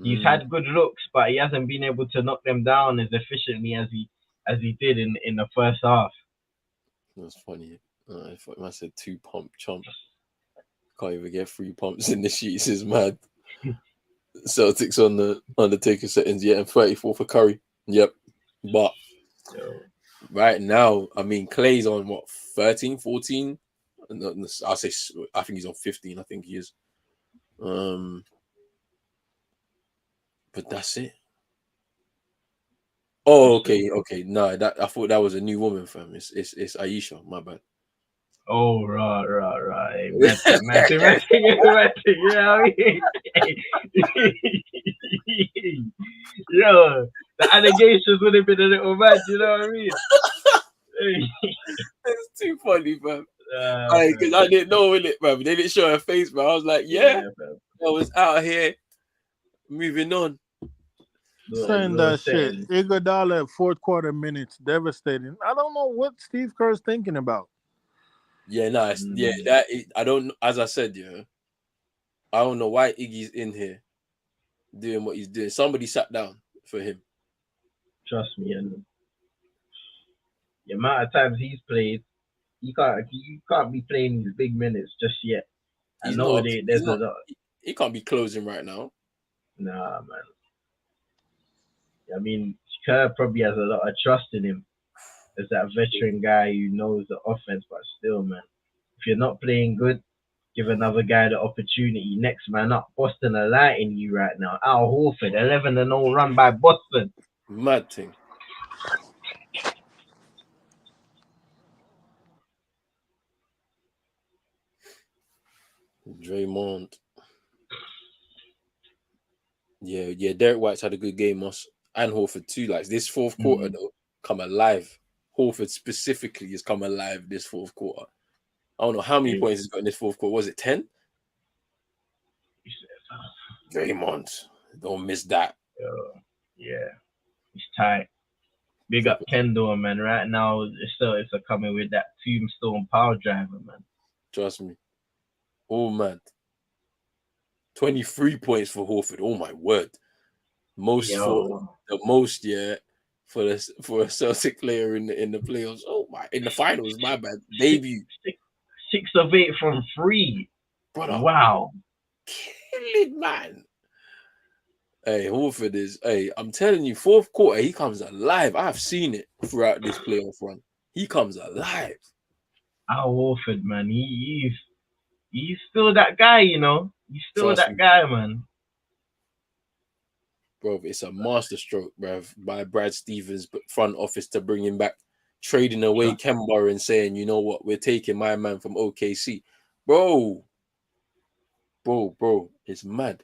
He's had good looks, but he hasn't been able to knock them down as efficiently as he did in the first half. That's funny. I thought I said 2 pump chump. Can't even get 3 pumps in the sheets. Is mad. Celtics on the Undertaker settings, yeah, and 34 for Curry. Yep. But right now, I mean, Clay's on what, 13, 14? I'll say, I think he's on 15. I think he is. But that's it. Oh, okay. No, I thought that was a new woman, fam. It's Aisha. My bad. Oh, right. Hey, Matty. You know what I mean? Yo, the allegations would have been a little mad, you know what I mean? It's too funny, fam. Because Fam. I didn't know in it, fam. They didn't show her face, man. I was like, yeah, Yeah, fam. I was out here moving on. Saying Little that shit. setting. Iguodala at fourth quarter minutes, devastating. I don't know what Steve Kerr's thinking about. Yeah, nice. Yeah, I don't. As I said, yeah, I don't know why Iggy's in here doing what he's doing. Somebody sat down for him. Trust me, and the amount of times he's played, you can't be playing these big minutes just yet. I He's know not. He's there's a not. lot. He can't be closing right now. Nah, man. I mean, Kerr probably has a lot of trust in him as that veteran guy who knows the offense, but still, man, if you're not playing good, give another guy the opportunity. Next man up. Boston are lighting you right now. Al Horford, 11-0 run by Boston. Mad thing. Draymond. Yeah. Derek White's had a good game, Moss, and Horford too. Like this fourth quarter though, come alive. Horford specifically has come alive this fourth quarter. I don't know how many points he's got in this fourth quarter. Was it 10? Draymond, don't miss that. Yeah, it's tight. Big up Kendall, man. Right now, it's a coming with that tombstone power driver, man. Trust me. Oh man. 23 points for Horford. Oh my word. Most yeah for a Celtic player in the playoffs. Oh my, in the finals, my bad. Debut. 6 of 8 from 3. Brother. Wow. Killing, man. Hey, Horford is, I'm telling you, fourth quarter, he comes alive. I've seen it throughout this playoff run. He comes alive. Al Horford, man, he's still that guy, you know. He's still Trust that me, guy, man. bro. It's a masterstroke, bruv, by Brad Stevens' front office to bring him back, trading away Kemba and saying, you know what, we're taking my man from OKC. Bro, it's mad.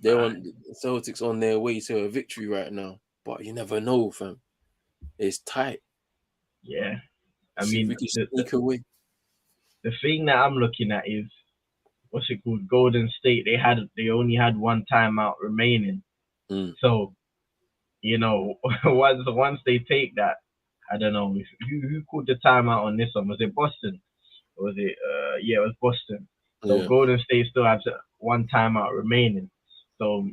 They're on Celtics on their way to a victory right now, but you never know, fam. It's tight. Yeah, I See if mean we can sneak away. the thing that I'm looking at is what's it called? Golden State. They only had one timeout remaining, so you know once they take that, I don't know who called the timeout on this one. Was it Boston? Or was it? Yeah, it was Boston. So Golden State still has one timeout remaining, so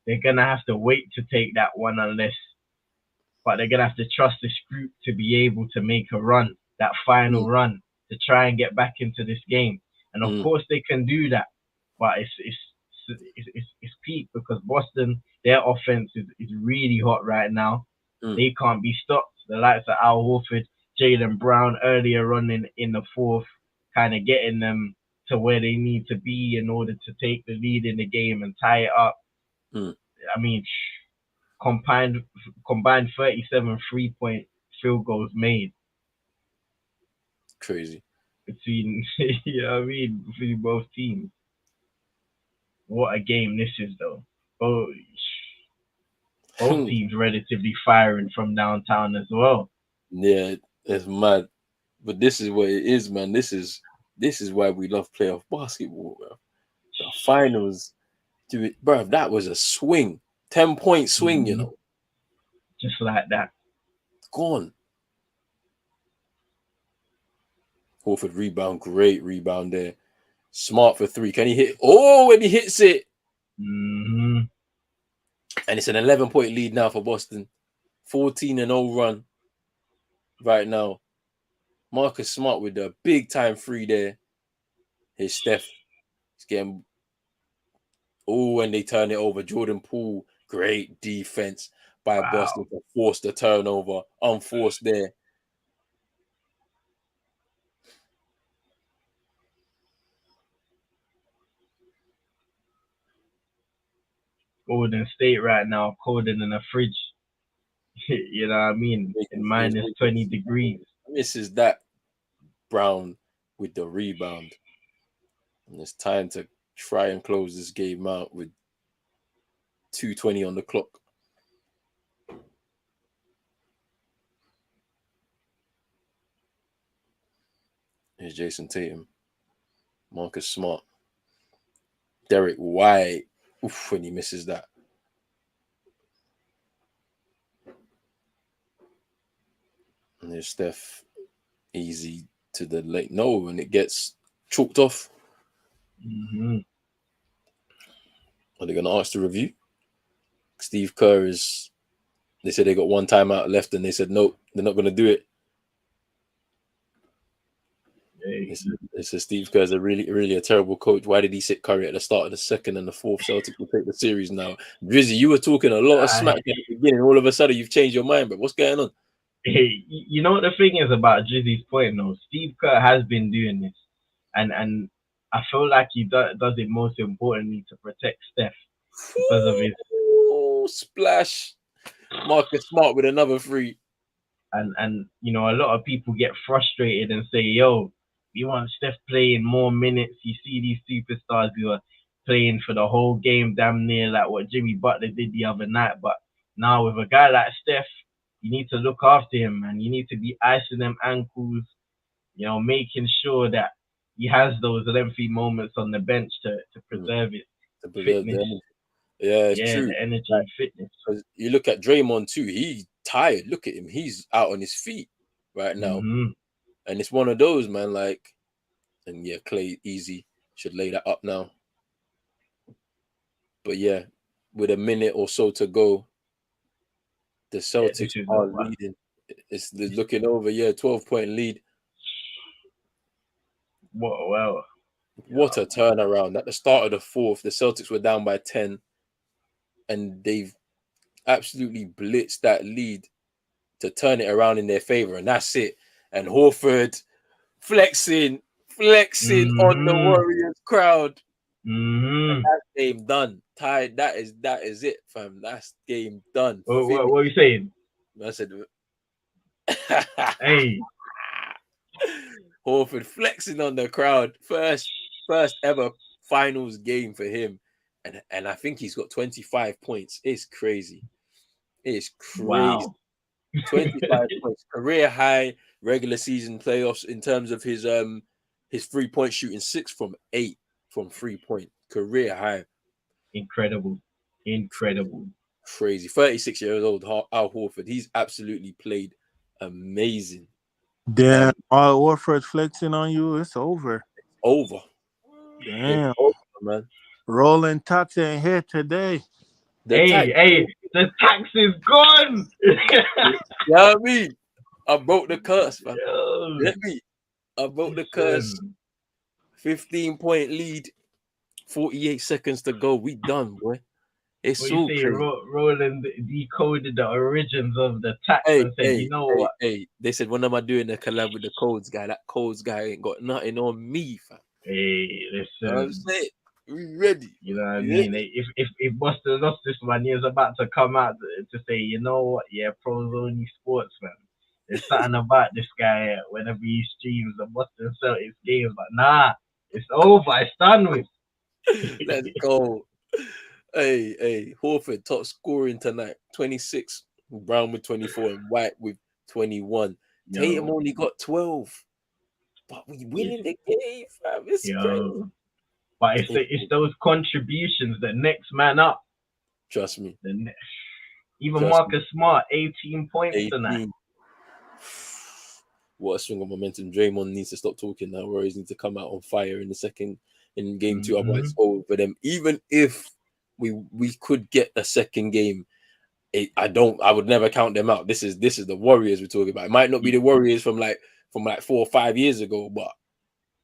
they're gonna have to wait to take that one but they're gonna have to trust this group to be able to make a run, that final run, to try and get back into this game. And of course they can do that, but it's peak because Boston, their offense is really hot right now. They can't be stopped. The likes of Al Horford, Jaylen Brown earlier on in the fourth, kind of getting them to where they need to be in order to take the lead in the game and tie it up. I mean, combined 37 3-point field goals made. Crazy. Between you know what I mean, between both teams. What a game this is though. Both teams relatively firing from downtown as well. Yeah, it's mad. But this is what it is, man. This is why we love playoff basketball, bro. The finals, dude, bro. That was a swing, 10-point swing, you know. Just like that. Gone. Horford rebound, great rebound there. Smart for 3. Can he hit? Oh, when he hits it. And it's an 11-point lead now for Boston. 14-0 run right now. Marcus Smart with a big time 3 there. Here's Steph. He's getting. Oh, and they turn it over. Jordan Poole, great defense by Boston to force the turnover. Unforced there. Golden State right now colder than a fridge. You know what I mean? In minus 20 degrees. Misses that. Brown with the rebound. And it's time to try and close this game out with 2:20 on the clock. Here's Jason Tatum, Marcus Smart, Derek White. Oof, when he misses that. And there's Steph, easy to the late. No, and it gets chalked off. Mm-hmm. Are they going to ask to review? Steve Kerr is. They said they got one timeout left, and they said nope, they're not going to do it. They said Steve Kerr's a really a terrible coach. Why did he sit Curry at the start of the second and the fourth? Celtics will take the series now. Drizzy, you were talking a lot of smack at the beginning. All of a sudden, you've changed your mind. But what's going on? Hey, you know what the thing is about Drizzy's point, though? Steve Kerr has been doing this, and I feel like he does it most importantly to protect Steph because of his splash. Marcus Smart with another free. And you know, a lot of people get frustrated and say, yo, we want Steph playing more minutes. You see these superstars who are playing for the whole game damn near like what Jimmy Butler did the other night. But now with a guy like Steph, you need to look after him, man. You need to be icing them ankles, you know, making sure that he has those lengthy moments on the bench to preserve his fitness. Yeah, it's true. The energy and fitness. Because you look at Draymond too, he's tired. Look at him. He's out on his feet right now. Mm-hmm. And it's one of those, man, like, and yeah, Clay easy. Should lay that up now. But yeah, with a minute or so to go, the Celtics are leading. It's looking over, 12-point lead. What a turnaround. At the start of the fourth, the Celtics were down by 10. And they've absolutely blitzed that lead to turn it around in their favor. And that's it. And Horford flexing on the Warriors crowd. Mm-hmm. That game done. Tied. That is it, fam. That's game done. What are you saying? I said, hey. Horford flexing on the crowd. First ever finals game for him. And I think he's got 25 points. It's crazy. It's crazy. Wow. 25 points. Career high regular season playoffs in terms of his 3-point shooting, 6 from 8 from 3-point. Career high. Incredible. Crazy. 36 years old, Al Horford. He's absolutely played amazing. Damn, Al Horford flexing on you. It's over. Over. Damn. It's over, man. Rolling Tati ain't here today. The tax is gone. You know what I mean? I broke the curse, man. Let me. I broke the curse. 15-point lead. 48 seconds to go. We done, boy. It's what so you say, crazy. Roland decoded the origins of the tax and said, you know what? They said, when am I doing a collab with the Codes guy? That Codes guy ain't got nothing on me, fam. Hey, listen. You know what I'm saying? We ready. You know what I mean? If Boston lost this one, he was about to come out to say, you know what? Yeah, pros only sports, man. There's something about this guy whenever he streams the Boston Celtics games, but nah, it's over. It's done with. Let's go. Hey, Horford top scoring tonight, 26. Brown with 24 and White with 21. Tatum only got 12. But we winning the game, fam. It's crazy. But it's those contributions that next man up. Trust me. Even Marcus Smart, 18 points tonight. What a swing of momentum. Draymond needs to stop talking now. Warriors need to come out on fire in game 2. Otherwise it's over for them. Even if we could get a second game, I would never count them out. This is the Warriors we're talking about. It might not be the Warriors from 4 or 5 years ago, but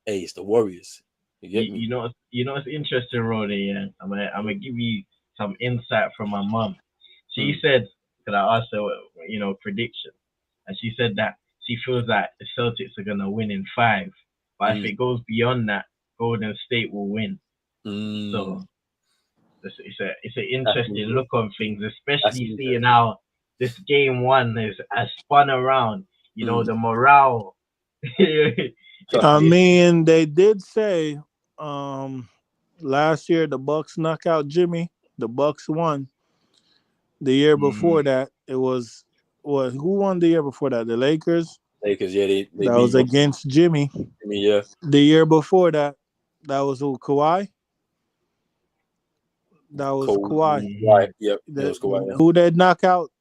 hey, it's the Warriors. You know what's interesting, Roddy? Yeah, I'm gonna give you some insight from my mom. She said, because I asked her, prediction, and she said that she feels like the Celtics are gonna win in 5, but if it goes beyond that, Golden State will win. So it's an interesting look on things, especially seeing how this game 1 has spun around. The morale I mean, they did say last year the Bucks knocked out Jimmy. The Bucks won. The year before that, it was who won the year before that? The Lakers. Lakers, yeah, they That beat was against Jimmy. Jimmy, yeah. The year before that, that was who? Kawhi. That was Cold, Kawhi. right? Yep, it was Kawhi. Yeah. Who they knock out?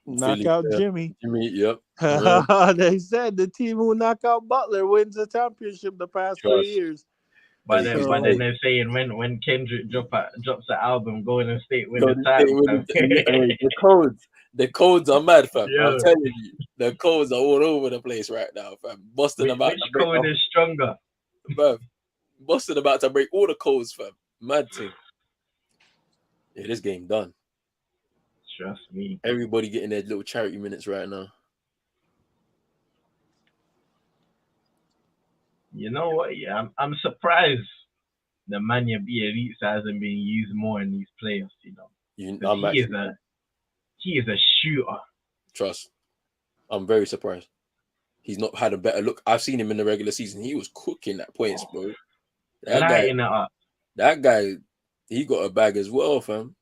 Knock Philly, out yeah. Jimmy. Jimmy, yep. They said the team who knock out Butler wins the championship the past 3 years. But then they're saying when Kendrick drops the album, Golden State win the title. The codes are mad, fam. Yeah. I'm telling you, the codes are all over the place right now, fam. Boston Which code is stronger? Fam. Boston about to break all the codes, fam. Mad thing. Yeah, this game done. Trust me. Everybody getting their little charity minutes right now. You know what? Yeah, I'm surprised the Manya Bielitsa hasn't been used more in these playoffs. He is a shooter. Trust. I'm very surprised. He's not had a better look. I've seen him in the regular season. He was cooking at points, bro. Lighting it up. That guy, he got a bag as well, fam.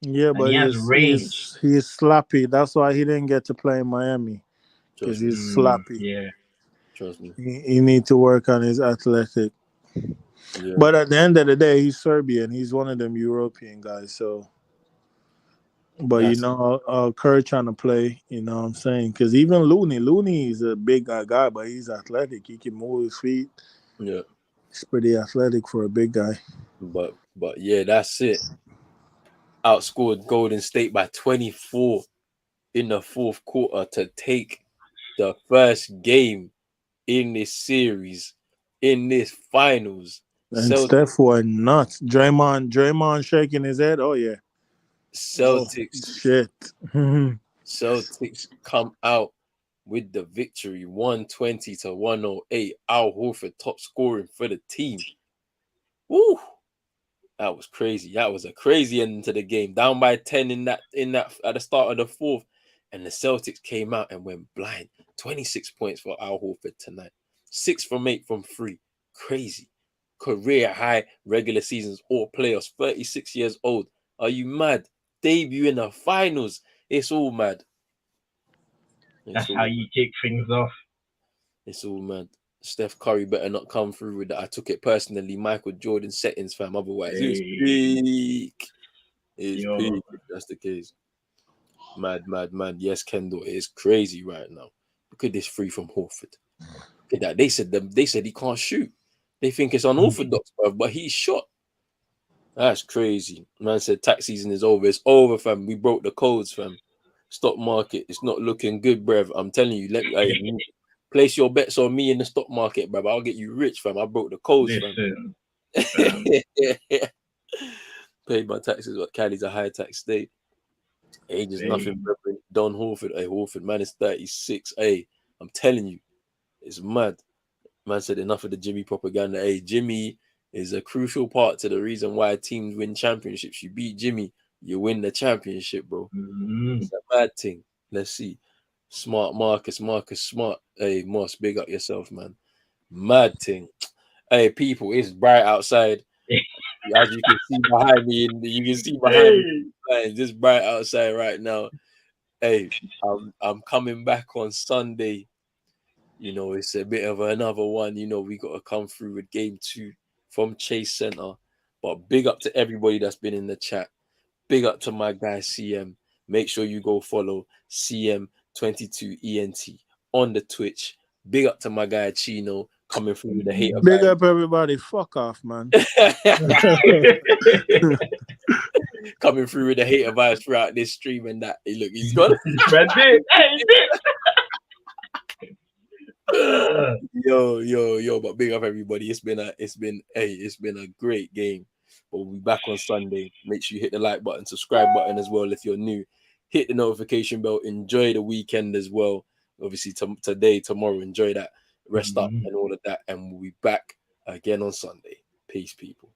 Yeah, but he has range. He's sloppy. That's why he didn't get to play in Miami. Because he's sloppy. Yeah. Trust me. He need to work on his athletic. Yeah. But at the end of the day, he's Serbian. He's one of them European guys. So, but Kerr trying to play. You know what I'm saying? Because even Looney is a big guy, but he's athletic. He can move his feet. Yeah, he's pretty athletic for a big guy. But yeah, that's it. Outscored Golden State by 24 in the fourth quarter to take the first game in this series, in this finals. And Steph went nuts. Draymond shaking his head. Oh yeah. Celtics. Shit. Celtics come out with the victory, 120 to 108. Al Horford top scoring for the team. Woo! That was crazy. That was a crazy ending to the game. Down by 10 in that at the start of the fourth, and the Celtics came out and went blind. 26 points for Al Horford tonight. 6 from 8 from 3. Crazy. Career high regular seasons or playoffs. 36 years old. Are you mad? Debut in the finals. It's all mad. That's how you kick things off. It's all mad. Steph Curry better not come through with that. I took it personally. Michael Jordan settings, fam. Otherwise, it's peak. It's peak if that's the case. Mad. Yes, Kendall, it is crazy right now. Look at this free from Horford. Look at that. They said he can't shoot. They think it's unorthodox, but he shot. That's crazy. Man said tax season is over. It's over, fam. We broke the codes, fam. Stock market, it's not looking good, bruv. I'm telling you, place your bets on me in the stock market, bruv. I'll get you rich, fam. I broke the codes, fam. Paid my taxes. What Cali's a high tax state. Age is nothing, bruv. Don Horford, Horford, man is 36. I'm telling you, it's mad. Man said enough of the Jimmy propaganda. Jimmy is a crucial part to the reason why teams win championships. You beat Jimmy, you win the championship, bro. It's a bad thing. Let's see. Smart Marcus Smart. Moss, big up yourself, man. Mad thing. People, it's bright outside. As you can see behind me, it's just bright outside right now. I'm coming back on Sunday. You know, it's a bit of another one. You know, we got to come through with game 2 from Chase Center. But big up to everybody that's been in the chat. Big up to my guy CM. Make sure you go follow CM22ENT on the Twitch. Big up to my guy Chino coming through with the hater. Big up everybody. Fuck off, man. Coming through with the hater vibes throughout this stream and that. Hey, look, he's gone. Yo, but big up everybody. It's been a great game. But we'll be back on Sunday. Make sure you hit the like button, subscribe button as well if you're new. Hit the notification bell. Enjoy the weekend as well. Obviously, today, tomorrow, enjoy that. Rest up and all of that. And we'll be back again on Sunday. Peace, people.